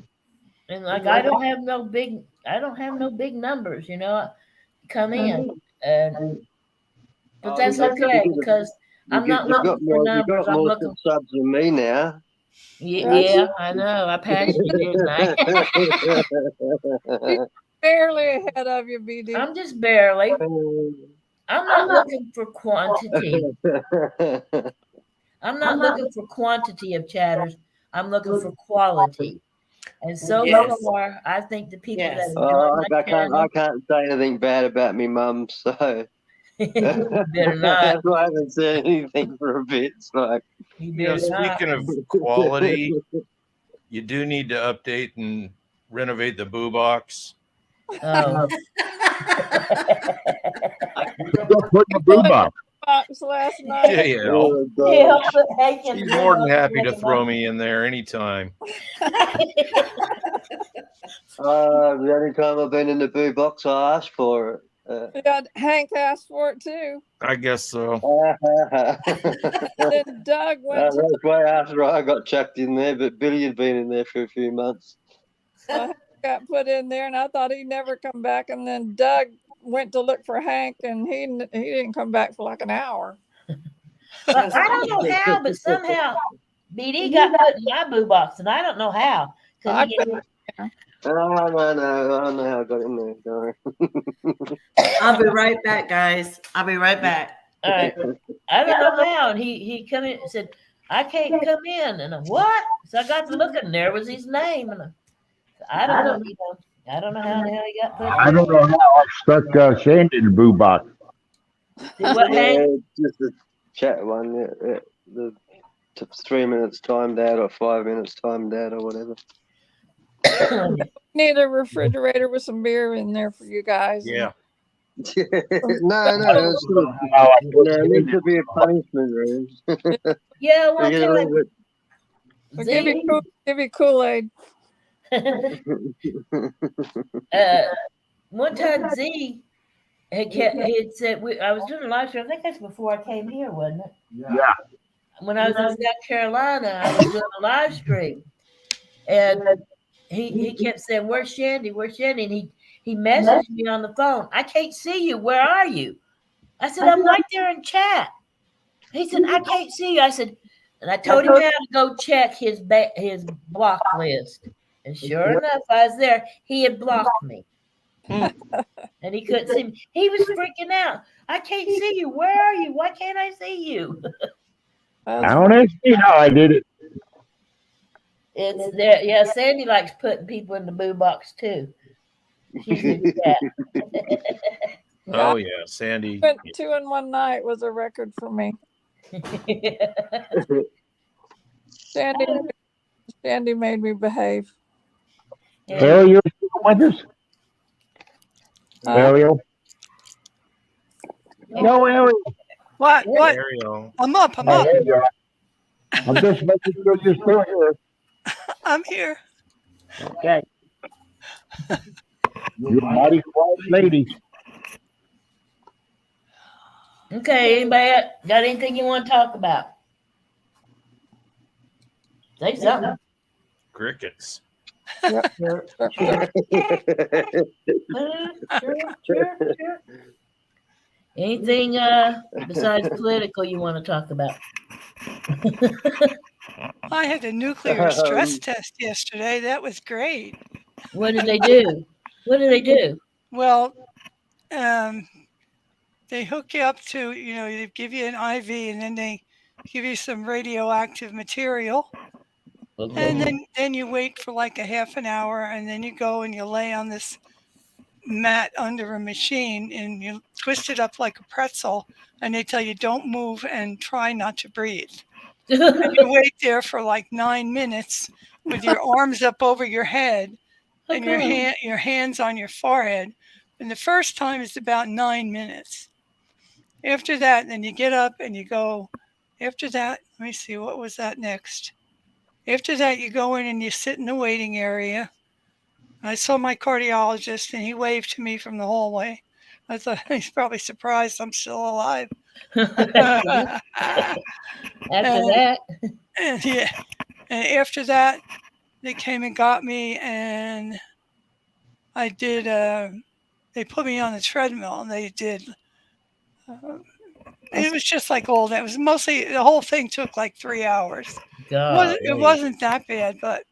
and like I don't have no big numbers, you know, come in, and but that's okay because I'm not looking for numbers. You've got I'm more looking. subs than me now. Yeah, I know. I passed you, didn't I? Barely ahead of you, BD. I'm just barely. I'm not looking for quantity. I'm not looking for quantity of chatters. I'm looking for quality. And so Yes. far, I think the people Yes. that enjoy my I channel, can't say anything bad about me mum, so you better not. I haven't said anything for a bit. It's like, You You know, better not. speaking of quality, you do need to update and renovate the boo box. Oh. Go put in the boom box. Box last night. JL. oh, God. Yeah, but Hank She's and more than Bill happy to making throw me in there anytime. The only time I've been in the boo box, I asked for it. Yeah, Hank asked for it too. I guess so. Then Doug went to That's way after I got chucked in there, but Billy had been in there for a few months. got put in there, and I thought he'd never come back. And then Doug went to look for Hank, and he didn't come back for like an hour. But I don't know how, but somehow BD got put in my boo box, and I don't know how. 'Cause I he- couldn't- Oh, no, I know how I got in there. Don't worry. I'll be right back, guys. I'll be right back. all right, I don't know how. And he come in and said, "I can't come in." And I, what? So I got to looking, and there was his name, and I don't know. You know, I don't know how the hell he got put. I don't know how I stuck Sandy in the boo box. See what, Hank? Yeah, just a chat one. Yeah. The 3 minutes timed out or 5 minutes timed out or whatever. Need a refrigerator with some beer in there for you guys. Yeah. no, it's not. There needs to be a punishment room. Yeah, well, You gotta leave it. Or give you Kool-Aid. One time Z had said I was doing a live stream. I think that's before I came here, wasn't it? Yeah. When I was in South Carolina, I was doing a live stream, and he kept saying, "Where's Shandy? Where's Shandy?" And he messaged me on the phone. "I can't see you. Where are you?" I said, "I'm right there in chat." He said, "I can't see you." I said, and I told him how to go check his block list. And sure enough, I was there. He had blocked me. And he couldn't see me. He was freaking out. "I can't see you. Where are you? Why can't I see you?" I don't ask me how I did it. It's there. Yeah, Sandy likes putting people in the boo box too. She's in chat. Oh yeah, Sandy. Went 2 in one night was a record for me. Sandy made me behave. Ariel, you with us? Ariel? No, Ariel. What? What? Ariel. I'm up. I'm Oh, up. there you are. I'm just making sure you're still here. I'm here. Okay. You're a mighty quiet lady. Okay, anybody got anything you want to talk about? Say something. Crickets. Sure. Anything besides political you want to talk about? I had a nuclear stress test yesterday. That was great. What did they do? What did they do? Well, they hook you up to, they give you an IV and then they give you some radioactive material. And then you wait for like a half an hour and then you go and you lay on this mat under a machine and you twist it up like a pretzel and they tell you don't move and try not to breathe. And you wait there for like 9 minutes with your arms up over your head and your hands on your forehead. And the first time is about 9 minutes. After that, then you get up and you go. After that, let me see, what was that next? After that, you go in and you sit in the waiting area. I saw my cardiologist and he waved to me from the hallway. I thought he's probably surprised I'm still alive. After And- that, And yeah, and after that, they came and got me, and I did. They put me on the treadmill, and they did. It was just like all that. It was mostly the whole thing took like 3 hours. God, It wasn't that bad, but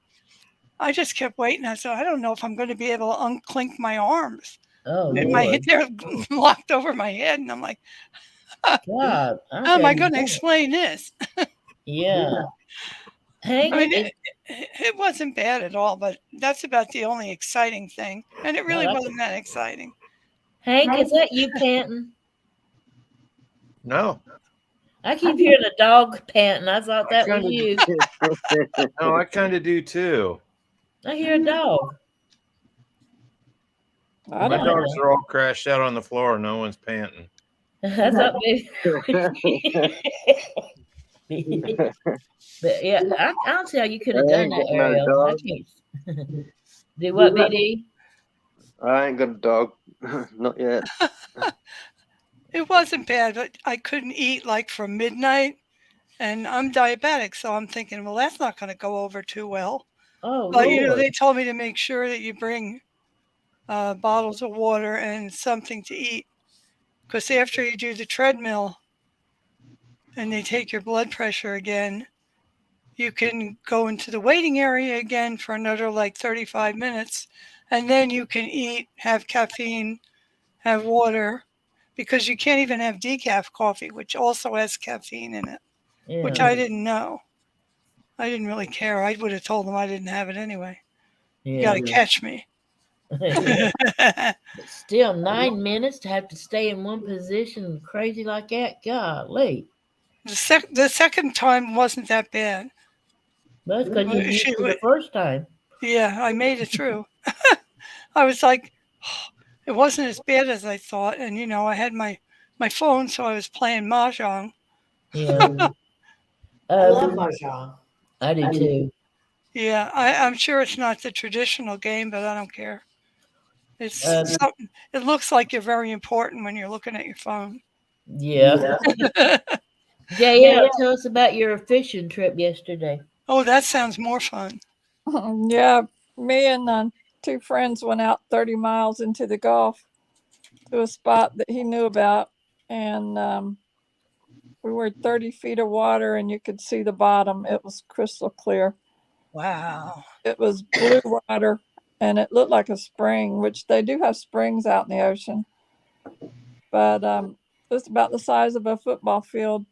I just kept waiting. I said, I don't know if I'm going to be able to unclink my arms. oh And my Lord, they're locked over my head, and I'm like, God, how am I going to to? explain this? Yeah, Hank, I mean, it wasn't bad at all, but that's about the only exciting thing. And it really Well, wasn't that exciting. Hank, is that you panting? No, I keep hearing a dog panting. I thought that was you. no, I kind of do too. I hear a dog. I My don't dogs are all crashed out on the floor. No one's panting. I thought maybe. But yeah, I don't see how you could have I done ain't that, got no Ariel. I dog. can't. Do what, BD? I ain't got a dog. Not yet. It wasn't bad, but I couldn't eat like from midnight. And I'm diabetic, so I'm thinking, well, that's not going to go over too well. Oh, But, Lord. they told me to make sure that you bring bottles of water and something to eat. Because after you do the treadmill and they take your blood pressure again, you can go into the waiting area again for another like 35 minutes. And then you can eat, have caffeine, have water, because you can't even have decaf coffee, which also has caffeine in it, which Yeah. I didn't know. I didn't really care. I would have told them I didn't have it anyway. You got to catch me. Still 9 minutes to have to stay in one position, crazy like that. Golly. The second time wasn't that bad. That's because you used She to the would- first time. Yeah, I made it through. I was like, it wasn't as bad as I thought. And, I had my phone, so I was playing Mahjong. Yeah. I love Um, Mahjong. I do too. Yeah, I'm sure it's not the traditional game, but I don't care. It's something. It looks like you're very important when you're looking at your phone. Yeah. JL, tell us about your fishing trip yesterday. Oh, that sounds more fun. Yeah, me and 2 friends went out 30 miles into the Gulf to a spot that he knew about. And we were 30 feet of water and you could see the bottom. It was crystal clear. Wow. It was blue water and it looked like a spring, which they do have springs out in the ocean. But it's about the size of a football field.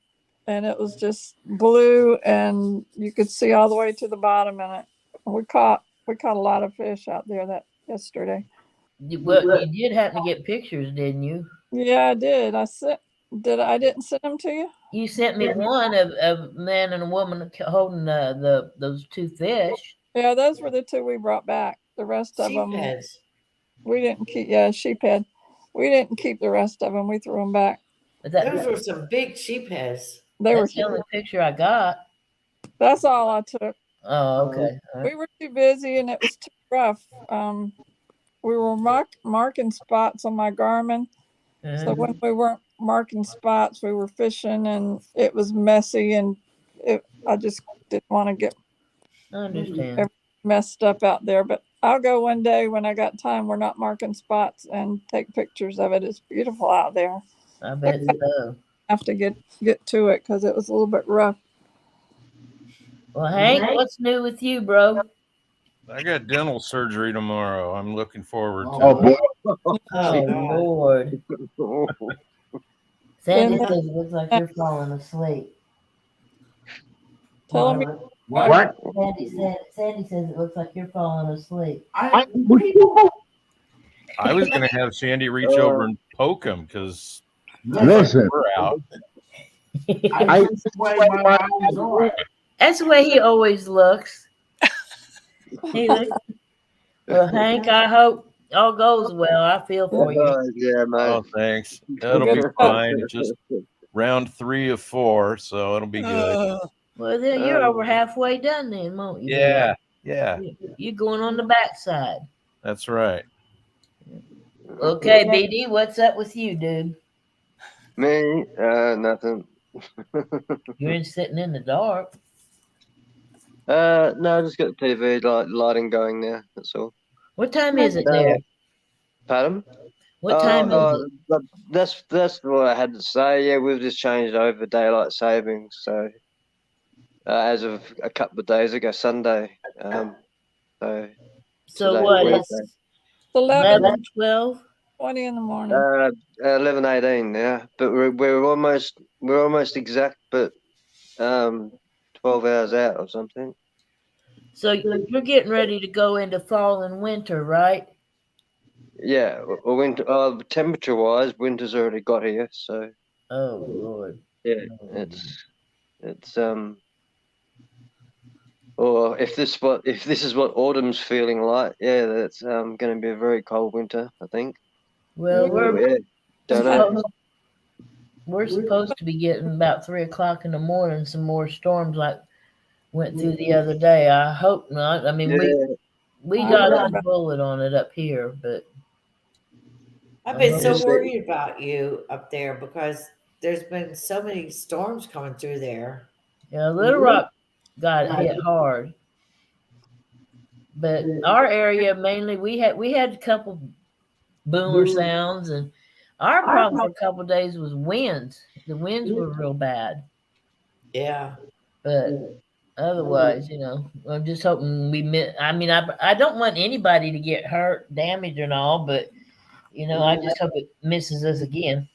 And it was just blue and you could see all the way to the bottom in it. We caught a lot of fish out there yesterday. You did happen to get pictures, didn't you? Yeah, I did. I didn't send them to you? You sent me one of a man and a woman holding those 2 fish. Yeah, those were the 2 we brought back. The rest of them, Sheepheads. we didn't keep. Yeah, sheephead. We didn't keep the rest of them. We threw them back. But Those were some big sheepheads. They were. that's the only picture I got. That's all I took. Oh, okay. All right. We were too busy and it was too rough. We were marking spots on my Garmin. So when we weren't marking spots, we were fishing and it was messy and I just didn't want to get I understand. messed up out there. But I'll go one day when I got time. We're not marking spots and take pictures of it. It's beautiful out there. I bet so. Have to get to it because it was a little bit rough. Well, Hank, what's new with you, bro? I got dental surgery tomorrow. I'm looking forward to Oh, it. boy. Oh, Lord. Sandy says it looks like you're falling asleep. Tell me. What? Sandy says it looks like you're falling asleep. I was going to have Sandy reach over and poke him because Listen. we're out. That's the way he always looks. Well, Hank, I hope all goes well. I feel for you. Yeah, mate. Oh, thanks. That'll be fine. Just round 3 of 4, so it'll be good. Well, then you're over halfway done then, won't you? Yeah. You're going on the backside. That's right. Okay, BD, what's up with you, dude? Me, nothing. You're sitting in the dark. No, just got the TV lighting going now. That's all. What time is it there? Pardon? What time is it? That's what I had to say. Yeah, we've just changed over daylight savings. So as of a couple of days ago, Sunday. So So today, what Wednesday. is 11, 11, 12? 20 in the morning. 11:18. Yeah, but we're almost exact, but 12 hours out or something. So you're getting ready to go into fall and winter, right? Yeah, or winter. Temperature wise, winter's already got here. So Oh Lord. yeah, it's or if this is what autumn's feeling like, yeah, that's going to be a very cold winter, I think. Well, Yeah, don't know. we're supposed to be getting about 3 o'clock in the morning some more storms like went through the other day. I hope not. I mean, Yeah, we I got heard a bullet on it up here, but I've been so Yes, they- worried about you up there because there's been so many storms coming through there. yeah, Little Rock got hit hard. But our area mainly we had a couple boomer sounds, and our problem for a couple of days was winds. The winds were real bad, Yeah. but otherwise, I'm just hoping we miss. I mean, I don't want anybody to get hurt, damaged, and all, but I just hope it misses us again.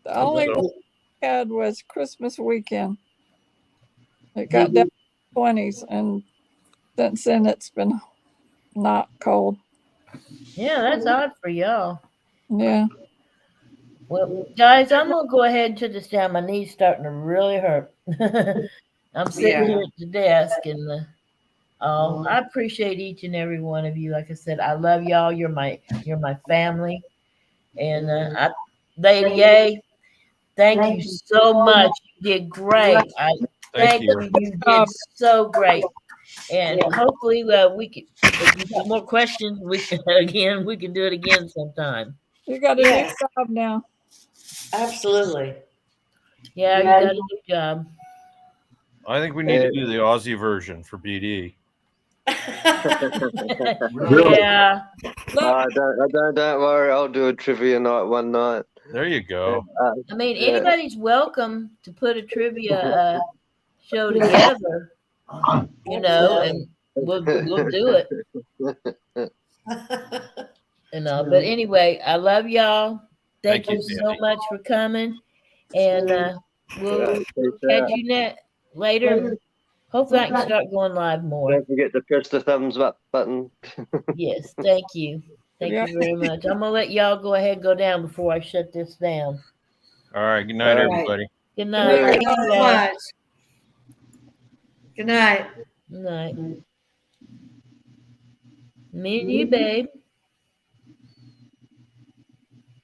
The only So- one we had was Christmas weekend. It got down to 20s, and since then it's been not cold. Yeah, that's odd for y'all. Yeah. Well, guys, I'm gonna go ahead and shut this down. My knee's starting to really hurt. I'm sitting here at the desk, and I appreciate each and every one of you. Like I said, I love y'all. You're my family, and Lady A, thank you so much. You did great. Thank you. You did so great, and hopefully we can. If you have more questions, we can do it again sometime. You got a Yes. new job now. Absolutely. Yeah, you got a new job. I think we need to do the Aussie version for BD. Yeah. don't worry. I'll do a trivia night one night. There you go. I mean, Yeah. anybody's welcome to put a trivia show together, and we'll do it. But anyway, I love y'all. Thank you so Sandy. much for coming, and we'll catch you later. Hopefully, I can start going live more. Don't forget to press the thumbs up button. Yes, thank you. Thank Yeah. you very much. I'm gonna let y'all go ahead and go down before I shut this down. All right. Good night, All right. everybody. Good night. Thank you Thank so you, guys. much. Good night. Good night. Me and you, babe.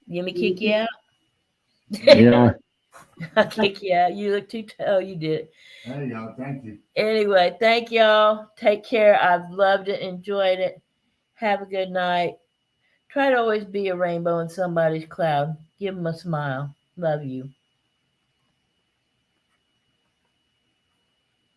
You want me to kick you out? Yeah. I'll kick you out. You look too you did. There you go. Thank you. Anyway, thank y'all. Take care. I've loved it, enjoyed it. Have a good night. Try to always be a rainbow in somebody's cloud. Give them a smile. Love you.